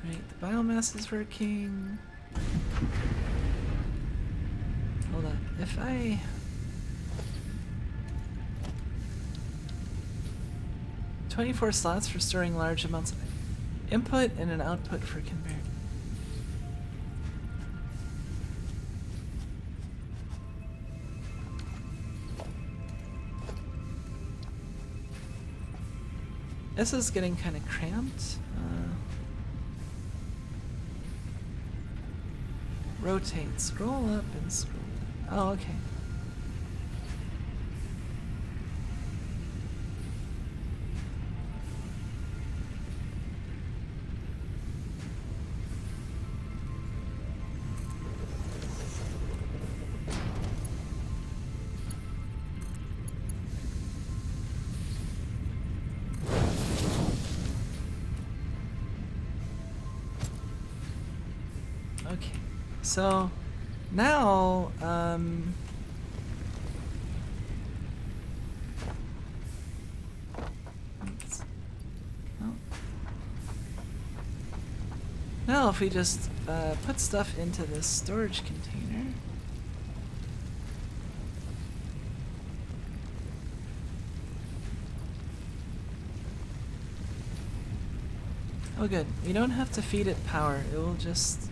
Right, the biomass is working. Hold on. If I... "24 slots for storing large amounts of input and an output for conveyor." This is getting kind of cramped. Rotate, scroll up and scroll down. Oh, okay. Okay, so now, now if we just put stuff into this storage container. Oh good, we don't have to feed it power, it will just...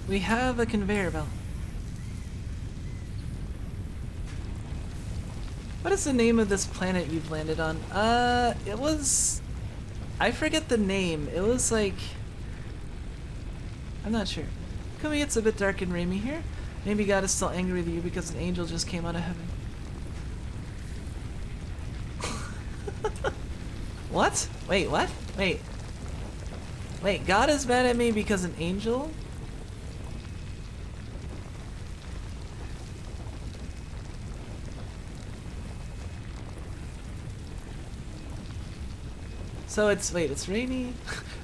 We have a conveyor belt. What is the name of this planet you've landed on? It was... I forget the name. It was like... I'm not sure. Kumi, it's a bit dark and rainy here. Maybe God is still angry with you because an angel just came out of heaven. What? Wait, what? Wait. Wait, God is mad at me because an angel? So it's, wait, it's rainy?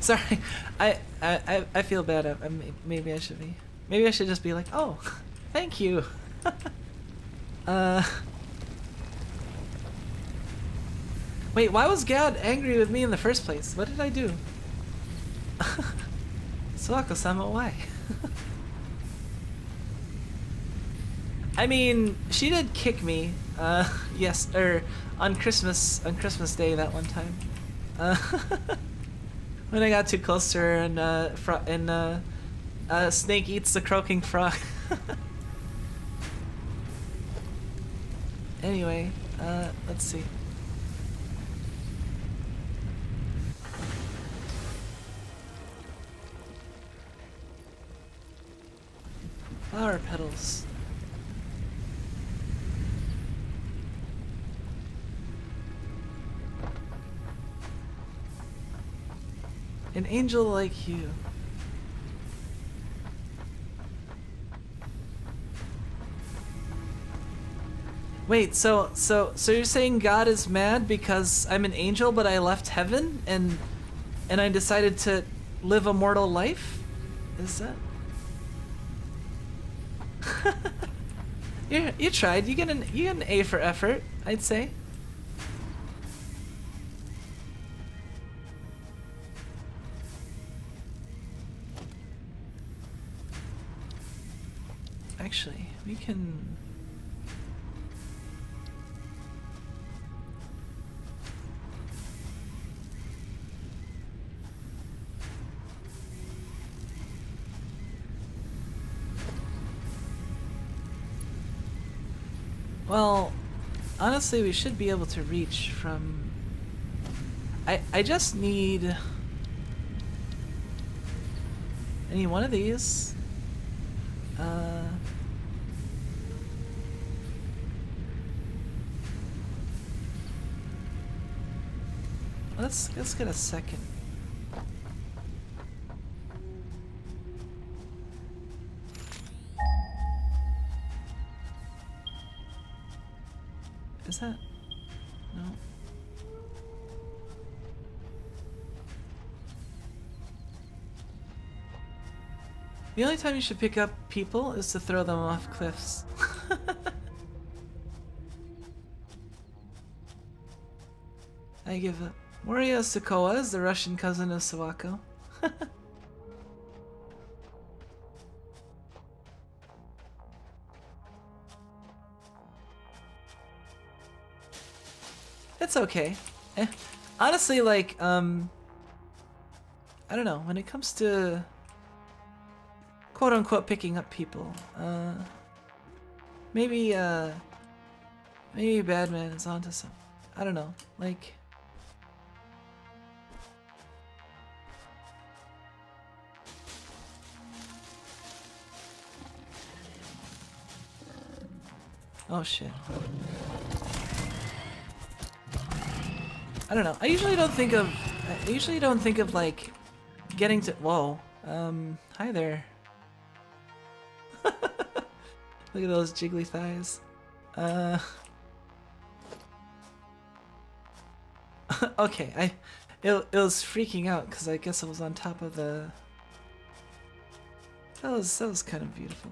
Sorry, I feel bad. Maybe I should be. Maybe I should just be like, oh, thank you. Wait, why was God angry with me in the first place? What did I do? Sawako-sama, why? I mean, she did kick me. Yes, on Christmas Day that one time. When I got too close to her and Snake eats the croaking frog. Anyway, let's see. Flower petals. An angel like you. Wait, so you're saying God is mad because I'm an angel but I left heaven and I decided to live a mortal life? Is that? You tried. You get an A for effort, I'd say. Actually, we can... Well, honestly, we should be able to reach from... I just need... I need one of these. Let's get a second. Is that? No. The only time you should pick up people is to throw them off cliffs. I give up. Moria Sukoa is the Russian cousin of Sawako. It's okay. Honestly, like, I don't know, when it comes to quote-unquote picking up people, maybe Maybe Badman is onto some. I don't know. Like. Oh shit. I don't know. I usually don't think of like getting to. Whoa. Hi there. Look at those jiggly thighs. Okay, it was freaking out because I guess it was on top of the. That was kind of beautiful.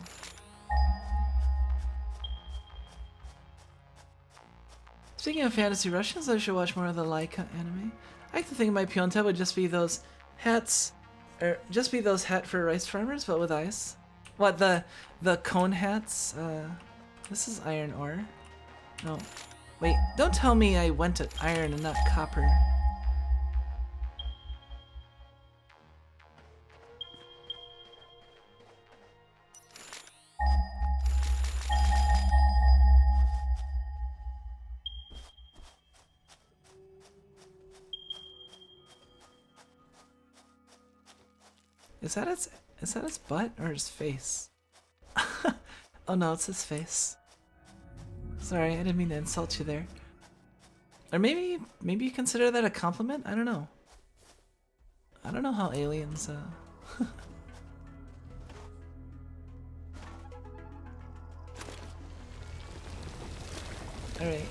Speaking of fantasy Russians, I should watch more of the Laika anime. I like to think my Pyeonta would just be those hats, or just be those hat for rice farmers, but with ice. What, the cone hats? This is iron ore. No, wait, don't tell me I went to iron and not copper. Is that its butt or his face? Oh no, it's his face. Sorry, I didn't mean to insult you there. Or maybe you consider that a compliment? I don't know. I don't know how aliens Alright,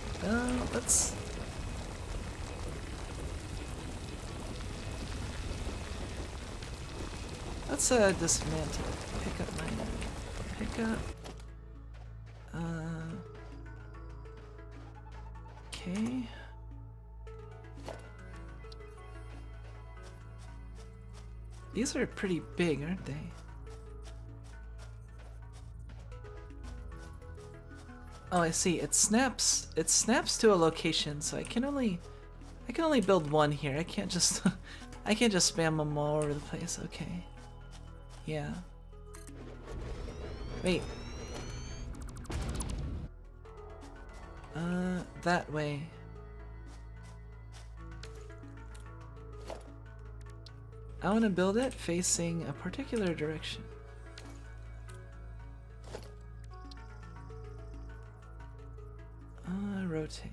let's dismantle. Pick up mine. Pick up. Okay. These are pretty big, aren't they? Oh, I see. It snaps to a location, so I can only build one here. I can't just I can't just spam them all over the place. Okay. Yeah. Wait. That way. I want to build it facing a particular direction. Rotate.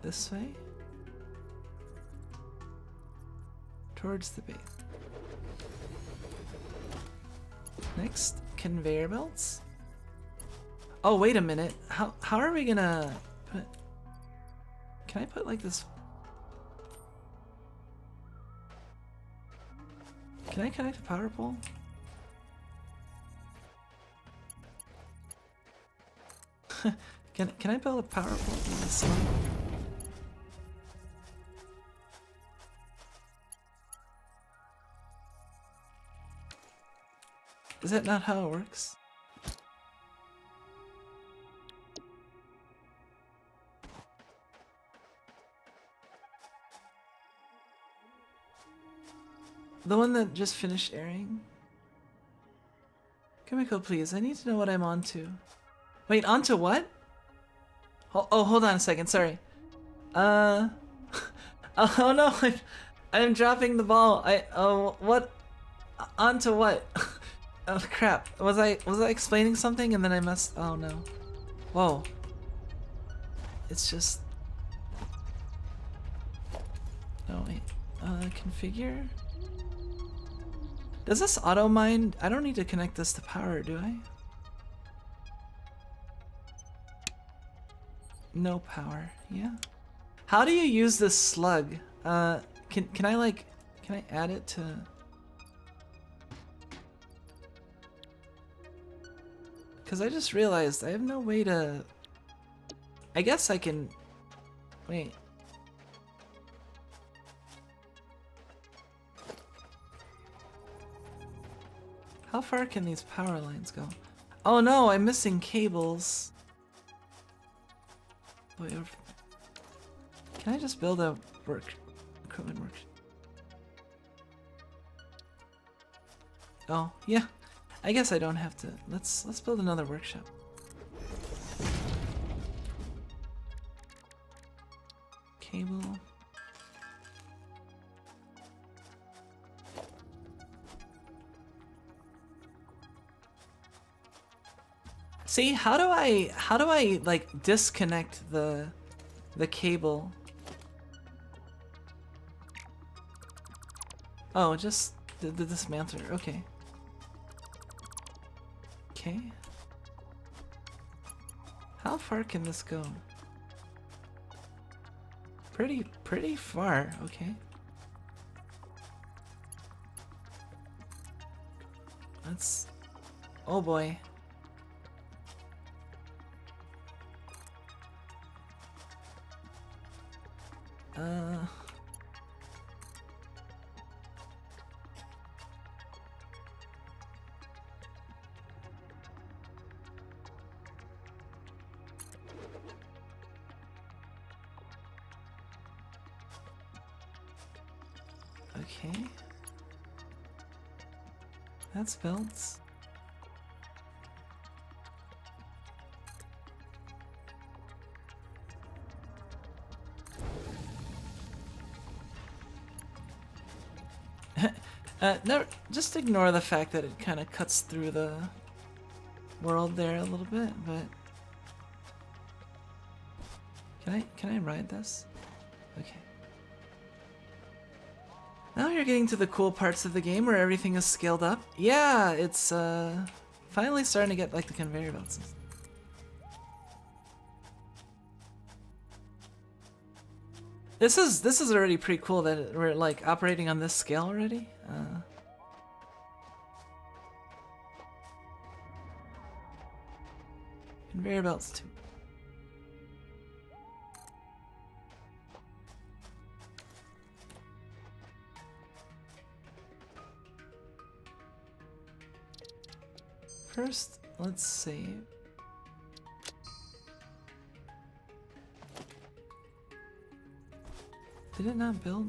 This way. Towards the base. Next, conveyor belts. Oh, wait a minute. How are we gonna put... Can I put like this? Can I connect a power pole? Can I build a power pole in this one? Is that not how it works? The one that just finished airing? Chemical, please. I need to know what I'm onto. Wait, onto what? Oh, hold on a second. Sorry. Oh no, I'm dropping the ball. What? Onto what? Oh crap. Was I explaining something and then I messed? Oh no. Whoa. It's just. No wait. Configure. Does this auto mine? I don't need to connect this to power, do I? No power. Yeah. How do you use this slug? Can I add it to? Because I just realized I have no way to... I guess I can... Wait. How far can these power lines go? Oh no, I'm missing cables. Wait, can I just build a equipment work? Oh, yeah. I guess I don't have to. Let's build another workshop. cable. See, how do I like disconnect the cable? Oh, just the dismantler. Okay. Okay. How far can this go? Pretty far. Okay. That's... Oh boy. Okay. That's belts. Never, just ignore the fact that it kind of cuts through the world there a little bit, but can I ride this? Okay. Now you're getting to the cool parts of the game where everything is scaled up. Yeah, it's finally starting to get like the conveyor belts. This is already pretty cool that we're like operating on this scale already. Conveyor belts too. First, let's save. Did it not build?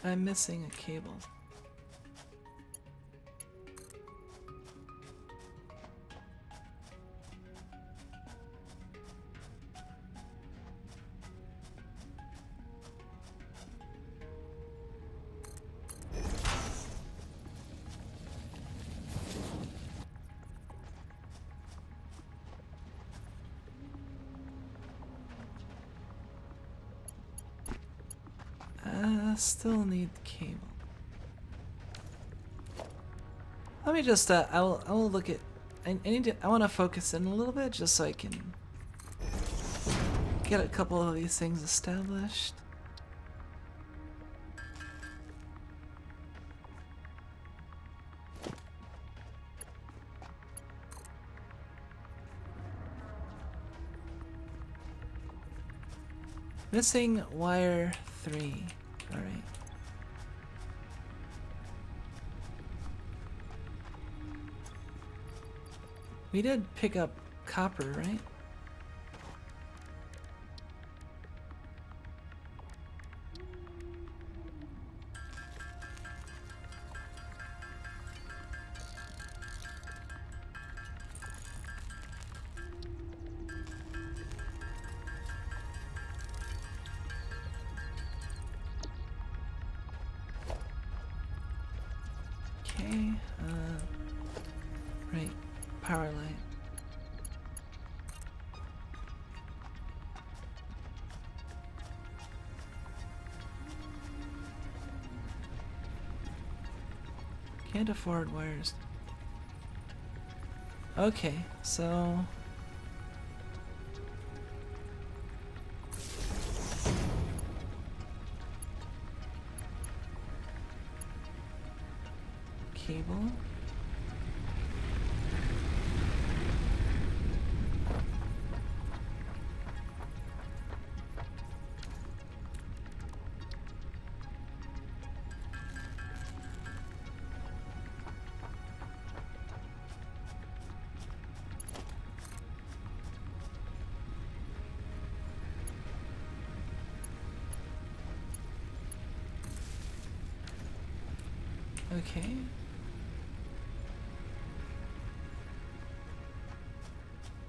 I'm missing a cable. Still need the cable. Let me just I will look at I want to focus in a little bit just so I can get a couple of these things established. Missing wire 3. All right. We did pick up copper, right? Okay, right, power line. Can't afford wires. Okay, so... Cable. Okay.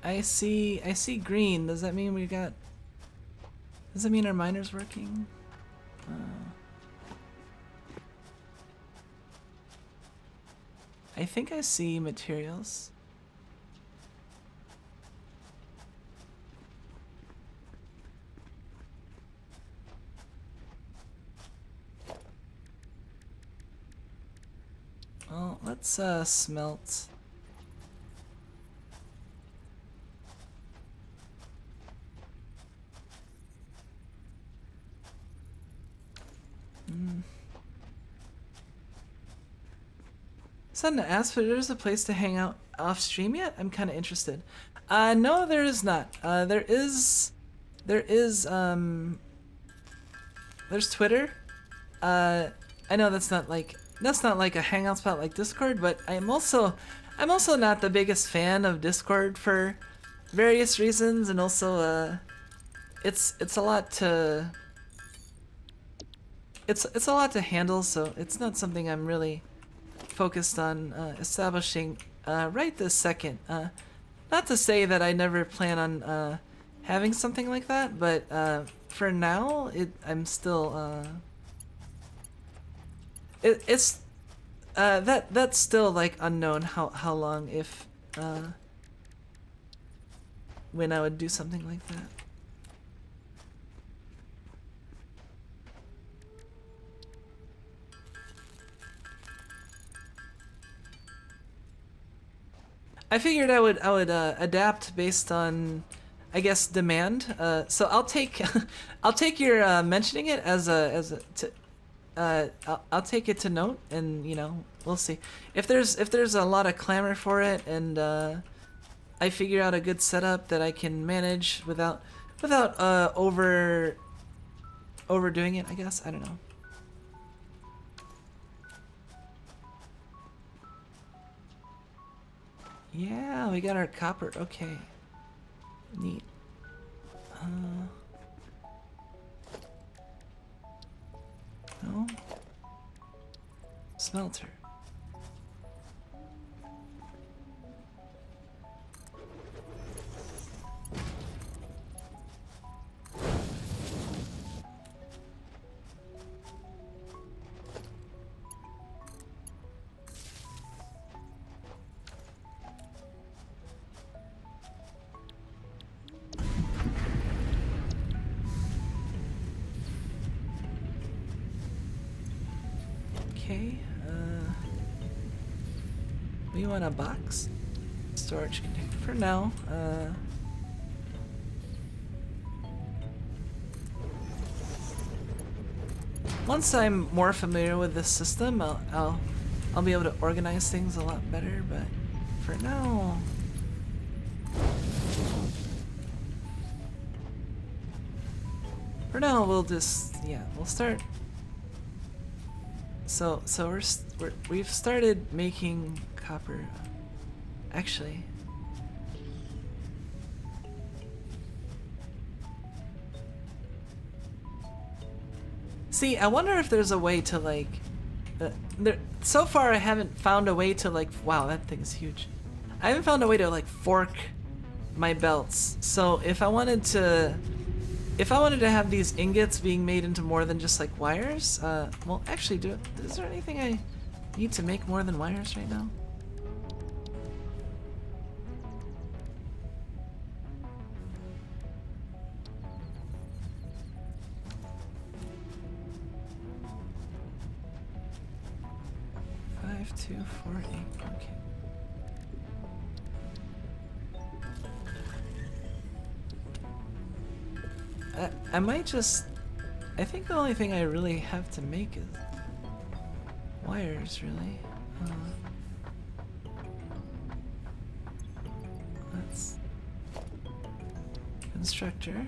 I see green. Does that mean we got... Does that mean our miner's working? I think I see materials. Well, let's smelt. Something to ask, but there's a place to hang out off stream yet? I'm kind of interested. No, there is not. There's Twitter. I know that's not like a hangout spot like Discord, but I'm also not the biggest fan of Discord for various reasons, and also it's a lot to handle, so it's not something I'm really focused on establishing right this second. Not to say that I never plan on having something like that, but for now, I'm still that's still like unknown how long, if when I would do something like that. I figured I would adapt based on, I guess, demand. So I'll take your mentioning it as a I'll take it to note, and you know, we'll see if there's a lot of clamor for it, and I figure out a good setup that I can manage without overdoing it, I guess. I don't know. Yeah, we got our copper. Okay. Neat. No. Smelter. Okay, we want a box storage container for now. Once I'm more familiar with this system, I'll be able to organize things a lot better. But for now, we'll just we'll start. So we've started making copper. Actually, see, I wonder if there's a way to like. So far, I haven't found a way to like. Wow, that thing's huge. I haven't found a way to like fork my belts. So if I wanted to have these ingots being made into more than just like wires, well, actually, is there anything I need to make more than wires right now? Five, 2, 4, 8. Okay. I might just... I think the only thing I really have to make is wires, really. Let's... Constructor.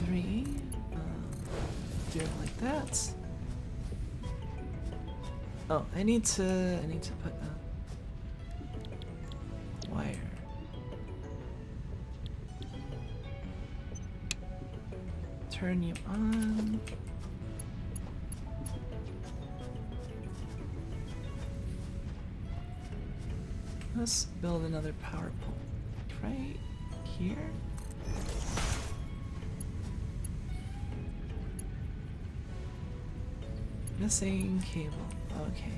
3. Do it like that. Oh, I need to put a wire. Turn you on. Let's build another power pole right here. Missing cable. Okay.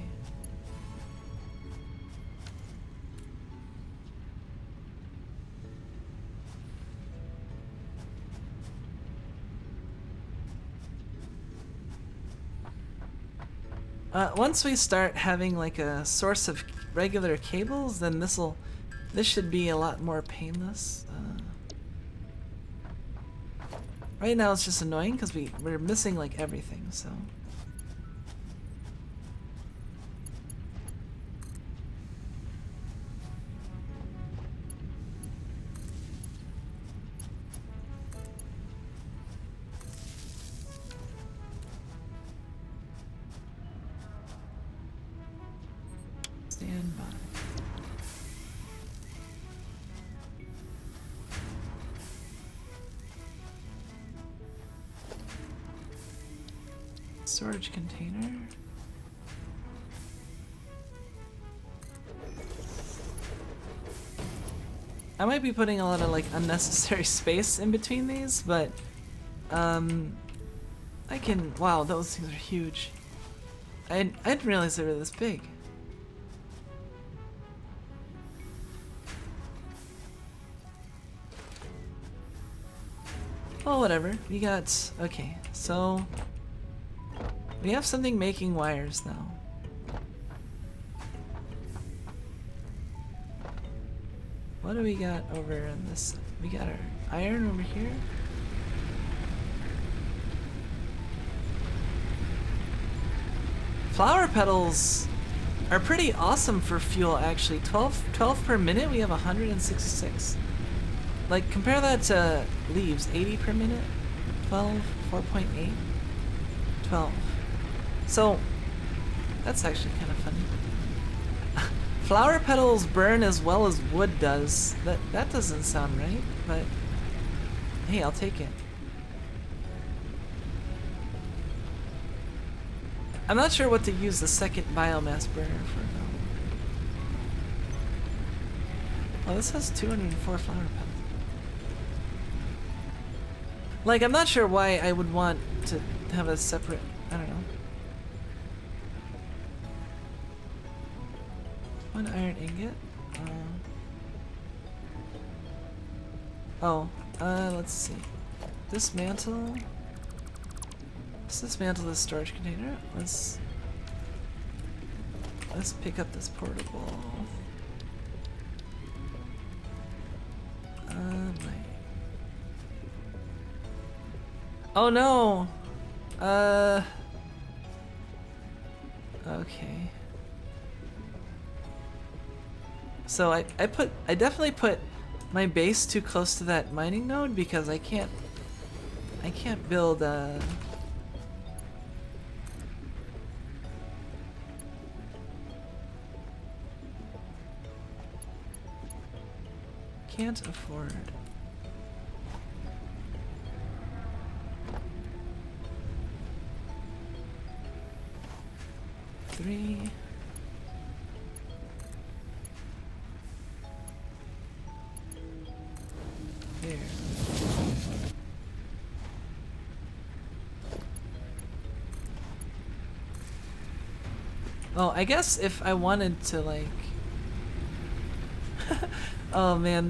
Once we start having like a source of regular cables, then this should be a lot more painless. Right now it's just annoying because we're missing like everything, so. Stand by. Storage container. I might be putting a lot of like unnecessary space in between these, but I can. Wow, those things are huge. I didn't realize they were this big. Oh, whatever. We got. Okay, so we have something making wires now. What do we got over in this? We got our iron over here. Flower petals are pretty awesome for fuel, actually. 12 per minute, we have 166. Like, compare that to leaves, 80 per minute, 12, 4.8, 12. So, that's actually kind of funny. Flower petals burn as well as wood does. That doesn't sound right, but hey, I'll take it. I'm not sure what to use the second biomass burner for though. Oh, this has 204 flower petals. Like, I'm not sure why I would want to have a separate, I don't know. One iron ingot. Let's see. Dismantle. Let's dismantle this storage container. Let's pick up this portable. Oh no! Okay. So I definitely put my base too close to that mining node because I can't build can't afford. Three. There. Oh, I guess if I wanted to like oh man,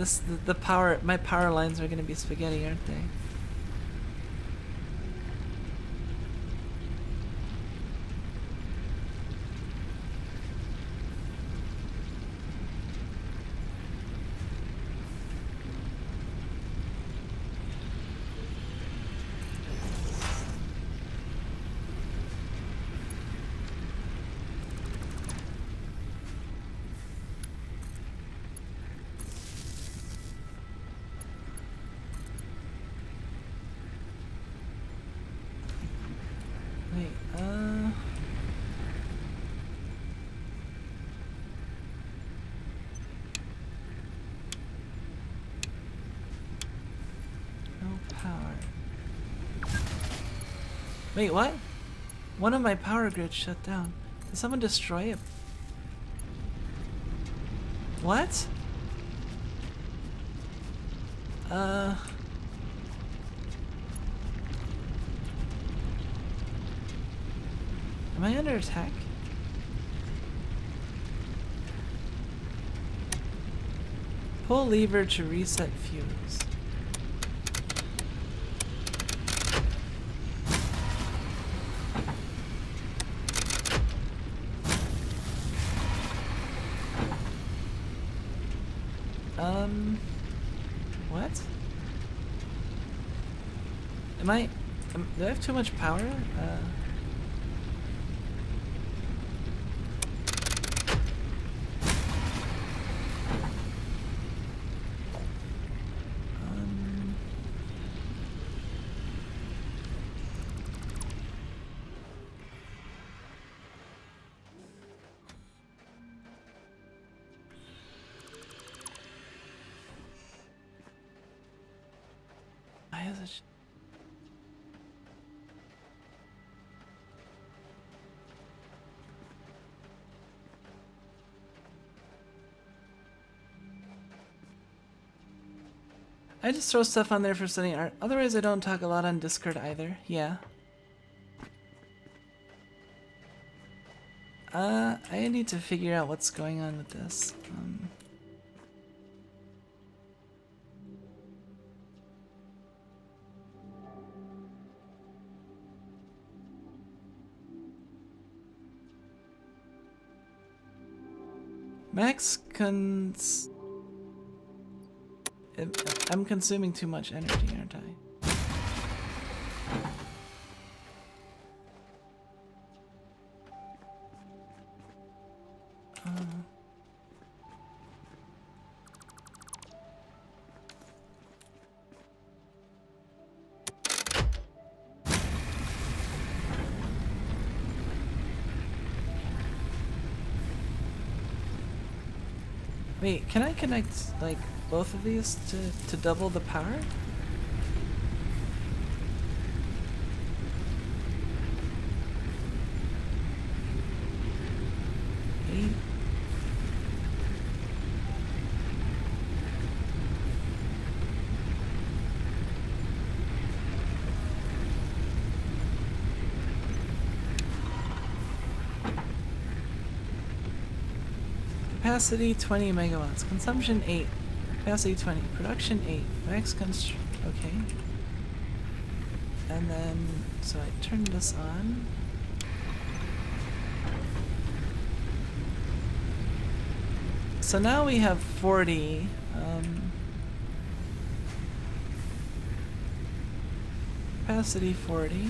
my power lines are gonna be spaghetti, aren't they? Wait, what? One of my power grids shut down. Did someone destroy it? What? Am I under attack? Pull lever to reset fuse. What? Do I have too much power? Why is it? I just throw stuff on there for studying art. Otherwise, I don't talk a lot on Discord either. Yeah. I need to figure out what's going on with this. I'm consuming too much energy, aren't I? Wait, can I connect, like, both of these to double the power? Eight. Capacity 20 megawatts. Consumption 8. Capacity 20. Production 8. Max okay. And then, so I turn this on. So now we have 40. Capacity 40.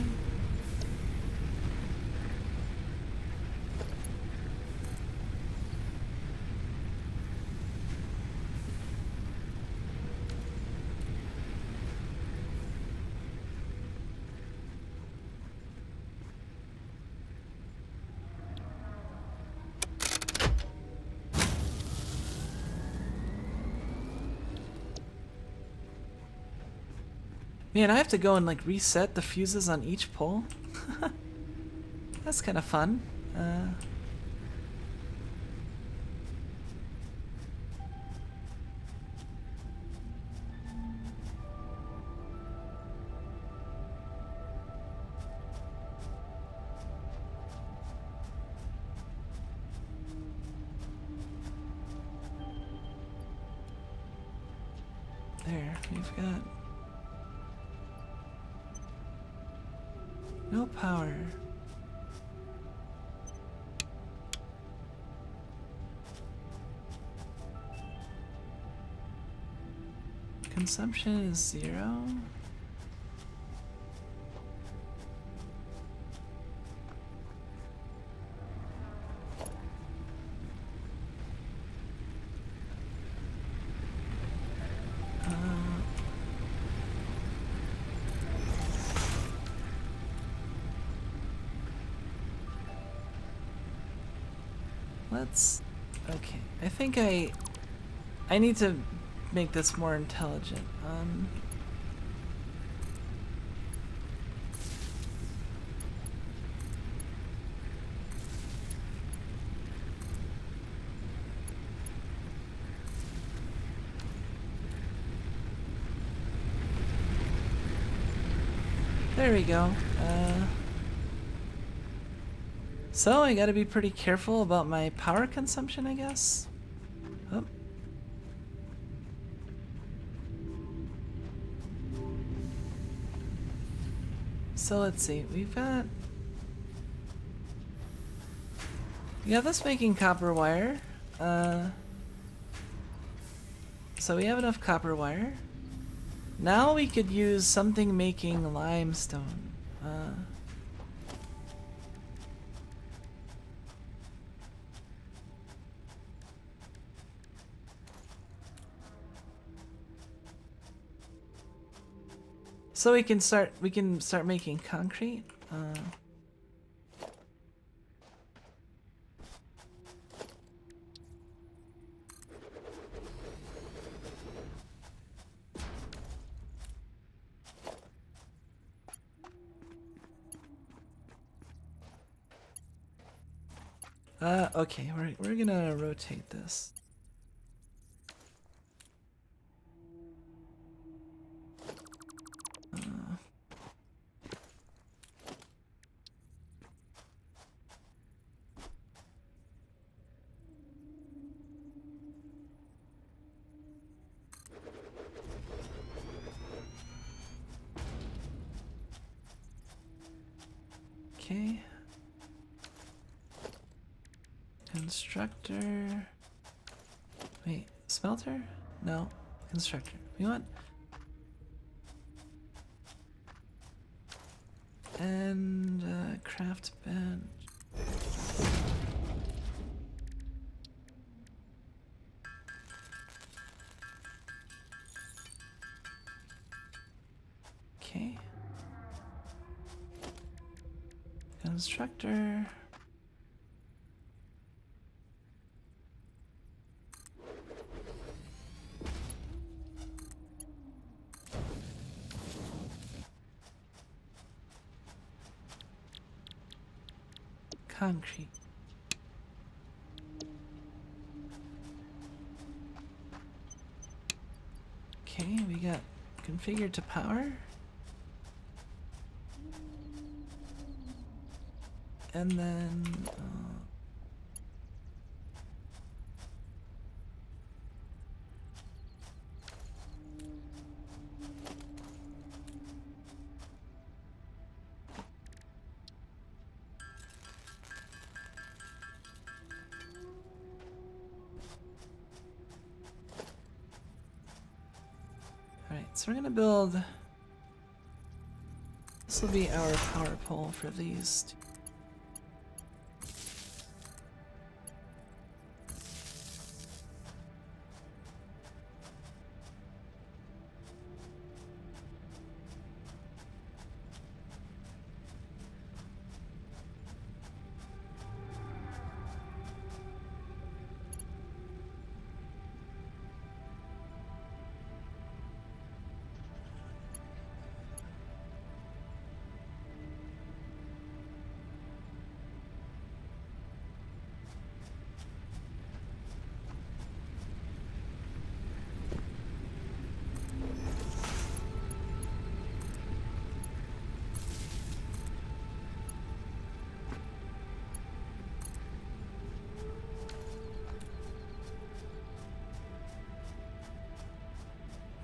Man, I have to go and like reset the fuses on each pole. That's kind of fun. There, we've got no power. Consumption is 0. Okay, I think I need to make this more intelligent. There we go. So I gotta be pretty careful about my power consumption, I guess. Oh. So let's see, we got this making copper wire. So we have enough copper wire. Now we could use something making limestone. So we can start making concrete. Okay, we're gonna rotate this. Okay. Constructor. Wait, smelter? No, constructor. We want. And craft bench. Okay. Constructor. Concrete. Okay, we got configured to power. And then alright, so we're gonna build, this will be our power pole for these two.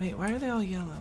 Wait, why are they all yellow?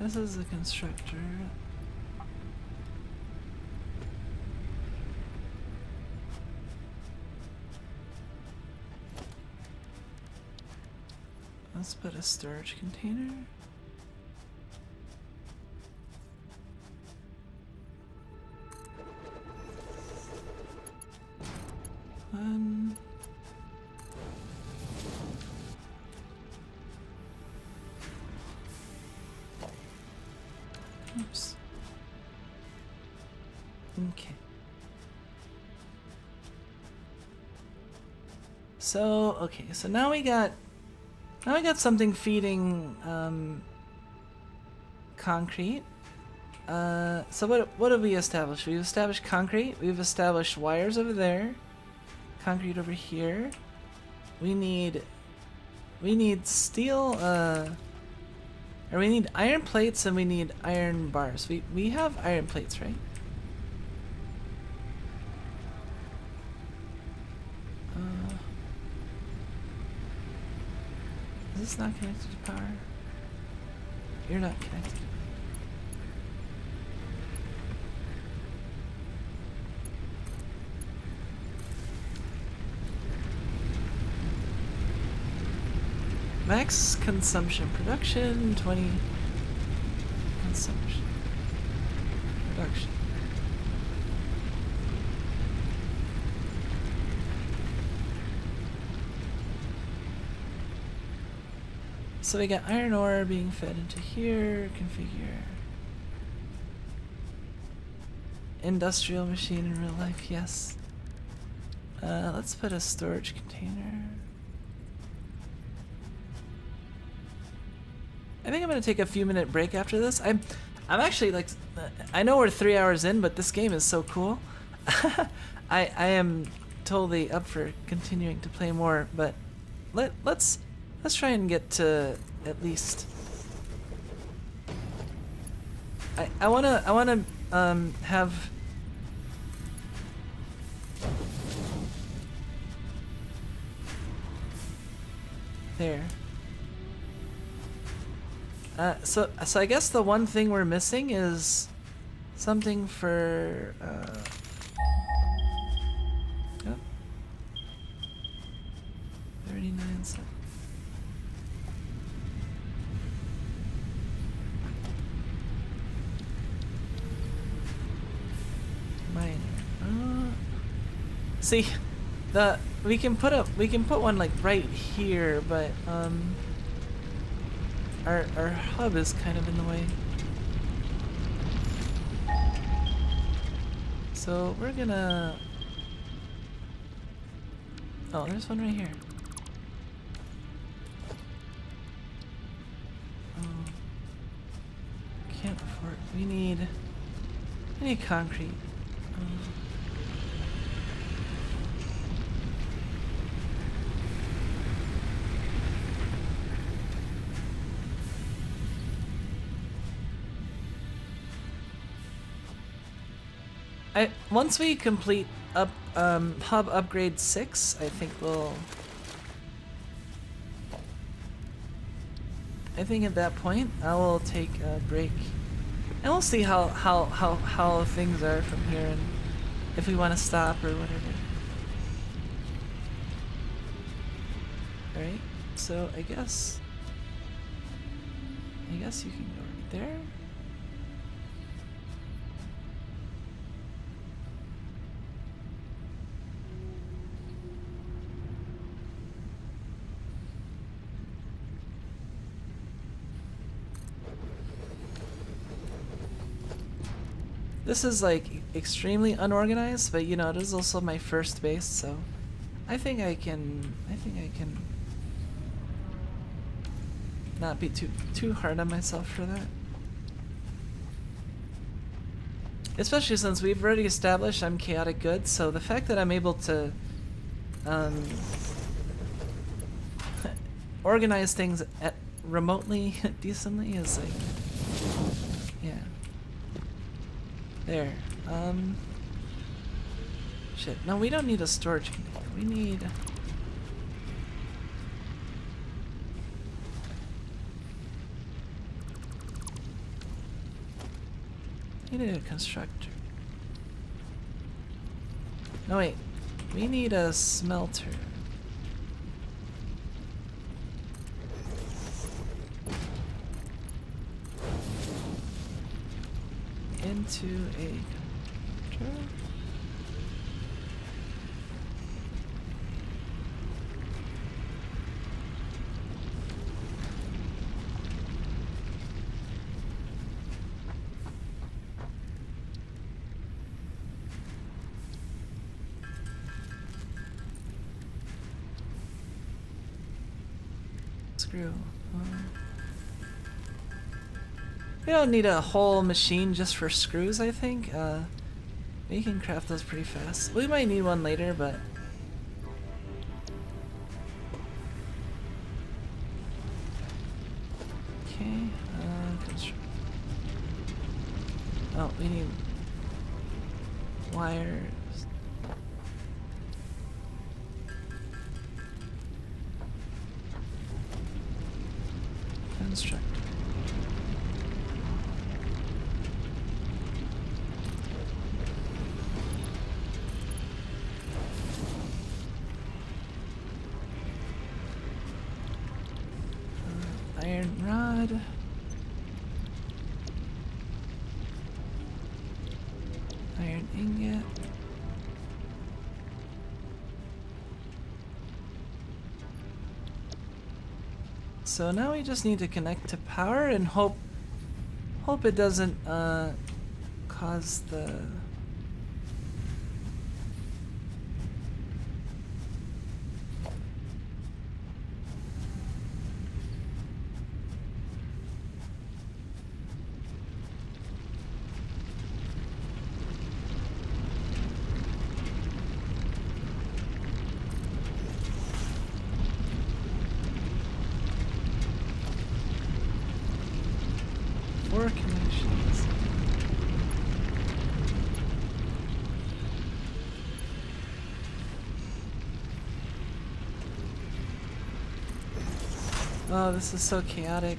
This is the constructor. Let's put a storage container. One. Oops. Okay. So now we got something feeding concrete. So what have we established? We've established concrete. We've established wires over there. Concrete over here. We need steel, or we need iron plates and we need iron bars. We have iron plates, right? Is this not connected to power? You're not connected. Max consumption production 20 consumption production. So we got iron ore being fed into here. Configure industrial machine in real life. Yes. Let's put a storage container. I think I'm gonna take a few minute break after this. I'm actually like, I know we're 3 hours in, but this game is so cool. I am totally up for continuing to play more, but let's try and get to at least. I wanna have. There. So I guess the one thing we're missing is something for. Oh. 39 cents. Miner. See, we can put one like right here, but our hub is kind of in the way. So we're gonna. Oh, there's one right here. Can't afford. We need concrete. Once we complete hub upgrade 6, I think at that point I will take a break, and we'll see how things are from here, and if we want to stop or whatever. All right, so I guess you can go right there. This is like extremely unorganized, but you know, it is also my first base, so I think I can not be too hard on myself for that. Especially since we've already established I'm chaotic good, so the fact that I'm able to organize things remotely decently is like, yeah. There. Shit. No, we don't need a storage container. We need a constructor. No, wait. We need a smelter. into a converter. Screw. We don't need a whole machine just for screws, I think. We can craft those pretty fast. We might need one later, but... Okay, construct. Oh, we need wires. Construct. Iron rod. Iron ingot. So now we just need to connect to power and hope it doesn't cause the connections. Oh, this is so chaotic.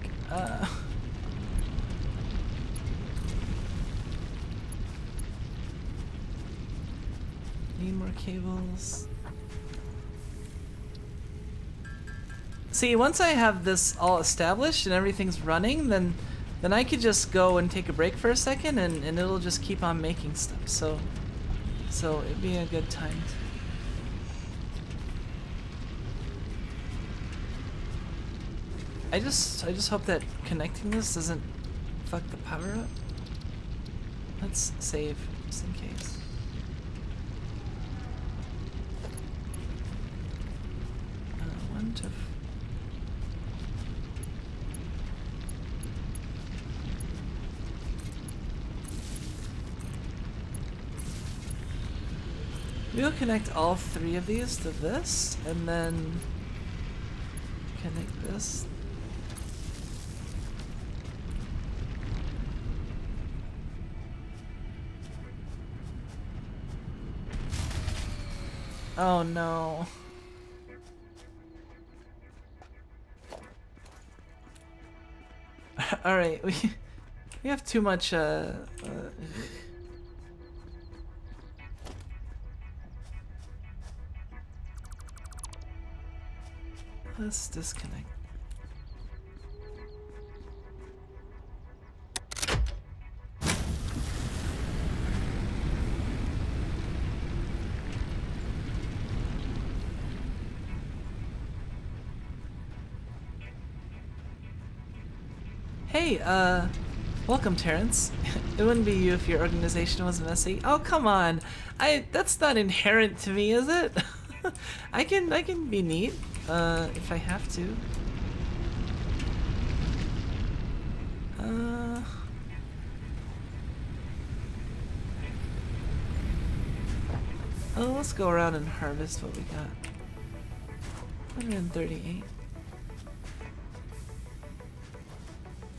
Need more cables. See, once I have this all established and everything's running, then I could just go and take a break for a second and it'll just keep on making stuff. So it'd be a good time to... I just hope that connecting this doesn't fuck the power up. Let's save just in case. One to... We'll connect all three of these to this, and then connect this. Oh no. All right, we have too much let's disconnect. Hey, welcome, Terrence. It wouldn't be you if your organization was messy. Oh, come on. That's not inherent to me, is it? I can be neat, if I have to. Oh, let's go around and harvest what we got. 138.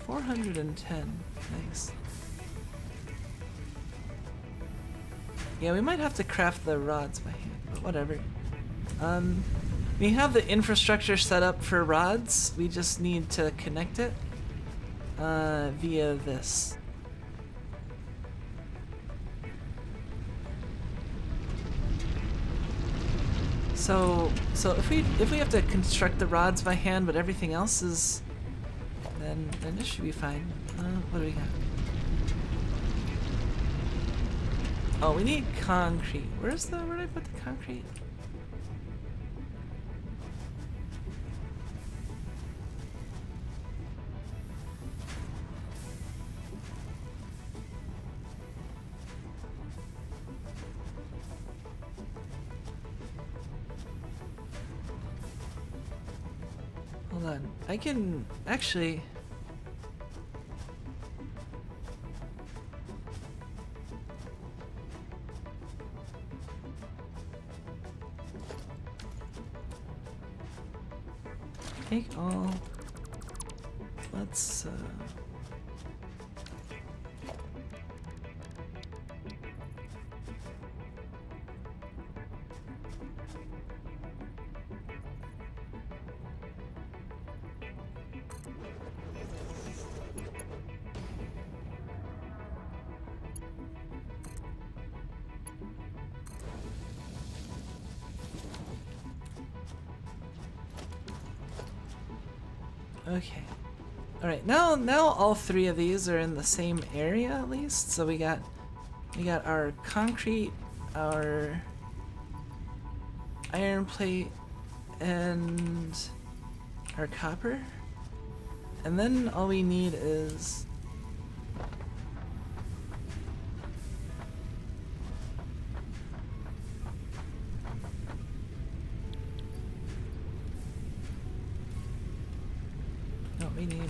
410. Nice. Yeah, we might have to craft the rods by hand, but whatever. We have the infrastructure set up for rods. We just need to connect it via this. So if we have to construct the rods by hand, but everything else is, then it should be fine. What do we got? Oh, we need concrete. Where did I put the concrete? Hold on. I can actually. Take all. Let's okay. All right. Now all three of these are in the same area at least. So we got our concrete, our iron plate, and our copper. And then all we need is we need more.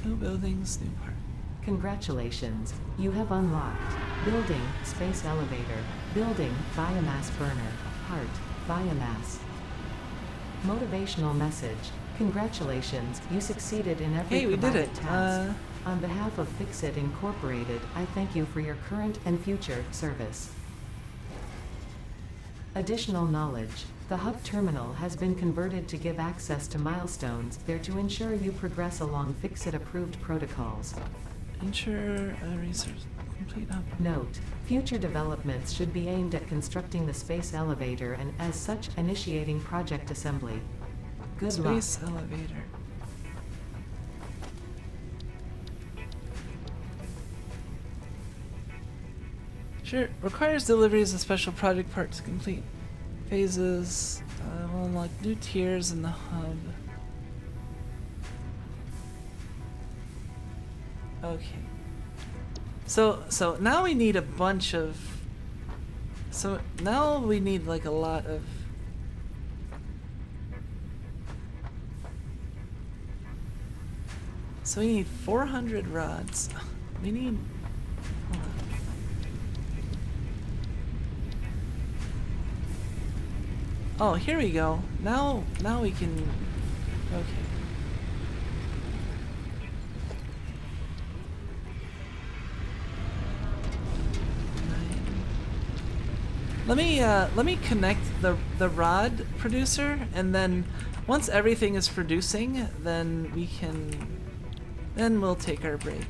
New buildings, new park. Congratulations, you have unlocked Building, Space Elevator, Building, Biomass Burner, Heart, Biomass. Motivational message, congratulations, you succeeded in every Hey, we did it. task. On behalf of Fixit Incorporated, I thank you for your current and future service. Additional knowledge. The hub terminal has been converted to give access to milestones there to ensure you progress along Fixit-approved protocols. Ensure a resource complete hub. Note, future developments should be aimed at constructing the space elevator and as such initiating project assembly. Good luck. Space elevator. Sure, requires deliveries of special project parts to complete phases. Will unlock new tiers in the hub. Okay. So now we need a bunch of. So now we need like a lot of. So we need 400 rods. We need. Hold on. Oh, here we go. Now we can. Okay. Let me connect the rod producer, and then once everything is producing, then we can. Then we'll take our break.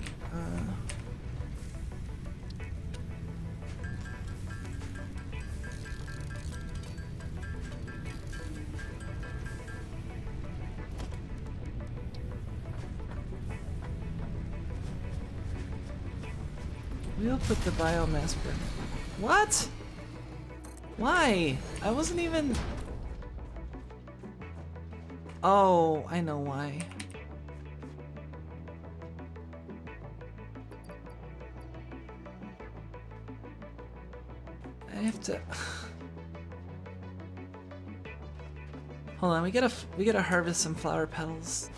We'll put the biomass burner. What? Why? I wasn't even. Oh, I know why. I have to. Hold on, we gotta harvest some flower petals.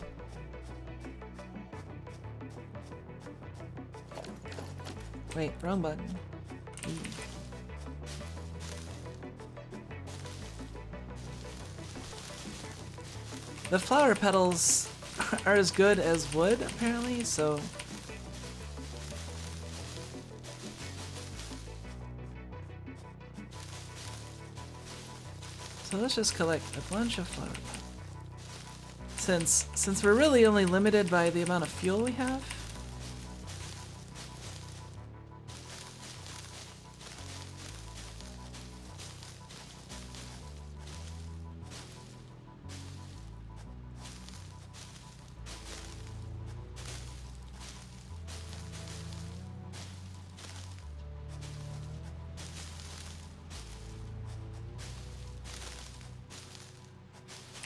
Wait, wrong button. The flower petals are as good as wood, apparently, so. So let's just collect a bunch of flower petals. Since we're really only limited by the amount of fuel we have.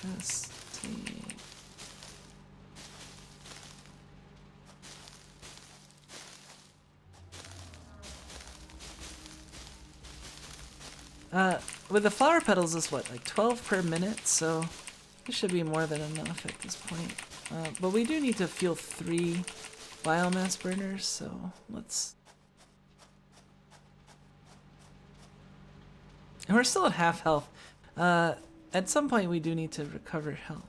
Let's see. With the flower petals is what, like 12 per minute, so this should be more than enough at this point. But we do need to fuel 3 biomass burners, so let's... And we're still at half health. At some point we do need to recover health.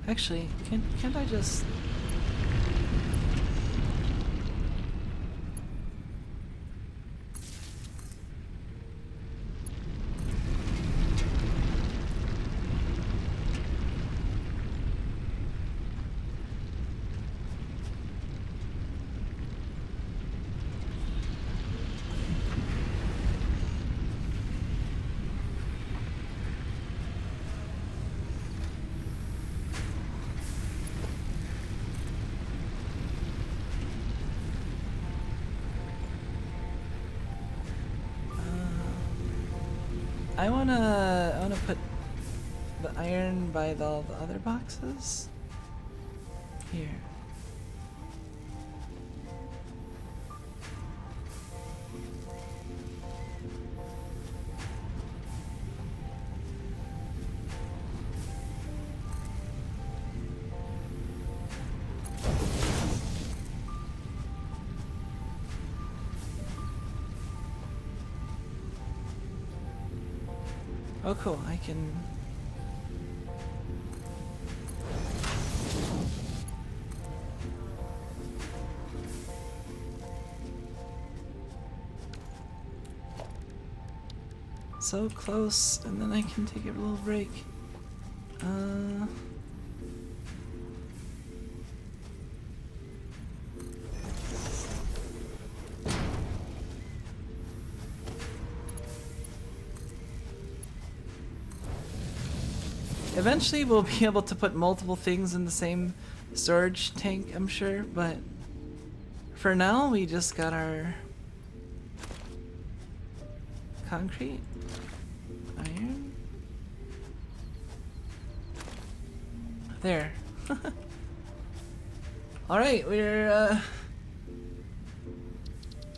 Actually, can't I just... I wanna put the iron by all the other boxes. Here. Oh cool, I can... So close, and then I can take a little break. Eventually we'll be able to put multiple things in the same storage tank, I'm sure, but for now we just got our concrete, iron. There. All right, we're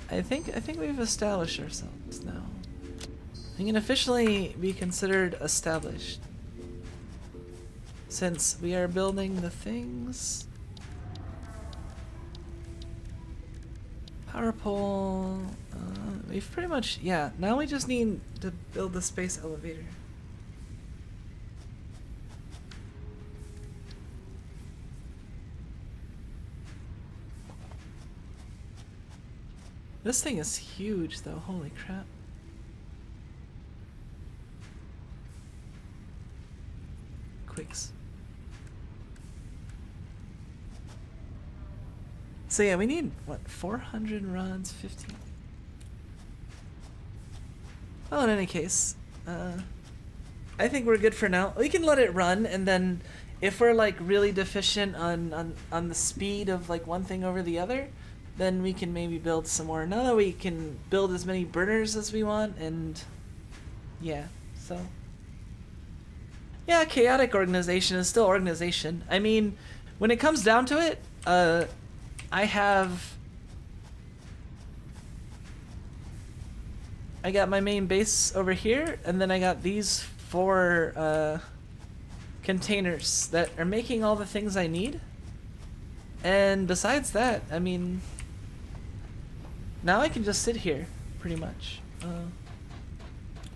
I think we've established ourselves now. We can officially be considered established. Since we are building the things. Power pole. We've pretty much, yeah, now we just need to build the space elevator. This thing is huge though, holy crap. Quicks. So yeah, we need, what, 400 rods, 15? Well, in any case, I think we're good for now. We can let it run, and then if we're like really deficient on the speed of like one thing over the other, then we can maybe build some more. Now that we can build as many burners as we want, and yeah, so. Yeah, chaotic organization is still organization. I mean, when it comes down to it, I have I got my main base over here, and then I got these 4 containers that are making all the things I need. And besides that, I mean, now I can just sit here, pretty much.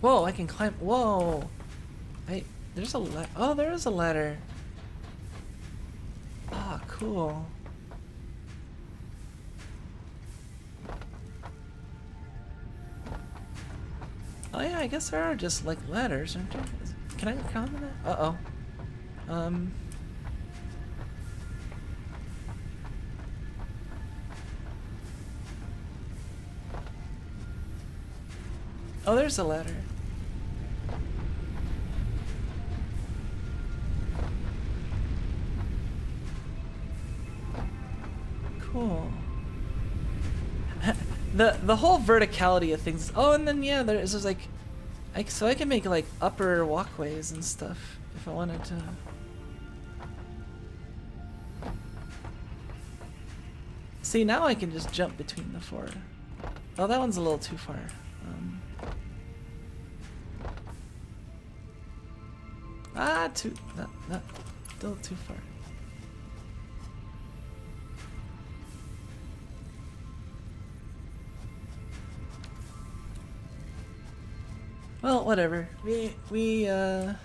Whoa, I can climb. Whoa, there's a ladder. Oh, there is a ladder. Ah, cool. Oh yeah, I guess there are just like ladders, aren't there? Can I comment that? Uh-oh. Oh, there's a ladder. Cool. The whole verticality of things. Oh, and then yeah, there's like, so I can make like upper walkways and stuff if I wanted to. See, now I can just jump between the 4. Oh, that one's a little too far. Still too far. Well, whatever. We're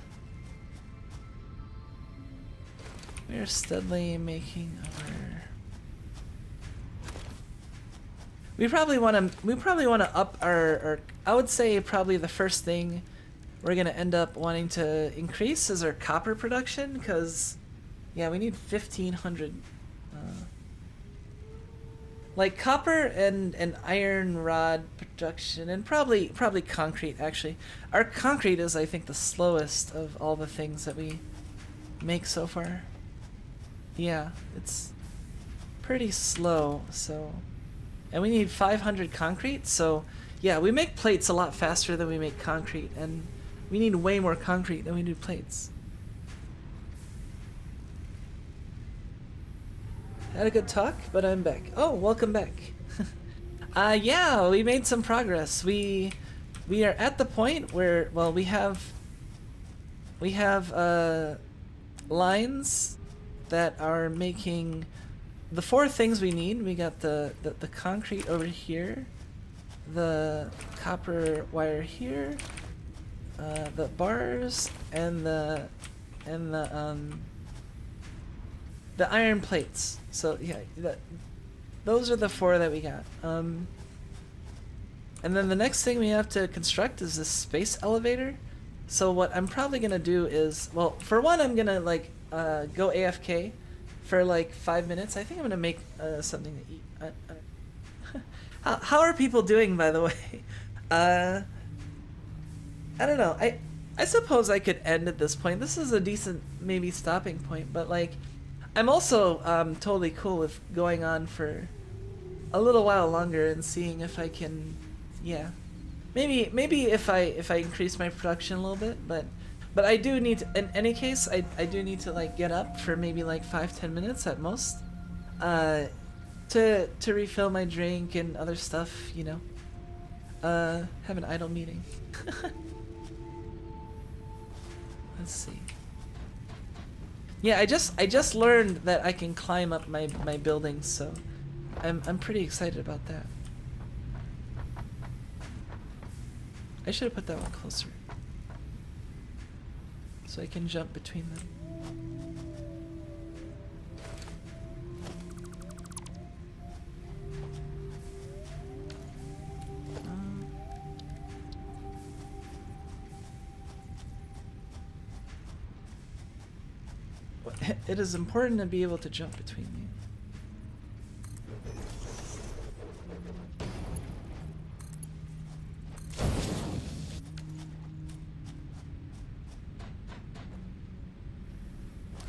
steadily making our. We probably want to up our. I would say probably the first thing we're gonna end up wanting to increase is our copper production, because yeah, we need 1,500. Like copper and iron rod production, and probably concrete. Actually, our concrete is, I think, the slowest of all the things that we make so far. Yeah, it's pretty slow. So, and we need 500 concrete. So, yeah, we make plates a lot faster than we make concrete, and we need way more concrete than we do plates. Had a good talk, but I'm back. Oh, welcome back. Yeah, we made some progress. We are at the point where, well, we have lines that are making the 4 things we need. We got the concrete over here, the copper wire here, the bars, and the iron plates. So yeah, those are the 4 that we got. And then the next thing we have to construct is this space elevator. So what I'm probably gonna do is, well, for one, I'm gonna like go AFK for like 5 minutes. I think I'm gonna make something to eat. How are people doing, by the way? I don't know. I suppose I could end at this point. This is a decent maybe stopping point, but like, I'm also totally cool with going on for a little while longer and seeing if I can, yeah, maybe if I increase my production a little bit, but I do need to, in any case, I do need to like get up for maybe like 5-10 minutes at most, to refill my drink and other stuff, you know, have an idle meeting. Let's see. Yeah, I just learned that I can climb up my buildings, so I'm pretty excited about that. I should have put that one closer, so I can jump between them. It is important to be able to jump between you.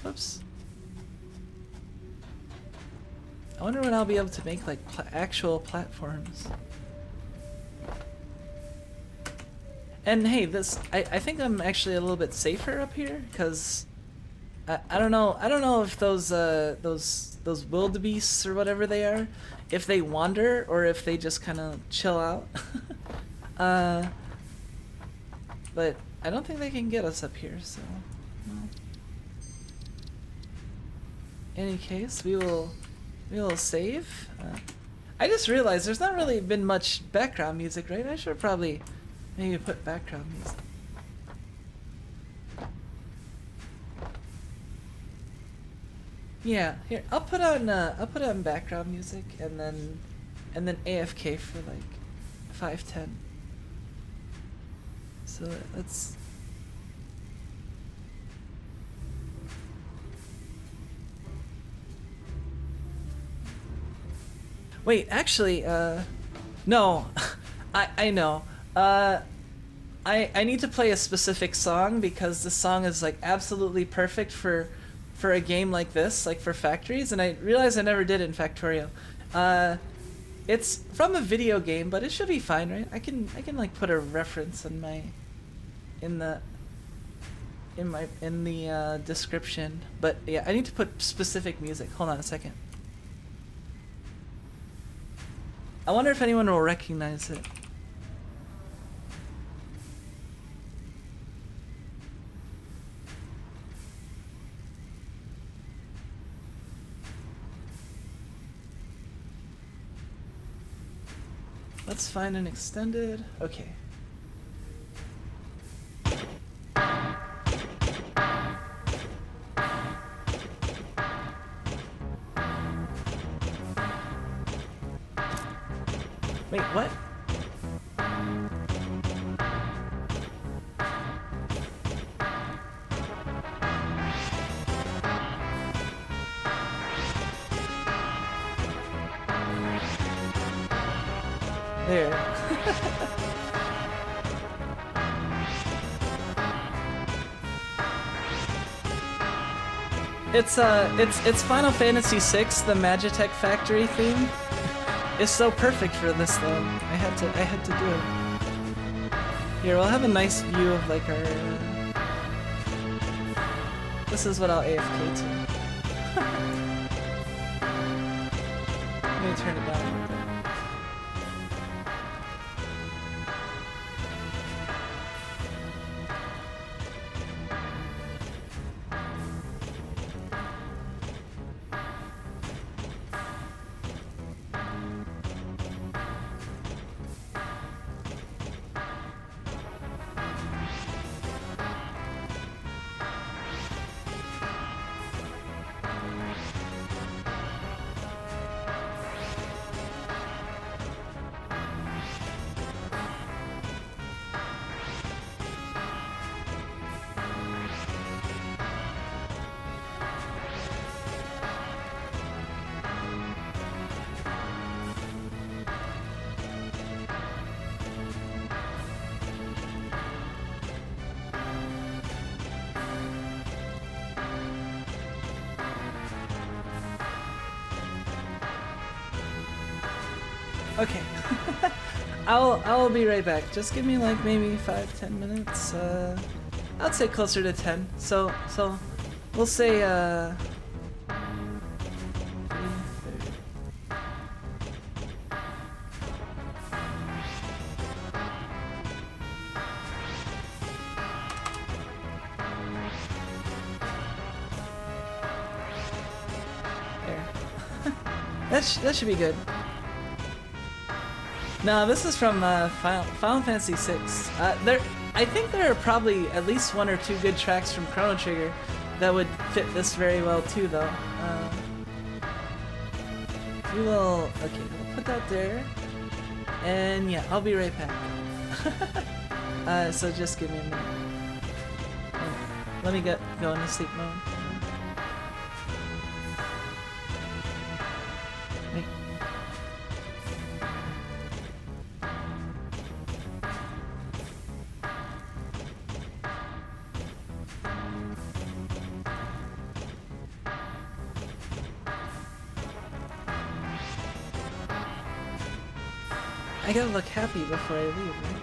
Whoops. I wonder when I'll be able to make like actual platforms. And hey, I think I'm actually a little bit safer up here, because I don't know if those wildebeests or whatever they are, if they wander or if they just kind of chill out. But I don't think they can get us up here, so... well. In any case, we will save. I just realized there's not really been much background music, right? I should probably maybe put background music. Yeah, here I'll put on background music and then AFK for like 5-10. So let's. Wait, actually, no, I know. I need to play a specific song because the song is like absolutely perfect for a game like this, like for factories, and I realized I never did it in Factorio. It's from a video game, but it should be fine, right? I can like put a reference in the description. But yeah, I need to put specific music. Hold on a second. I wonder if anyone will recognize it. Let's find an extended. Okay. Wait, what? There. It's Final Fantasy VI, the Magitech Factory theme. It's so perfect for this though. I had to do it. Here, we'll have a nice view of like our. This is what I'll AFK to. Let me turn it down a little bit. Okay. I'll be right back. Just give me like maybe 5-10 minutes. I'd say closer to 10. So we'll say 3:30. There. That should be good. No, this is from Final Fantasy VI. I think there are probably at least 1 or 2 good tracks from Chrono Trigger that would fit this very well too, though. We'll put that there, and yeah, I'll be right back. So just give me a minute. Let me go into sleep mode. Wait. I gotta look happy before I leave, right?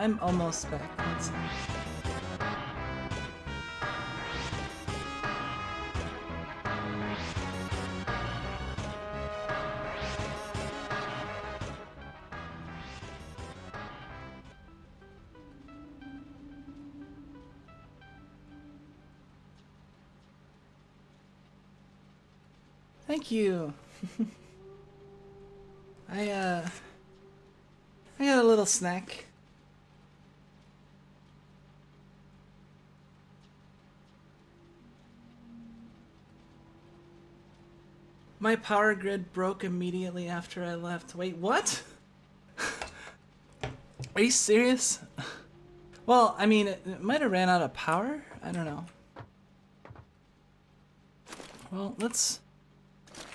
I'm almost back. Let's see. Thank you. I got a little snack. My power grid broke immediately after I left. Wait, what? Are you serious? Well, I mean, it might have ran out of power. I don't know. Well, let's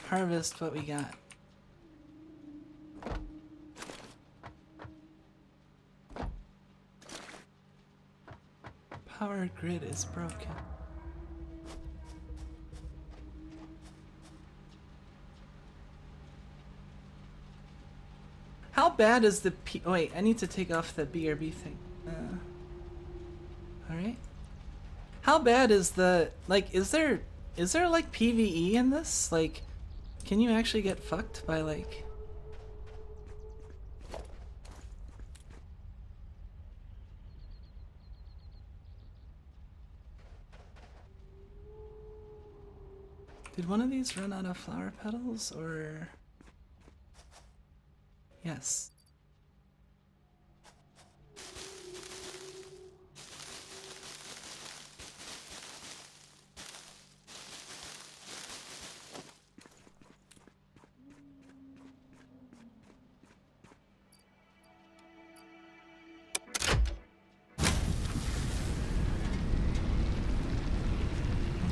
harvest what we got. Power grid is broken. How bad is the oh wait, I need to take off the BRB thing. Alright. How bad is the, like, is there like PvE in this? Like, can you actually get fucked by, like... Did one of these run out of flower petals, or... Yes.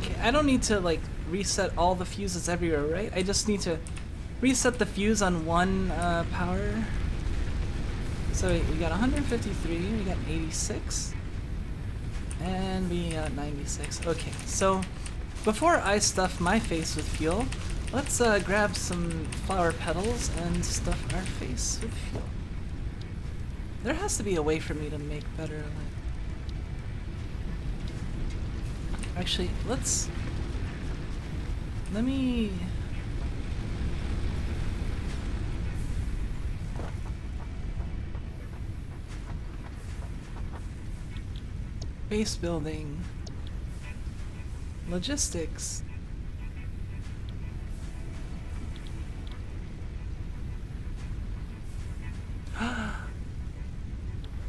Okay, I don't need to, like, reset all the fuses everywhere, right? I just need to reset the fuse on one power. So we got 153, we got 86, and we got 96. Okay, so before I stuff my face with fuel, let's grab some flower petals and stuff our face with fuel. There has to be a way for me to make better, like... Actually, let me... Base building. Logistics.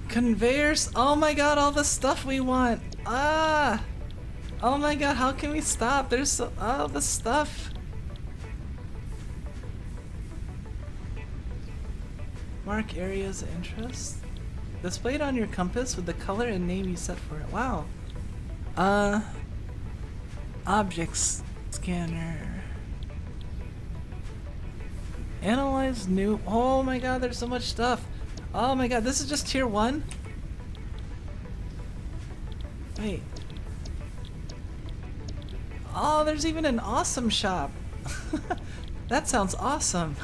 Conveyors! Oh my god, all the stuff we want! Ah! Oh my god, how can we stop? There's so, all the stuff! Mark areas of interest. Displayed on your compass with the color and name you set for it. Wow. Objects scanner. Analyze new. Oh my god, there's so much stuff. Oh my god, this is just tier 1? Wait. Oh, there's even an awesome shop. That sounds awesome.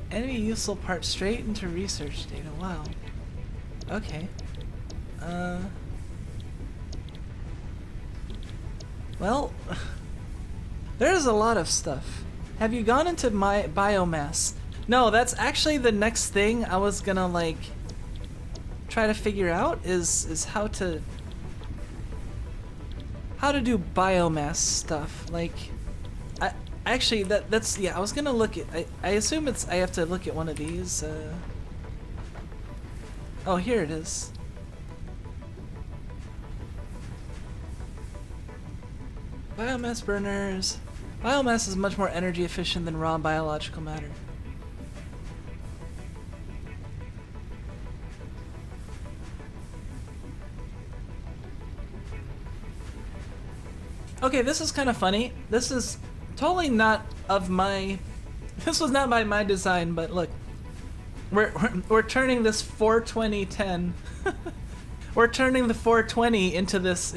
Enemy useful parts straight into research data. Wow. Okay. Well, there's a lot of stuff. Have you gone into my biomass? No, that's actually the next thing I was gonna, like, try to figure out is how to do biomass stuff. Like, actually, that's yeah. I was gonna look at. I assume I have to look at one of these. Oh, here it is. Biomass burners. Biomass is much more energy efficient than raw biological matter. Okay, this is kind of funny. This is totally not of my... This was not my design, but look. We're turning this 42010. We're turning the 420 into this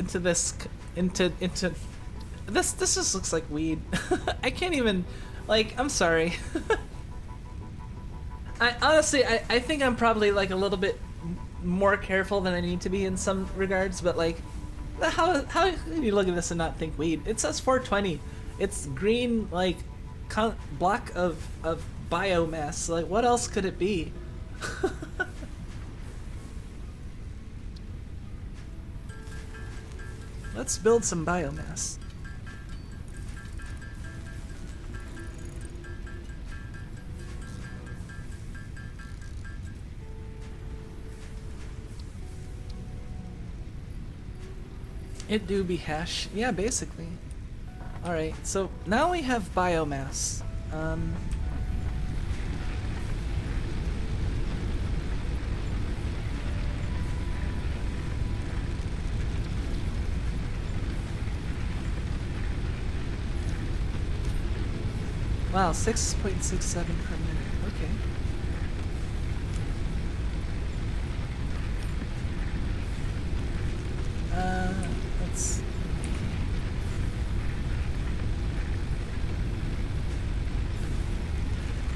just looks like weed. I can't even, like, I'm sorry. I honestly, I think I'm probably like a little bit more careful than I need to be in some regards, but like, how can you look at this and not think weed? It says 420. It's green, like, block of biomass. Like, what else could it be? Let's build some biomass. It do be hash. Yeah, basically. Alright, so now we have biomass. Wow, 6.67 per minute. Okay.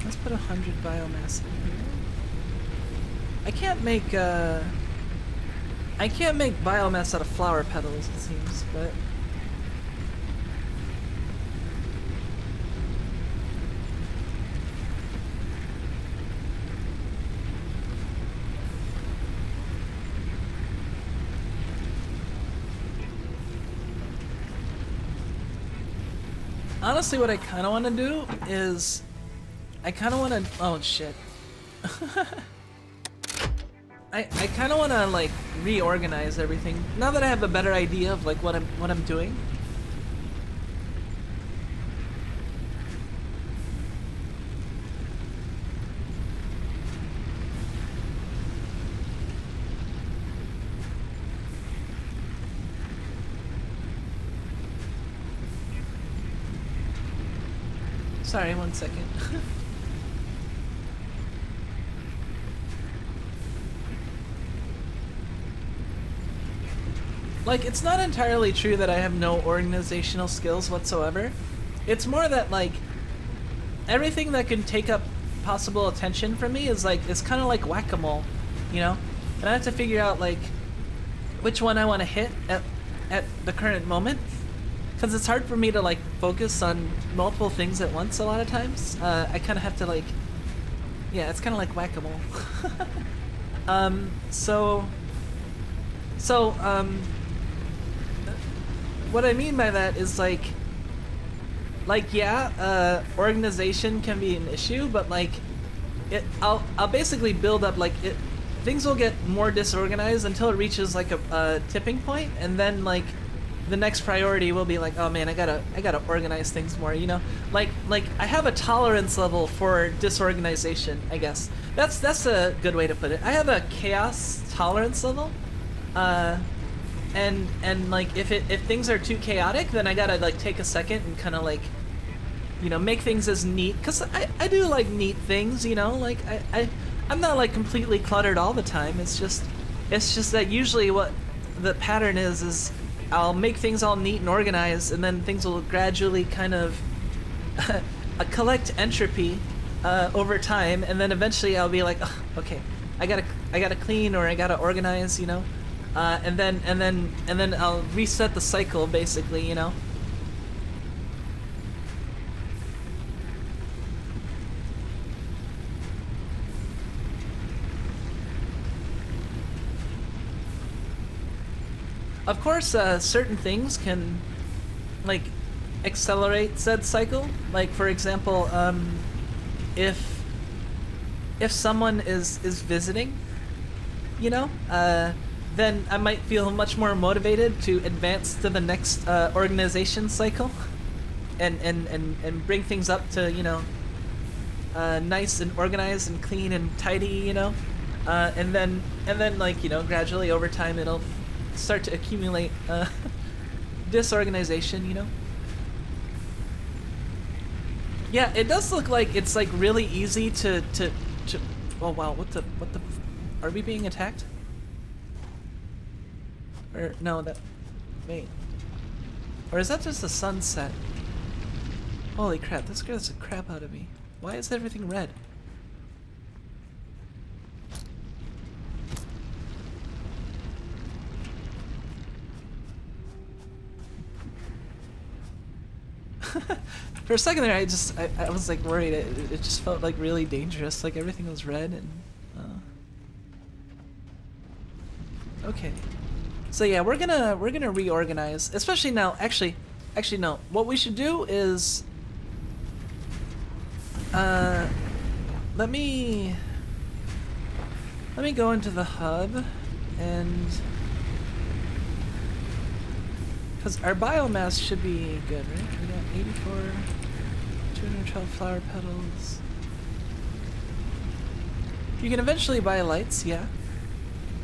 Let's put 100 biomass in here. I can't make biomass out of flower petals, it seems, but honestly, what I kind of want to do is, I kind of want to. Oh shit! I kind of want to like reorganize everything now that I have a better idea of like what I'm doing. Sorry, 1 second. Like, it's not entirely true that I have no organizational skills whatsoever. It's more that, like, everything that can take up possible attention from me is, like, it's kind of like whack-a-mole, you know? And I have to figure out, like, which one I want to hit at the current moment. Because it's hard for me to, like, focus on multiple things at once a lot of times. I kind of have to, like... Yeah, it's kind of like whack-a-mole. What I mean by that is, yeah, organization can be an issue, but, like, I'll basically build up, like, things will get more disorganized until it reaches, like, a tipping point, and then, like, the next priority will be like, oh man, I gotta organize things more, you know? Like I have a tolerance level for disorganization, I guess. That's a good way to put it. I have a chaos tolerance level, and like if things are too chaotic, then I gotta like take a second and kind of like, you know, make things as neat, cause I do like neat things, you know? Like I'm not like completely cluttered all the time. It's just that usually what the pattern is I'll make things all neat and organized, and then things will gradually kind of collect entropy over time, and then eventually I'll be like, oh, okay, I gotta clean, or I gotta organize, you know, and then I'll reset the cycle, basically, you know. Of course, certain things can, like, accelerate said cycle. Like, for example, if someone is visiting, you know, then I might feel much more motivated to advance to the next organization cycle, and bring things up to, you know, nice and organized and clean and tidy, you know, and then like, you know, gradually over time it'll start to accumulate disorganization, you know? Yeah, it does look like it's like really easy to oh wow, what the are we being attacked? Or no, wait. Or is that just a sunset? Holy crap, that scares the crap out of me. Why is everything red? For a second there, I was like worried. It just felt like really dangerous. Like everything was red and. Okay. So yeah, we're gonna reorganize, especially now. Actually no. What we should do is. Let me go into the hub and. Because our biomass should be good, right? We got 84, 212 flower petals. You can eventually buy lights, yeah.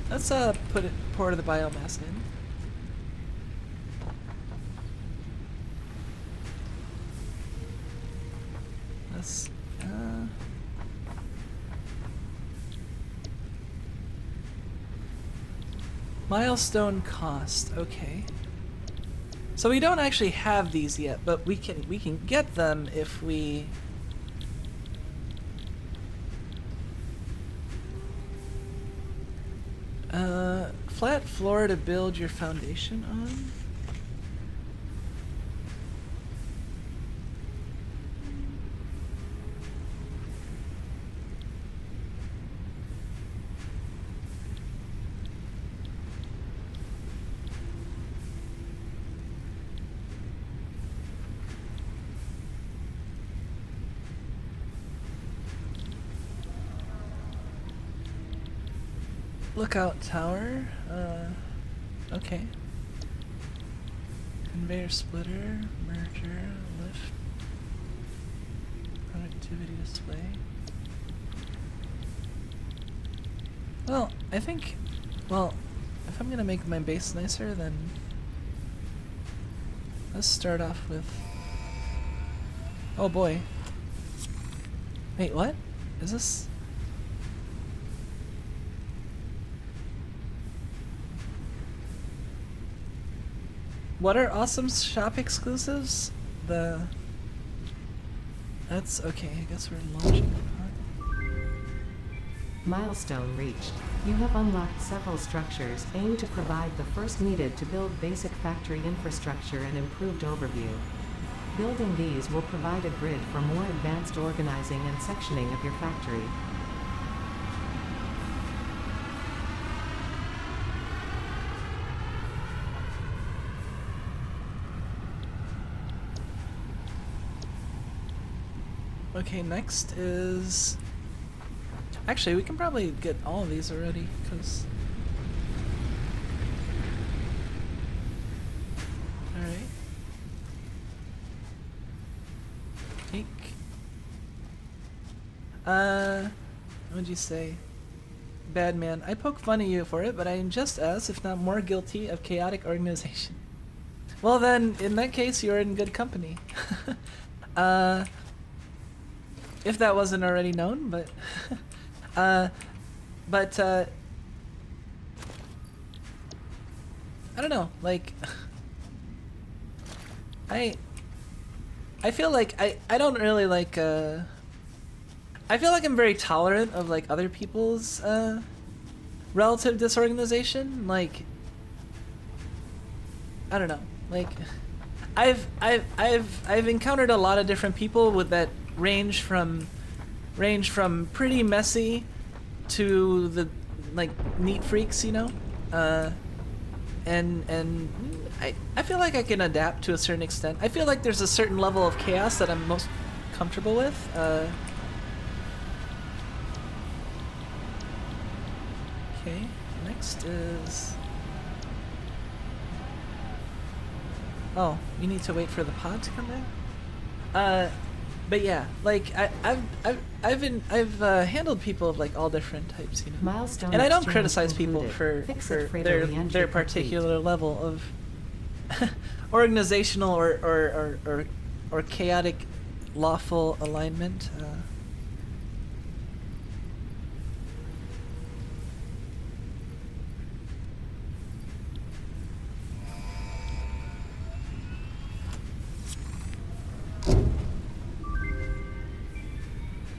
Let's pour the biomass in. Let's milestone cost, okay. So we don't actually have these yet, but we can get them if we flat floor to build your foundation on. Lookout tower, okay. Conveyor splitter, merger, lift, productivity display. Well, I think, if I'm gonna make my base nicer, then let's start off with, oh boy. Wait, what? Is this? What are awesome shop exclusives? That's okay, I guess we're launching. Milestone reached. You have unlocked several structures aimed to provide the first needed to build basic factory infrastructure and improved overview. Building these will provide a grid for more advanced organizing and sectioning of your factory. Okay, next is... Actually, we can probably get all of these already, because... Alright. Take... What'd you say? Bad man. I poke fun at you for it, but I am just as, if not more guilty, of chaotic organization. Well then, in that case, you're in good company. If that wasn't already known, but I don't know, like I feel like I don't really like I feel like I'm very tolerant of like other people's relative disorganization. Like I don't know, like I've encountered a lot of different people with that range from pretty messy to the like neat freaks, you know, and I feel like I can adapt to a certain extent. I feel like there's a certain level of chaos that I'm most comfortable with. Okay, next is. Oh, you need to wait for the pod to come back. But yeah, like I've handled people of like all different types, you know. Milestone and I don't exchange criticize people concluded. for Their their particular level of organizational or chaotic lawful alignment.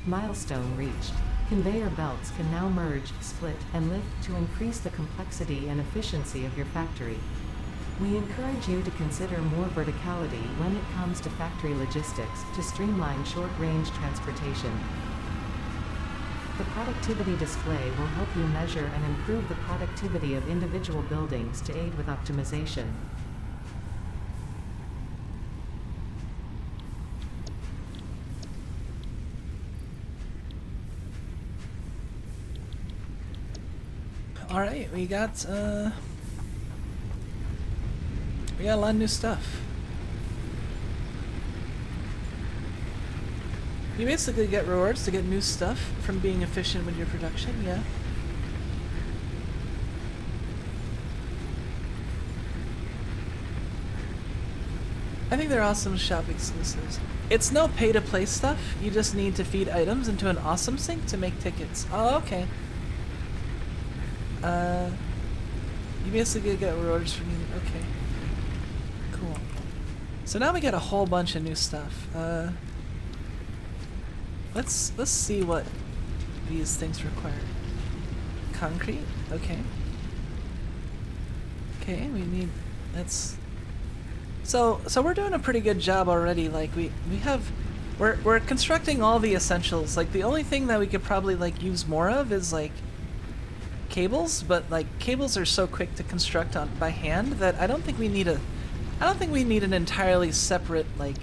Milestone reached. Conveyor belts can now merge, split, and lift to increase the complexity and efficiency of your factory. We encourage you to consider more verticality when it comes to factory logistics to streamline short-range transportation. The productivity display will help you measure and improve the productivity of individual buildings to aid with optimization. Alright, we got a lot of new stuff. You basically get rewards to get new stuff from being efficient with your production, yeah. I think they're awesome shop exclusives. It's no pay-to-play stuff, you just need to feed items into an awesome sink to make tickets. Oh, okay. You basically get rewards from you. Okay. Cool. So now we got a whole bunch of new stuff. Let's see what these things require. Concrete? Okay. Okay, we need so we're doing a pretty good job already. Like we're constructing all the essentials. Like the only thing that we could probably like use more of is like cables, but like cables are so quick to construct by hand that I don't think we need an entirely separate like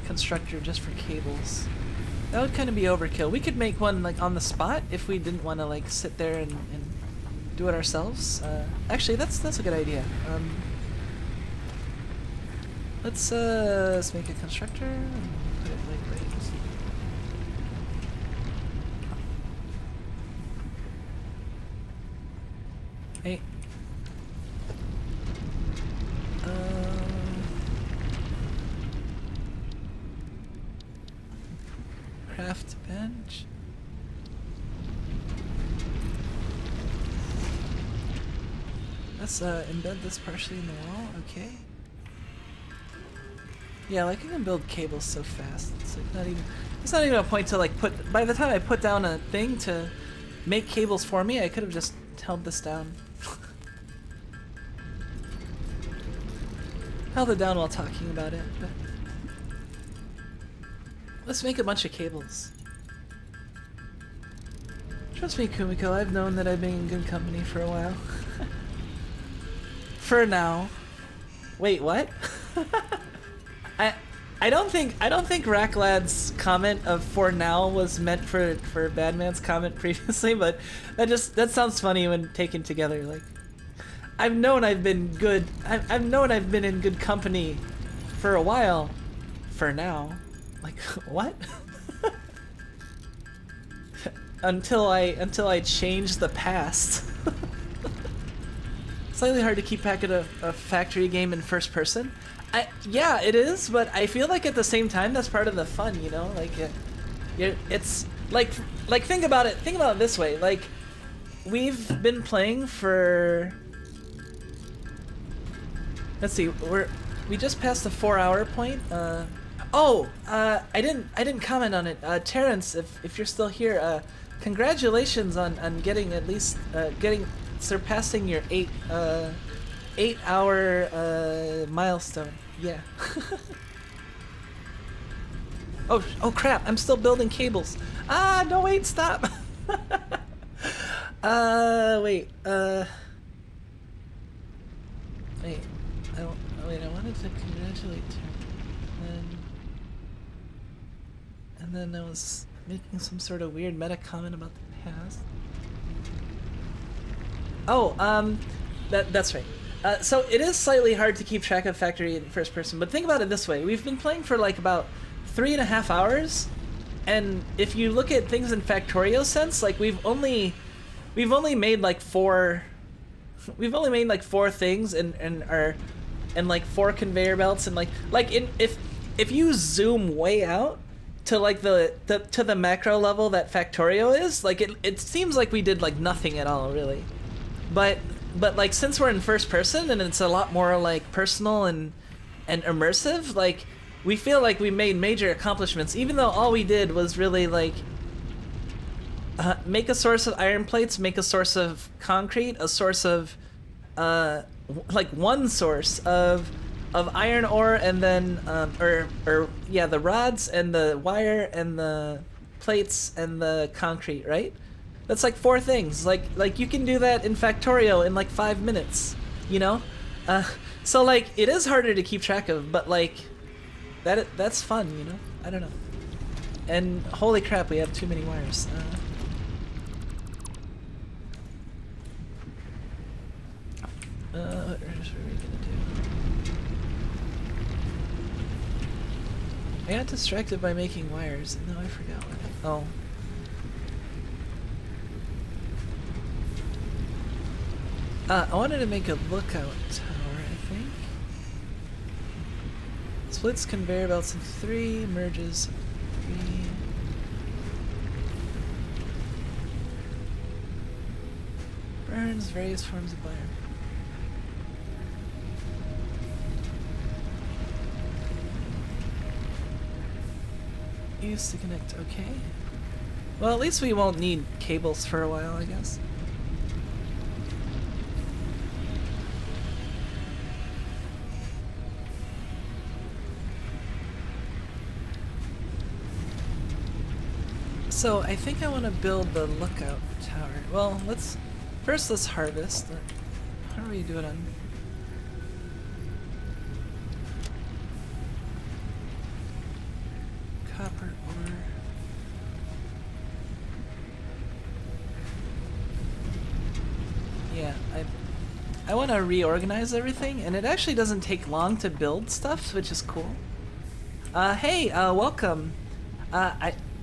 constructor just for cables. That would kind of be overkill. We could make one like on the spot if we didn't want to like sit there and do it ourselves. Actually, that's a good idea. Let's make a constructor and put it like right. Hey. Craft bench. Let's embed this partially in the wall. Okay. Yeah, like I can build cables so fast. It's like it's not even a point to like by the time I put down a thing to make cables for me, I could have just held this down. Held it down while talking about it, but let's make a bunch of cables. Trust me, Kumiko, I've known that I've been in good company for a while. For now. Wait, what? I don't think Racklad's comment of "for now" was meant for Badman's comment previously, but that sounds funny when taken together. Like, I've known I've been good. I've known I've been in good company for a while. For now, like what? until I change the past. Slightly hard to keep track of a factory game in first person. Yeah, it is, but I feel like at the same time that's part of the fun, you know? Like, it's like think about it this way. Like, we've been playing for. Let's see, we just passed the 4-hour point. I didn't comment on it. Terrence, if you're still here, congratulations on getting at least surpassing your 8-hour milestone. Yeah. oh crap! I'm still building cables. Ah, no, wait, stop. Wait. Wait. I wanted to congratulate him. And then I was making some sort of weird meta comment about the past. Oh, that's right. So it is slightly hard to keep track of Factory in first person, but think about it this way. We've been playing for like about 3.5 hours, and if you look at things in Factorio sense, like we've only made like four things and like 4 conveyor belts, and if you zoom way out to like to the macro level that Factorio is, like it seems like we did like nothing at all really. But like since we're in first person and it's a lot more like personal and immersive, like we feel like we made major accomplishments, even though all we did was really like make a source of iron plates, make a source of concrete, a source of like one source of iron ore, and then yeah, the rods and the wire and the plates and the concrete, right? That's like 4 things. Like you can do that in Factorio in like 5 minutes, you know? So like it is harder to keep track of, but like that's fun, you know? I don't know. And holy crap, we have too many wires. What are we gonna do? I got distracted by making wires, and now I forgot what oh. I wanted to make a lookout tower, I think. Splits conveyor belts in 3, merges 3. Burns various forms of iron. Used to connect, okay. Well, at least we won't need cables for a while, I guess. So I think I want to build the lookout tower. Well, let's harvest. How do we do it on? Copper ore. Yeah, I want to reorganize everything, and it actually doesn't take long to build stuff, which is cool. Hey, welcome.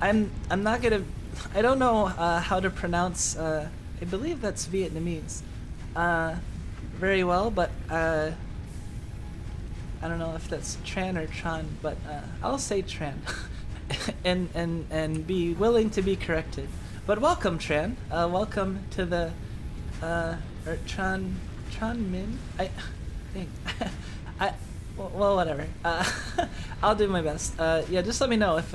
I'm not gonna. I don't know how to pronounce. I believe that's Vietnamese. Very well, but I don't know if that's Tran or Tran, but I'll say Tran, and be willing to be corrected. But welcome, Tran. Welcome to the or Tran Min. Well, whatever. I'll do my best. Yeah, just let me know if.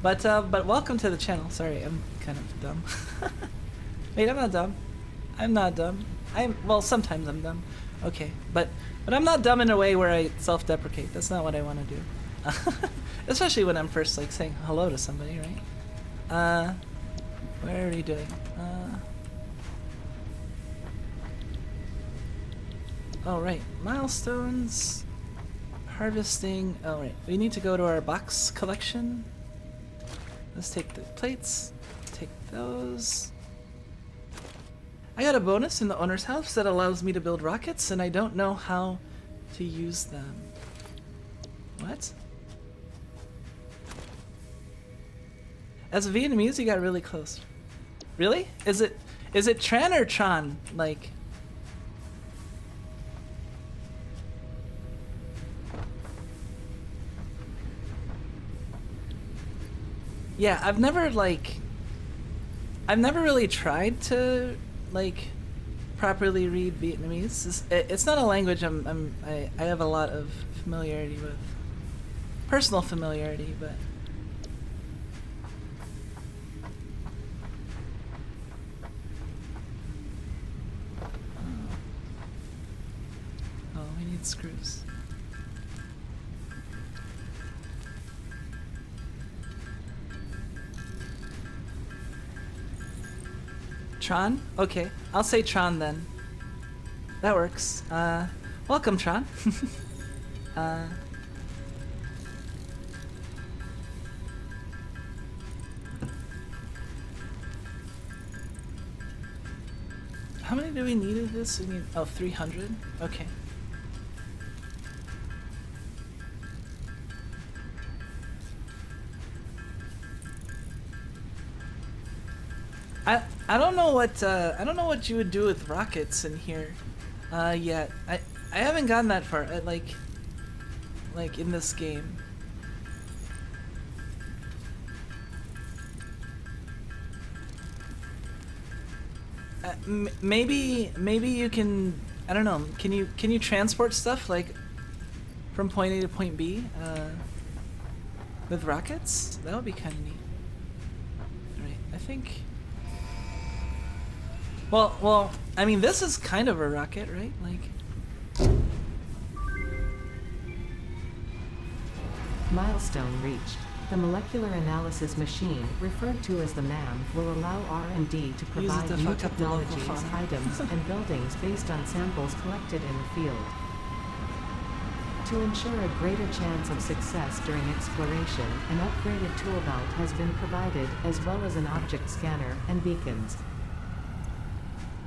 But welcome to the channel. Sorry, I'm kind of dumb. Wait, I'm not dumb. I'm not dumb. Well, sometimes I'm dumb. Okay, but I'm not dumb in a way where I self-deprecate. That's not what I want to do. Especially when I'm first like saying hello to somebody, right? What are we doing? Oh right, milestones, harvesting. Oh right, we need to go to our box collection. Let's take the plates, take those. I got a bonus in the owner's house that allows me to build rockets, and I don't know how to use them. What? As a Vietnamese, you got really close. Really? Is it Tran or Tran? Like. Yeah, I've never really tried to like properly read Vietnamese. It's not a language I have a lot of familiarity with, personal familiarity, but oh, we need screws. Tron? Okay, I'll say Tron then. That works. Welcome, Tron. How many do we need of this? We need, 300? Okay. I don't know what you would do with rockets in here, yet. I haven't gotten that far. Like in this game. Maybe you can. I don't know. Can you transport stuff like from point A to point B with rockets? That would be kind of neat. All right, I think. Well, I mean, this is kind of a rocket, right? Like, Milestone reached. The molecular analysis machine, referred to as the MAM, will allow R&D to provide new technologies, items, and buildings based on samples collected in the field. To ensure a greater chance of success during exploration, an upgraded tool belt has been provided, as well as an object scanner and beacons.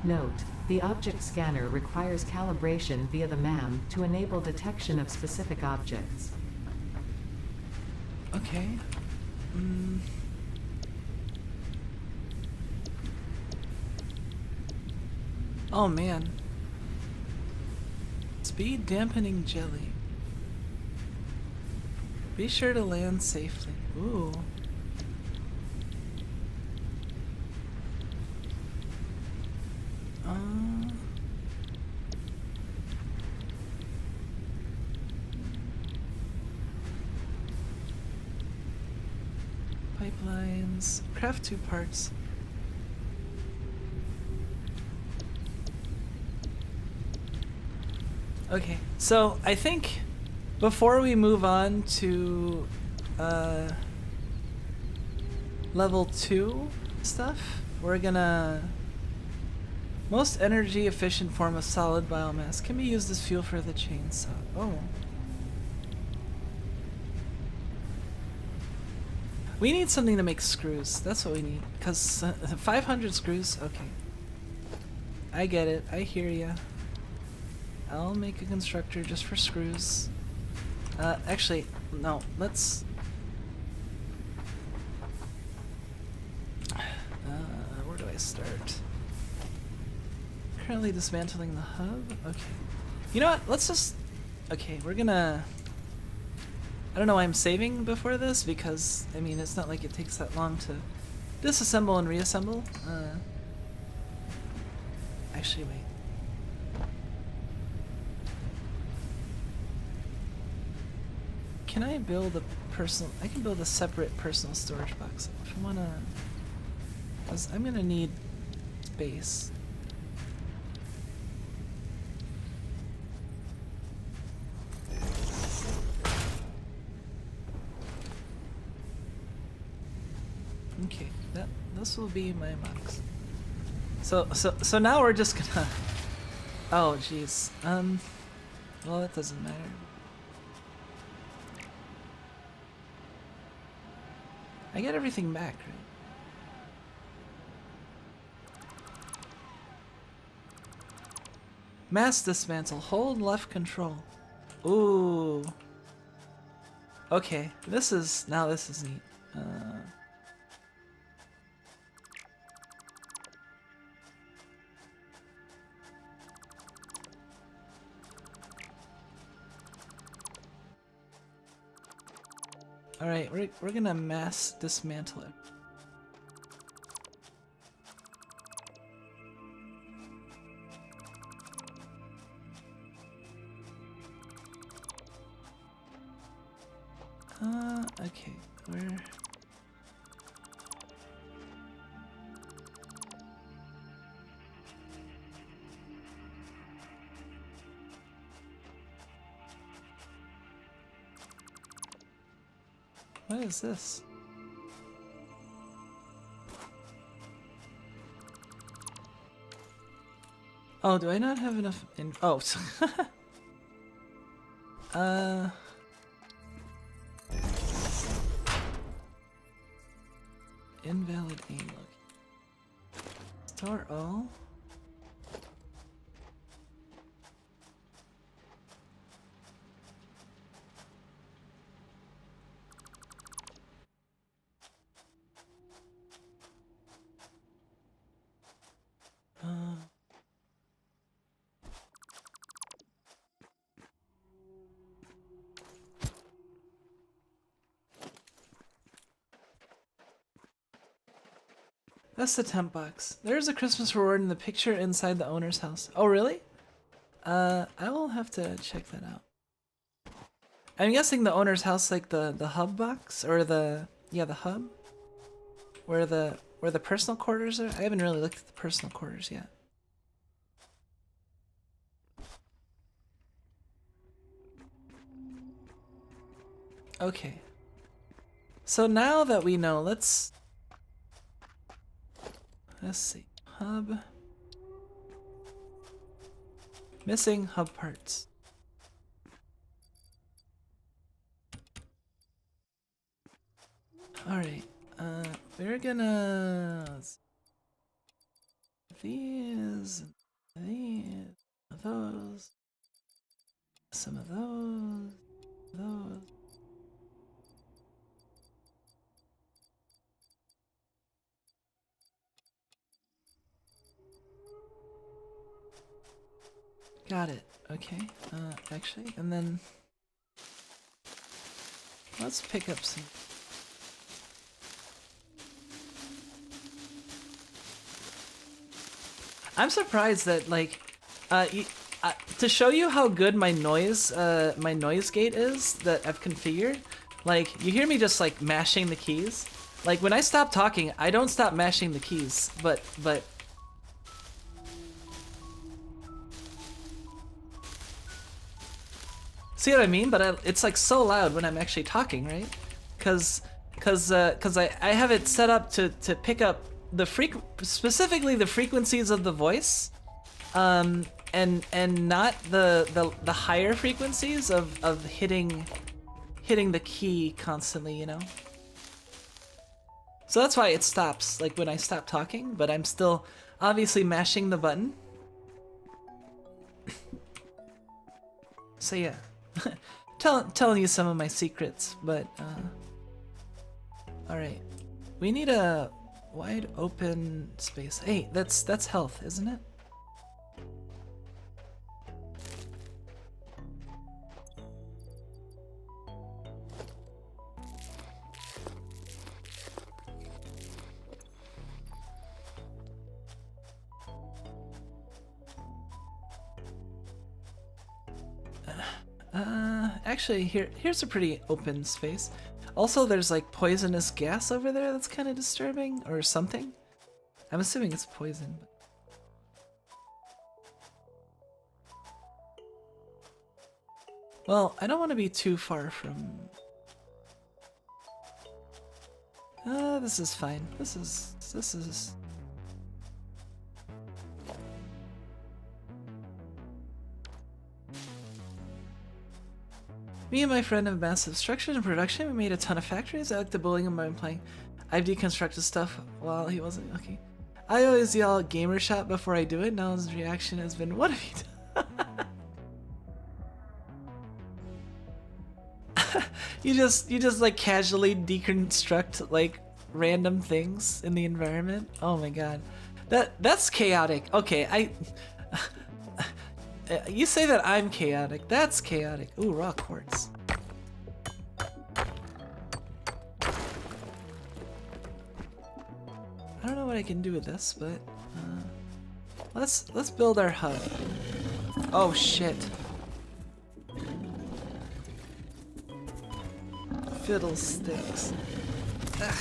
Note: the object scanner requires calibration via the MAM to enable detection of specific objects. Okay. Oh man. Speed dampening jelly. Be sure to land safely. Ooh. Pipelines. Craft 2 parts. Okay, so I think before we move on to level 2 stuff, we're gonna... Most energy efficient form of solid biomass can be used as fuel for the chainsaw. Oh. We need something to make screws. That's what we need. Because 500 screws? Okay. I get it. I hear ya. I'll make a constructor just for screws. Actually, no. Let's... where do I start? Currently dismantling the hub? Okay. You know what? Let's just... Okay, we're gonna... I don't know why I'm saving before this, because, I mean, it's not like it takes that long to disassemble and reassemble. Actually, wait. Can I build a personal... I can build a separate personal storage box if I wanna... Because I'm gonna need space. Okay, this will be my box. So now we're just gonna... Oh, jeez. Well, that doesn't matter. I get everything back, right? Mass dismantle. Hold left control. Ooh. Okay, this is neat. Alright, we're gonna mass dismantle it. Okay, where... What is this? Oh, do I not have enough in... Oh, invalid aim look. Store all. That's the temp box. There's a Christmas reward in the picture inside the owner's house. Oh, really? I will have to check that out. I'm guessing the owner's house, like the hub box, or the hub, where the personal quarters are. I haven't really looked at the personal quarters yet. Okay. So now that we know, let's see. Hub. Missing hub parts. Alright. We're gonna... These, those, some of those. Got it. Okay. Actually, and then let's pick up some. I'm surprised that like, to show you how good my noise gate is that I've configured. Like, you hear me just like mashing the keys. Like when I stop talking, I don't stop mashing the keys, but. See what I mean? But it's like so loud when I'm actually talking, right? Cause I have it set up to pick up the specifically the frequencies of the voice, and not the higher frequencies of hitting the key constantly, you know. So that's why it stops like when I stop talking, but I'm still obviously mashing the button. So yeah. telling you some of my secrets, but all right, we need a wide open space. Hey, that's health, isn't it? Actually, here's a pretty open space. Also, there's like poisonous gas over there that's kind of disturbing, or something. I'm assuming it's poison. But... Well, I don't want to be too far from... this is fine. This is... Me and my friend have massive structures and production. We made a ton of factories. I like the bullying him by playing. I've deconstructed stuff while he wasn't looking. I always yell gamer shot before I do it. Now his reaction has been, what have you done? you just like casually deconstruct like random things in the environment. Oh my god. That's chaotic. Okay, you say that I'm chaotic. That's chaotic. Ooh, raw quartz. I don't know what I can do with this, but let's build our hub. Oh shit. Fiddlesticks. Ugh.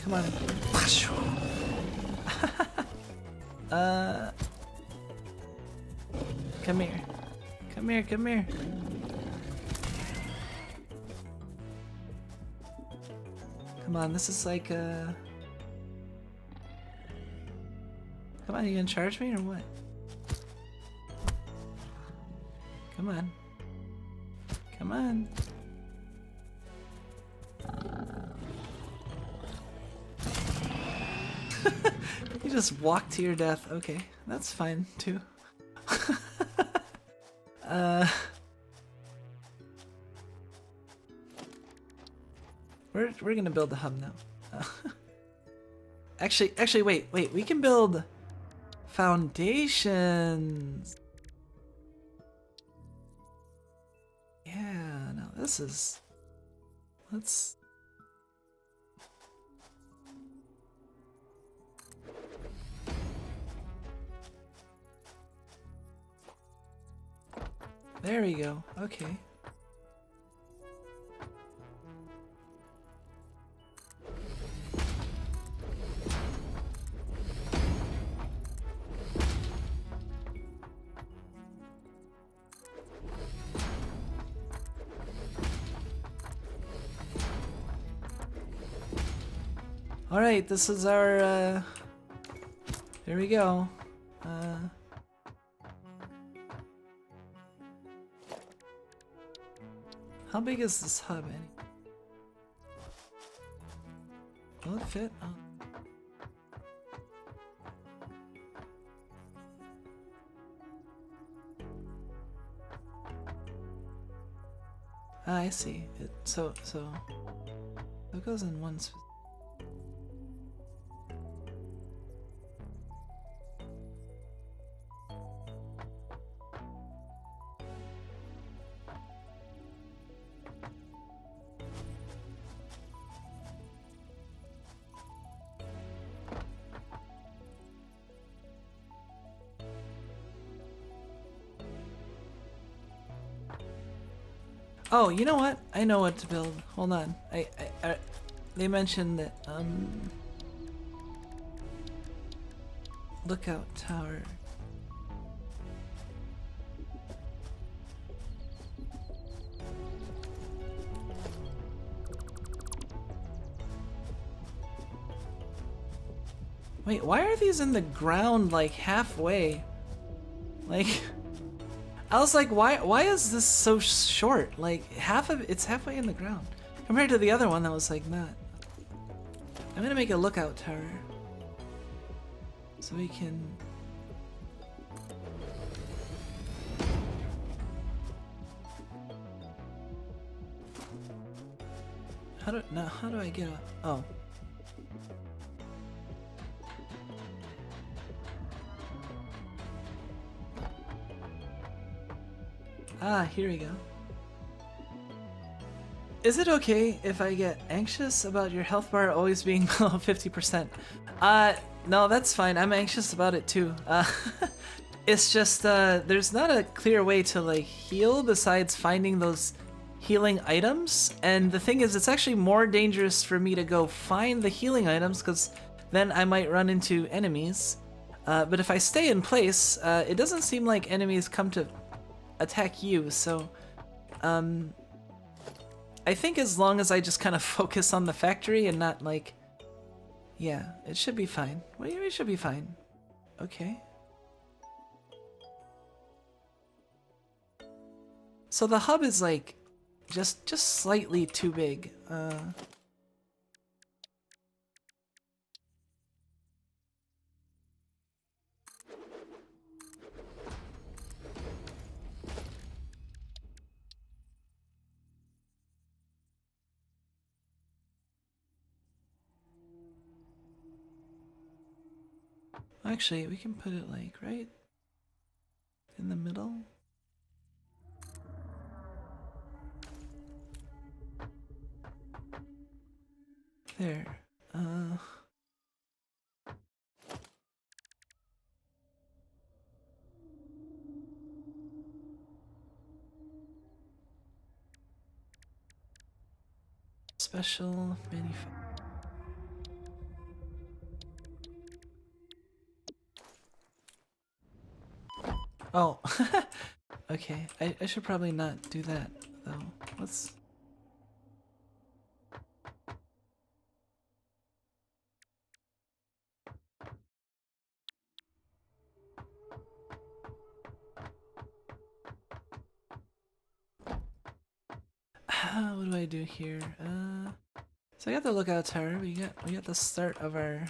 Come on. Come here. Come here, come here. Come on, this is like Come on, you gonna charge me or what? Come on. Come on. You just walk to your death. Okay, that's fine too. We're gonna build the hub now. Actually, wait. We can build foundations. Yeah, no, this is. Let's. There we go. Okay. Alright, this is our, here we go. How big is this hub, anyway? Will it fit? Oh. Ah, I see. So it goes in one. Oh, you know what? I know what to build. Hold on. They mentioned that, lookout tower. Wait, why are these in the ground like halfway? Like... I was like, why is this so short? Like, it's halfway in the ground. Compared to the other one that was like not. I'm gonna make a lookout tower. So we can... How do I get up? Oh. Ah, here we go. Is it okay if I get anxious about your health bar always being below 50%? No, that's fine. I'm anxious about it too. It's just, there's not a clear way to like heal besides finding those healing items. And the thing is, it's actually more dangerous for me to go find the healing items because then I might run into enemies. But if I stay in place, it doesn't seem like enemies come to attack you, so I think as long as I just kind of focus on the factory and not like, yeah, it should be fine. Well, yeah, it should be fine. Okay. So the hub is like just slightly too big. Actually, we can put it like right in the middle. There. Special manufacturing. Oh, okay. I should probably not do that, though. Let's... what do I do here? So I got the lookout tower. We got the start of our...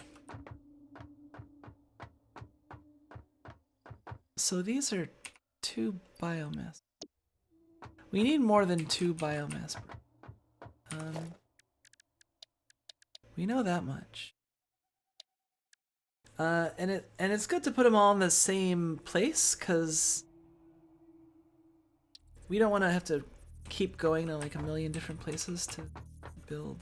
So these are 2 biomass. We need more than 2 biomass. We know that much. And it's good to put them all in the same place, cause we don't want to have to keep going to like a million different places to build.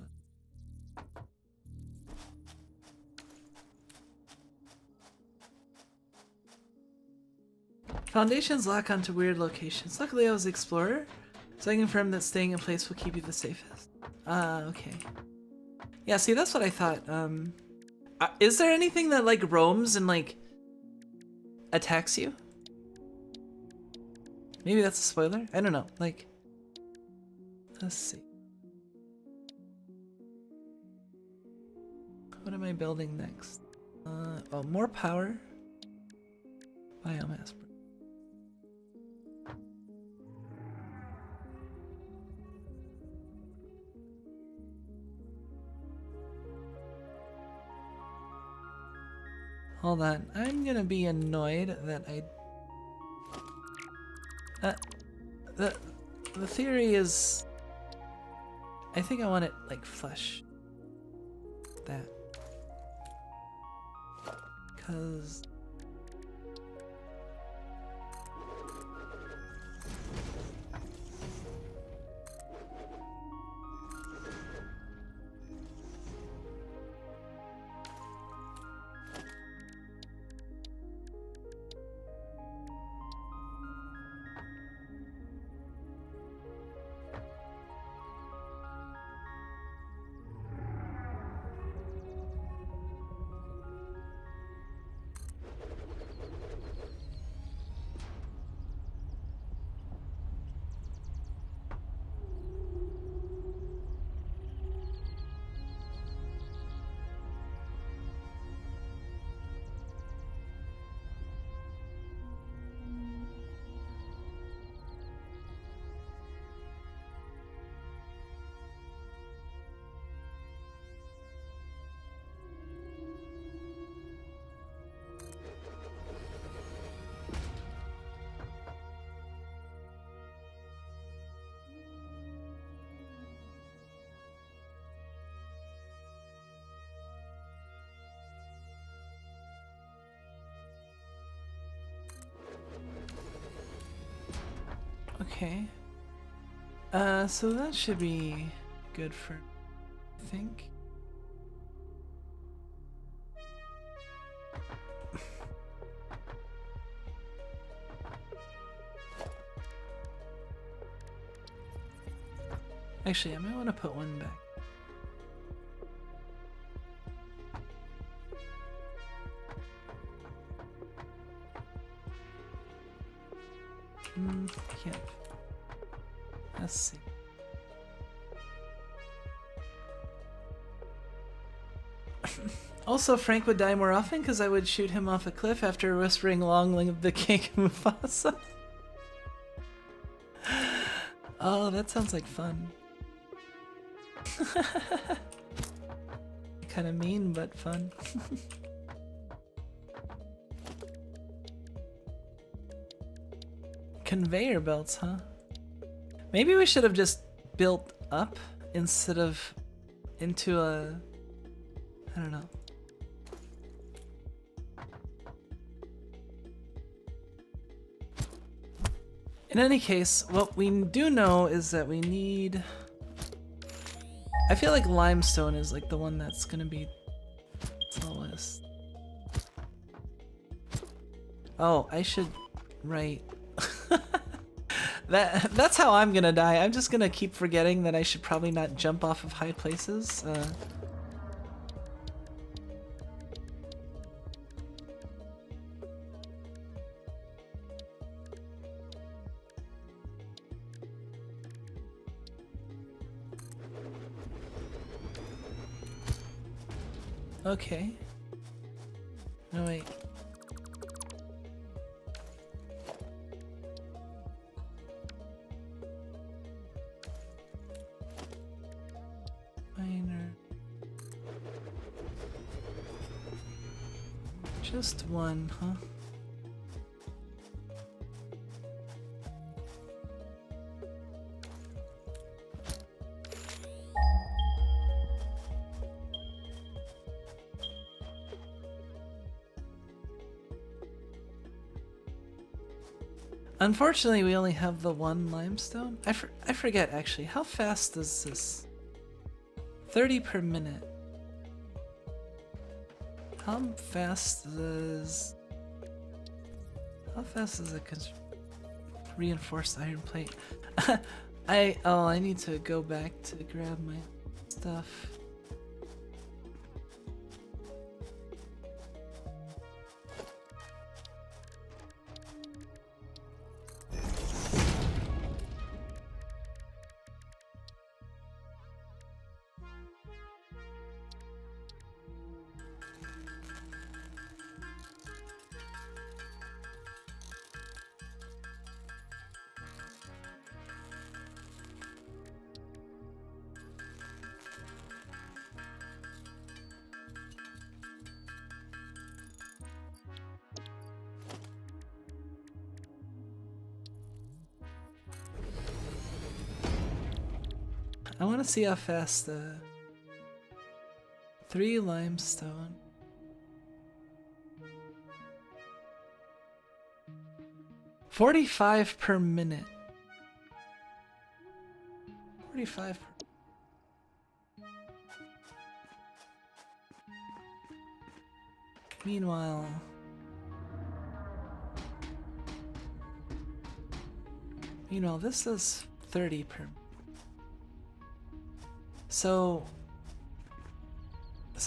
Foundations lock onto weird locations. Luckily I was the explorer, so I can confirm that staying in place will keep you the safest. Okay. Yeah, see, that's what I thought. Is there anything that like roams and like attacks you? Maybe that's a spoiler? I don't know. Like, let's see. What what am I building next? Oh, more power. Biomass. Hold on, I'm gonna be annoyed that the theory is, I think I want it like flesh. That. Cause okay. So that should be good for, I think. Actually, I might want to put one back. Can't. Let's see. Also, Frank would die more often because I would shoot him off a cliff after whispering "Long live the King of Mufasa." Oh, that sounds like fun. Kind of mean, but fun. Conveyor belts, huh? Maybe we should have just built up instead of into a... I don't know. In any case, what we do know is that we need... I feel like limestone is like the one that's gonna be slowest. Oh, I should write... That's how I'm gonna die. I'm just gonna keep forgetting that I should probably not jump off of high places. Okay. No, wait. Just one, huh? Unfortunately, we only have the one limestone. I forget, actually. How fast is this? 30 per minute. How fast is a reinforced iron plate? I need to go back to grab my stuff. I want to see how fast 3 limestone. 45 per minute. 45 per Meanwhile, this is 30 per. So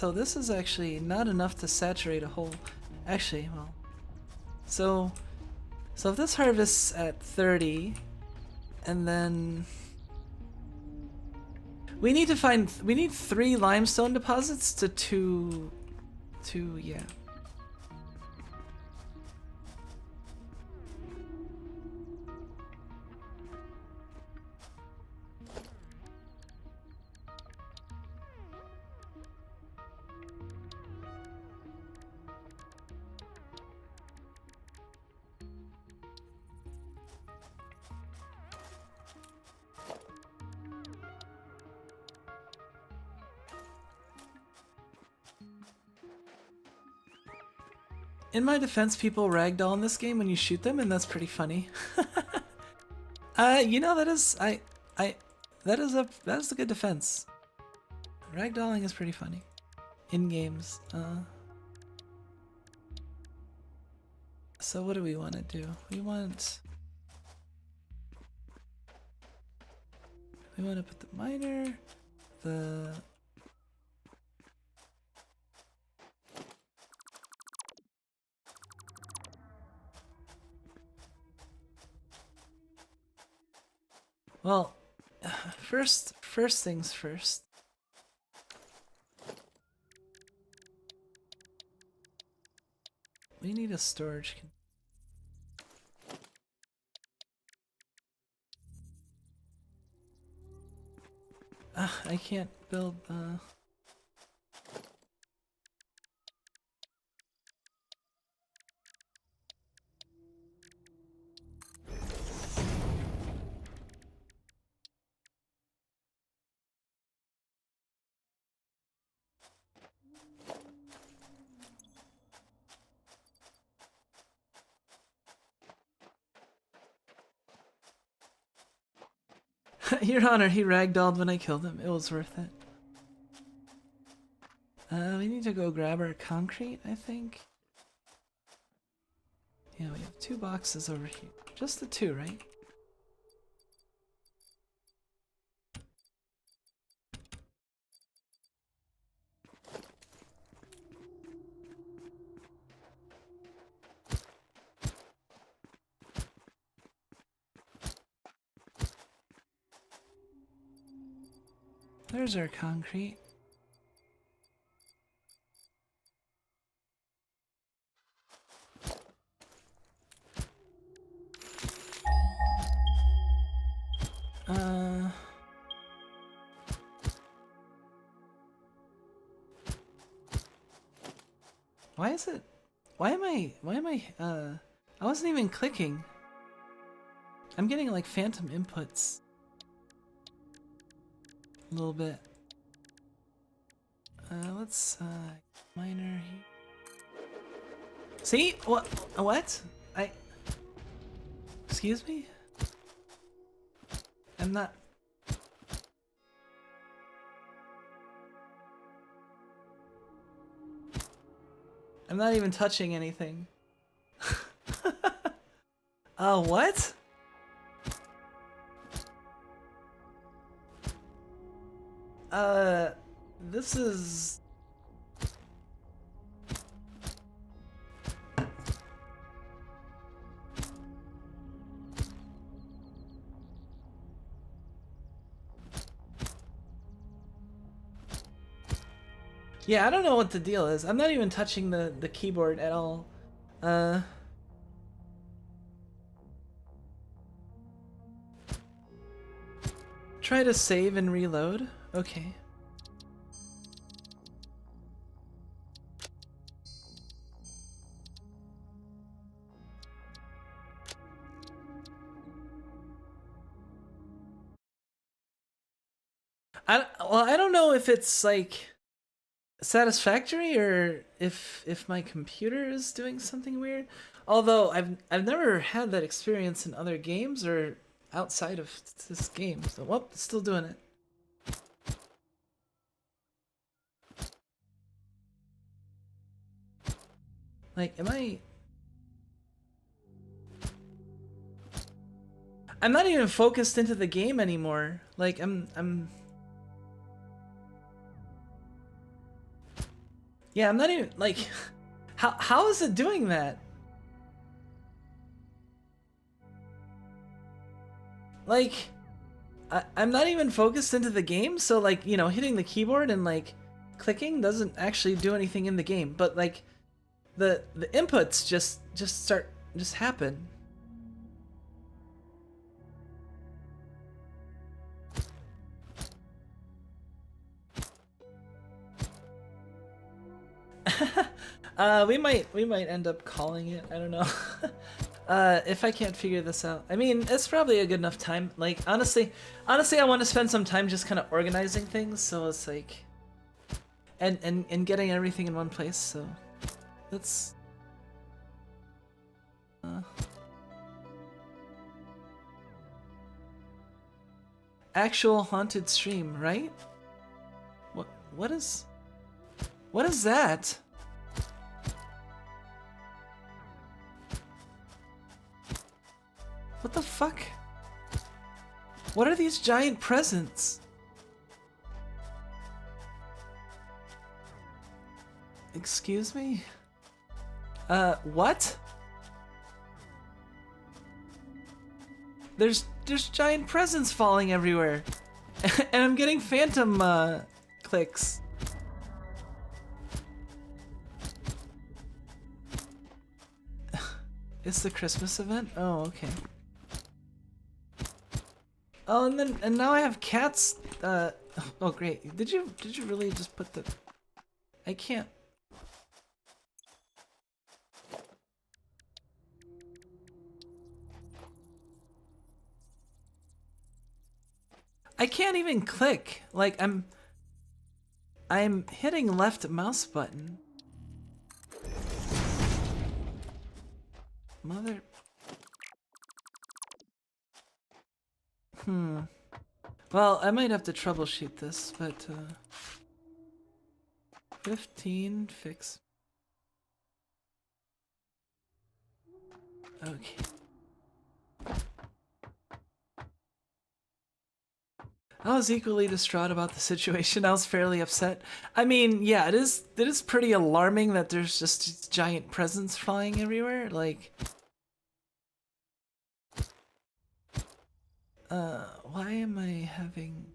this is actually not enough to saturate a whole. Actually, well, so if this harvests at 30, and then we need 3 limestone deposits to two, yeah. In my defense, people ragdoll in this game when you shoot them, and that's pretty funny. You know, that is a good defense. Ragdolling is pretty funny in games. So what do we want to do? We want to put the miner, well, first things first. We need a storage. I can't build Your Honor, he ragdolled when I killed him. It was worth it. We need to go grab our concrete, I think. Yeah, we have 2 boxes over here. Just the 2, right? There's our concrete. Why is it? Why am I, I wasn't even clicking. I'm getting like phantom inputs. A little bit. Let's, miner heat. See? What? What? Excuse me? I'm not... I'm not even touching anything. What? This is... Yeah, I don't know what the deal is. I'm not even touching the keyboard at all. Try to save and reload. Okay. I don't know if it's like satisfactory or if my computer is doing something weird. Although I've never had that experience in other games or outside of this game. So, whoop, it's still doing it. Like, I'm not even focused into the game anymore. Like, yeah, I'm not even, like, how is it doing that? Like, I'm not even focused into the game, so like, you know, hitting the keyboard and like clicking doesn't actually do anything in the game, but like the inputs just happen. We might end up calling it. I don't know. If I can't figure this out. I mean, it's probably a good enough time. Like, honestly, I want to spend some time just kind of organizing things, so it's like, and getting everything in one place. So, that's. Actual haunted stream, right? What is that? What the fuck? What are these giant presents? Excuse me? What? There's giant presents falling everywhere. And I'm getting phantom, clicks. It's the Christmas event? Oh, okay. Oh, and now I have cats. Oh great. Did you really just put the? I can't. I can't even click. Like I'm hitting left mouse button. Mother. Well, I might have to troubleshoot this, but 15 fix. Okay. I was equally distraught about the situation. I was fairly upset. I mean, yeah, it is pretty alarming that there's just these giant presents flying everywhere. Like, why am I having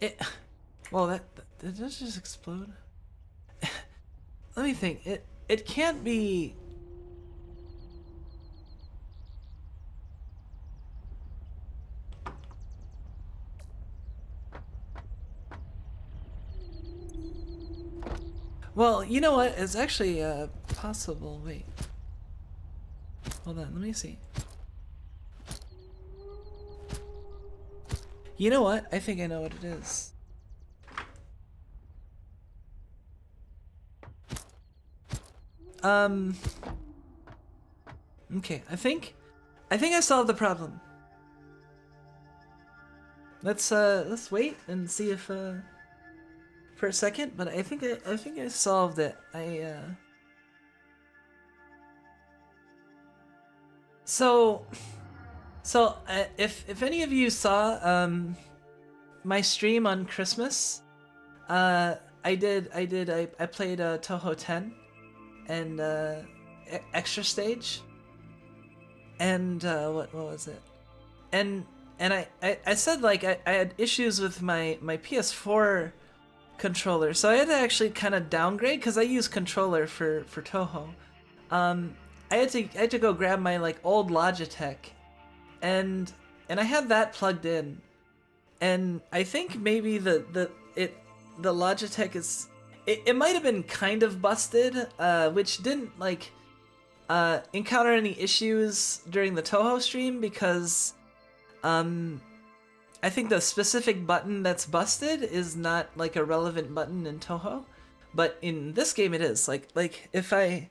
it? Well, that did that just explode? Let me think. It can't be. Well, you know what? It's actually possible. Wait. Hold on, let me see. You know what? I think I know what it is. Okay, I think I solved the problem. Let's wait and see if for a second, but I think I solved it. So if any of you saw my stream on Christmas, I played Touhou 10 and Extra Stage, and what was it? And I said like I had issues with my PS4 controller, so I had to actually kind of downgrade because I use controller for Touhou. I had to go grab my like old Logitech, and I had that plugged in, and I think maybe the Logitech is it might have been kind of busted, which didn't like encounter any issues during the Touhou stream because I think the specific button that's busted is not like a relevant button in Toho, but in this game it is. Like if I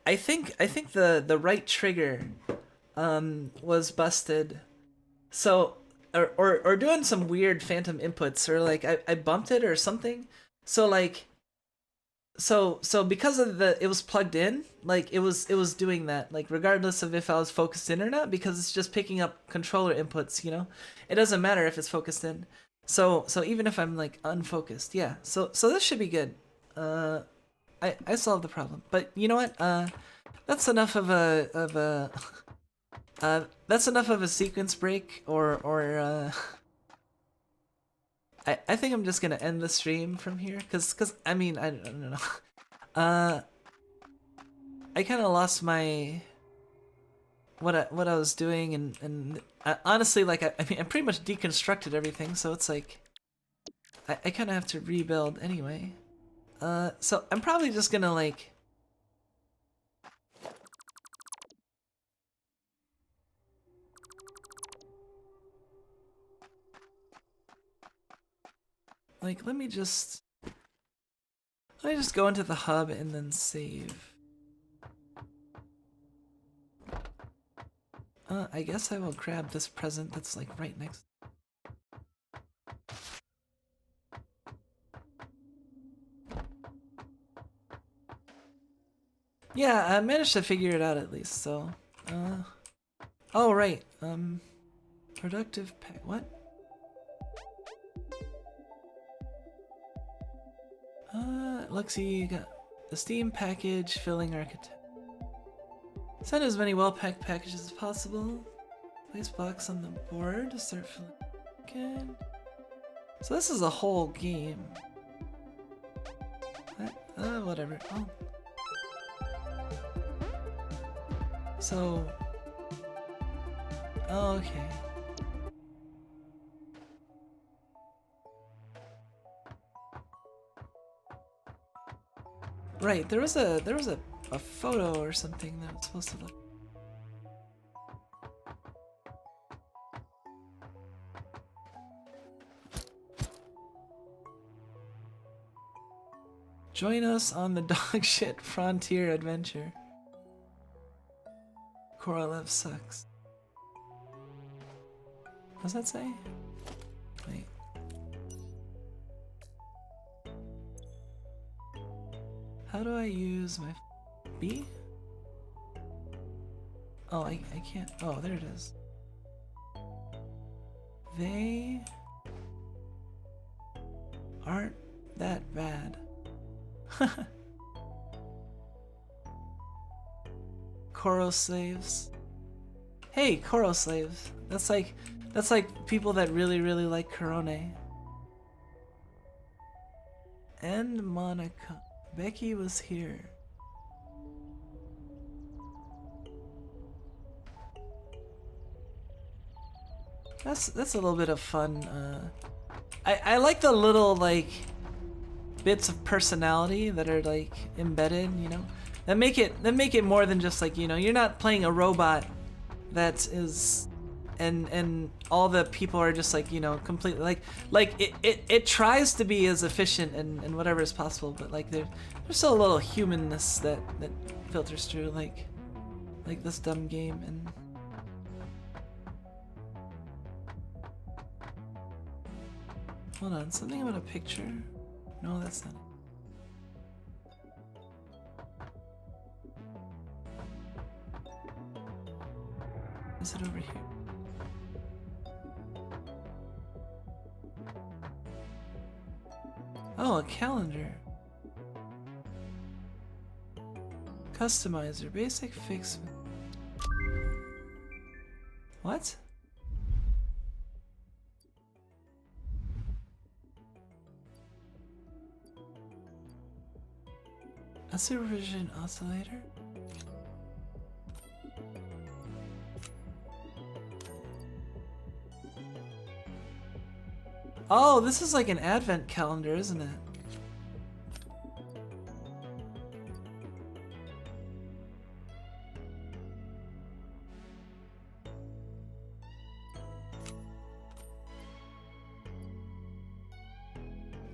think the right trigger was busted. So or doing some weird phantom inputs, or like I bumped it or something. So like so because of it was plugged in, like it was doing that, like regardless of if I was focused in or not, because it's just picking up controller inputs, you know. It doesn't matter if it's focused in. So even if I'm like unfocused, yeah. So this should be good. I solved the problem. But you know what? That's enough of a that's enough of a sequence break, or I think I'm just gonna end the stream from here, cause I mean I don't know. I kind of lost my what I was doing, and honestly, like I mean I pretty much deconstructed everything, so it's like I kind of have to rebuild anyway. So I'm probably just gonna like. Like, let me just go into the hub and then save. I guess I will grab this present that's like right next. Yeah, I managed to figure it out at least, so, oh right, productive pack, what? Luxy got the Steam package, filling architect. Send as many well-packed packages as possible. Place blocks on the board to start filling again. So this is a whole game. Whatever. Oh. So... oh, okay. Right, there was a photo or something that was supposed to look. Join us on the dogshit frontier adventure. Korolev sucks. What does that say? Wait. How do I use my B? Oh, I can't. Oh, there it is. They aren't that bad. Koro slaves. Hey, Koro slaves. That's like people that really like Korone. And Monica. Becky was here. That's a little bit of fun. I like the little like bits of personality that are like embedded, you know, that make it more than just like, you know, you're not playing a robot that is and all the people are just like, you know, completely like it tries to be as efficient and whatever is possible, but like there's still a little humanness that filters through, like this dumb game. And hold on, something about a picture. No, that's not it. Is it over here? Oh, a calendar. Customizer, basic fix. What? A supervision oscillator? Oh, this is like an advent calendar, isn't it?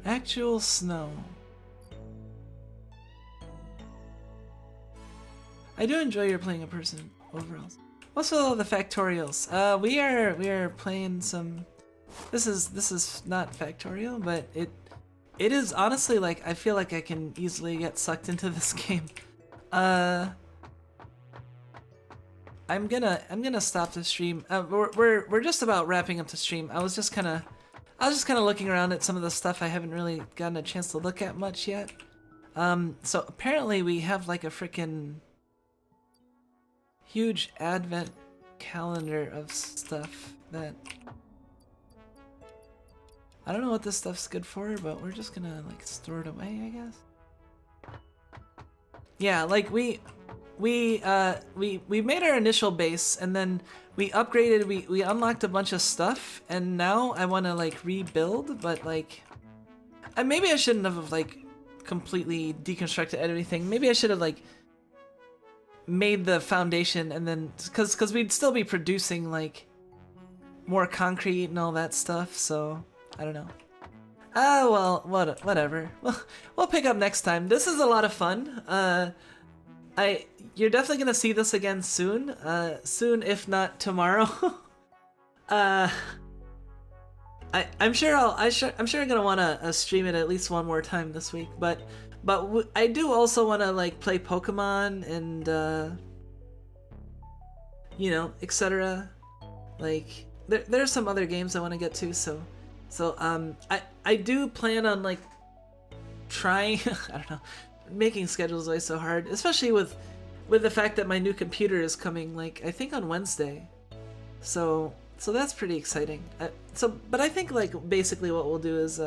Actual snow. I do enjoy your playing a person overall. What's with all the factorials? We are playing some. This is not factorial, but it is honestly like I feel like I can easily get sucked into this game. I'm gonna stop the stream. We're just about wrapping up the stream. I was just kind of looking around at some of the stuff I haven't really gotten a chance to look at much yet. So apparently we have like a freaking huge advent calendar of stuff that I don't know what this stuff's good for, but we're just gonna like store it away, I guess. Yeah, like we made our initial base and then we upgraded, we unlocked a bunch of stuff, and now I want to like rebuild, but like maybe I shouldn't have like completely deconstructed everything. Maybe I should have like made the foundation and then because we'd still be producing like more concrete and all that stuff, so I don't know. Well, whatever. We'll pick up next time. This is a lot of fun. You're definitely gonna see this again soon. Soon, if not tomorrow. I'm sure I'm gonna wanna stream it at least one more time this week. But I do also wanna like play Pokemon and you know, etc. Like there's some other games I want to get to. So I do plan on like trying. I don't know. Making schedules always so hard, especially with the fact that my new computer is coming like I think on Wednesday, so that's pretty exciting. But I think like basically what we'll do is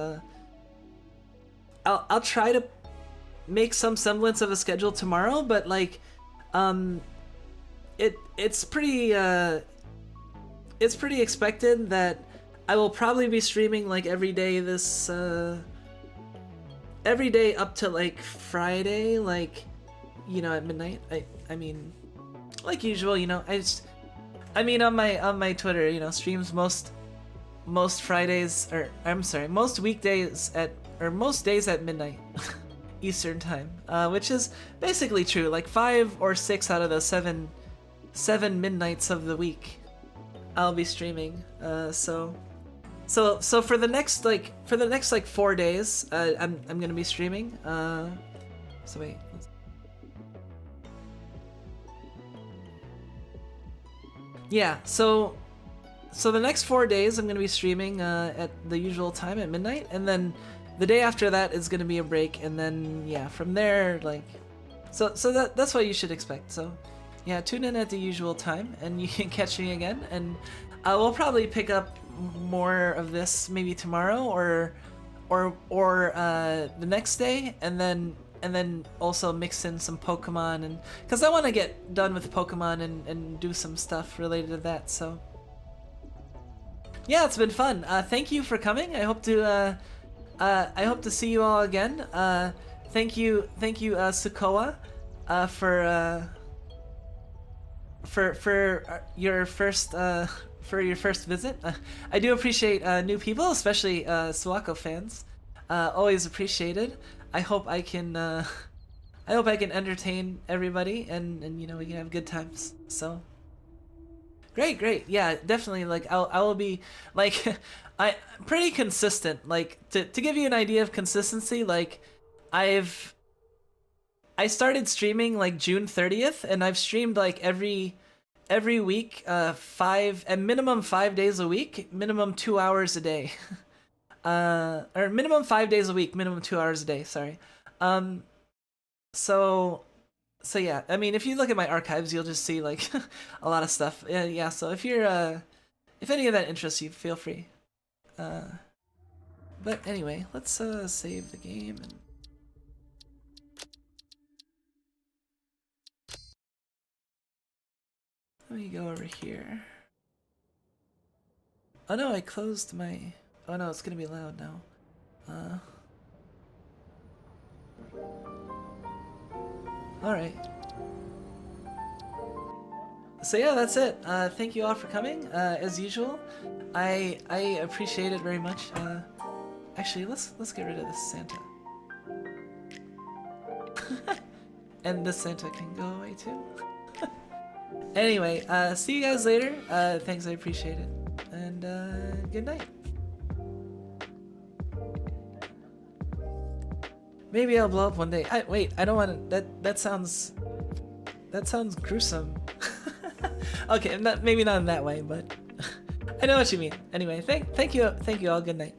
I'll try to make some semblance of a schedule tomorrow, but like it's pretty expected that I will probably be streaming like every day this every day up to like Friday, like, you know, at midnight. I mean, like usual, you know. I mean on my Twitter, you know, streams most Fridays, or I'm sorry, most weekdays most days at midnight Eastern time, which is basically true. Like 5 or 6 out of the seven midnights of the week, I'll be streaming. So for the next 4 days, I'm gonna be streaming. So wait. Yeah. So the next 4 days I'm gonna be streaming at the usual time at midnight, and then the day after that is gonna be a break, and then yeah, from there like, so that's what you should expect. So yeah, tune in at the usual time, and you can catch me again, and we'll probably pick up more of this maybe tomorrow or the next day, and then also mix in some Pokemon, and because I want to get done with Pokemon and do some stuff related to that. So yeah, it's been fun. Thank you for coming. I hope to see you all again. Thank you Sukoa for your first visit. I do appreciate new people, especially Suwako fans. Always appreciated. I hope I can entertain everybody, and you know, we can have good times. So great. Yeah, definitely. Like I will be like I'm pretty consistent. Like to give you an idea of consistency, like I started streaming like June 30th, and I've streamed like every week, minimum 5 days a week, minimum 2 hours a day. Or minimum 5 days a week, minimum 2 hours a day, sorry. So yeah, I mean, if you look at my archives, you'll just see like a lot of stuff. Yeah, so if any of that interests you, feel free. But anyway, let's save the game and let me go over here. Oh no, I closed my... Oh no, it's gonna be loud now. Alright. So yeah, that's it. Thank you all for coming, as usual. I appreciate it very much. Actually, let's get rid of this Santa. And this Santa can go away too. Anyway, see you guys later. Thanks, I appreciate it. And good night. Maybe I'll blow up one day. Wait, I don't want to. That sounds gruesome. Okay, maybe not in that way, but I know what you mean. Anyway, thank you all. Good night.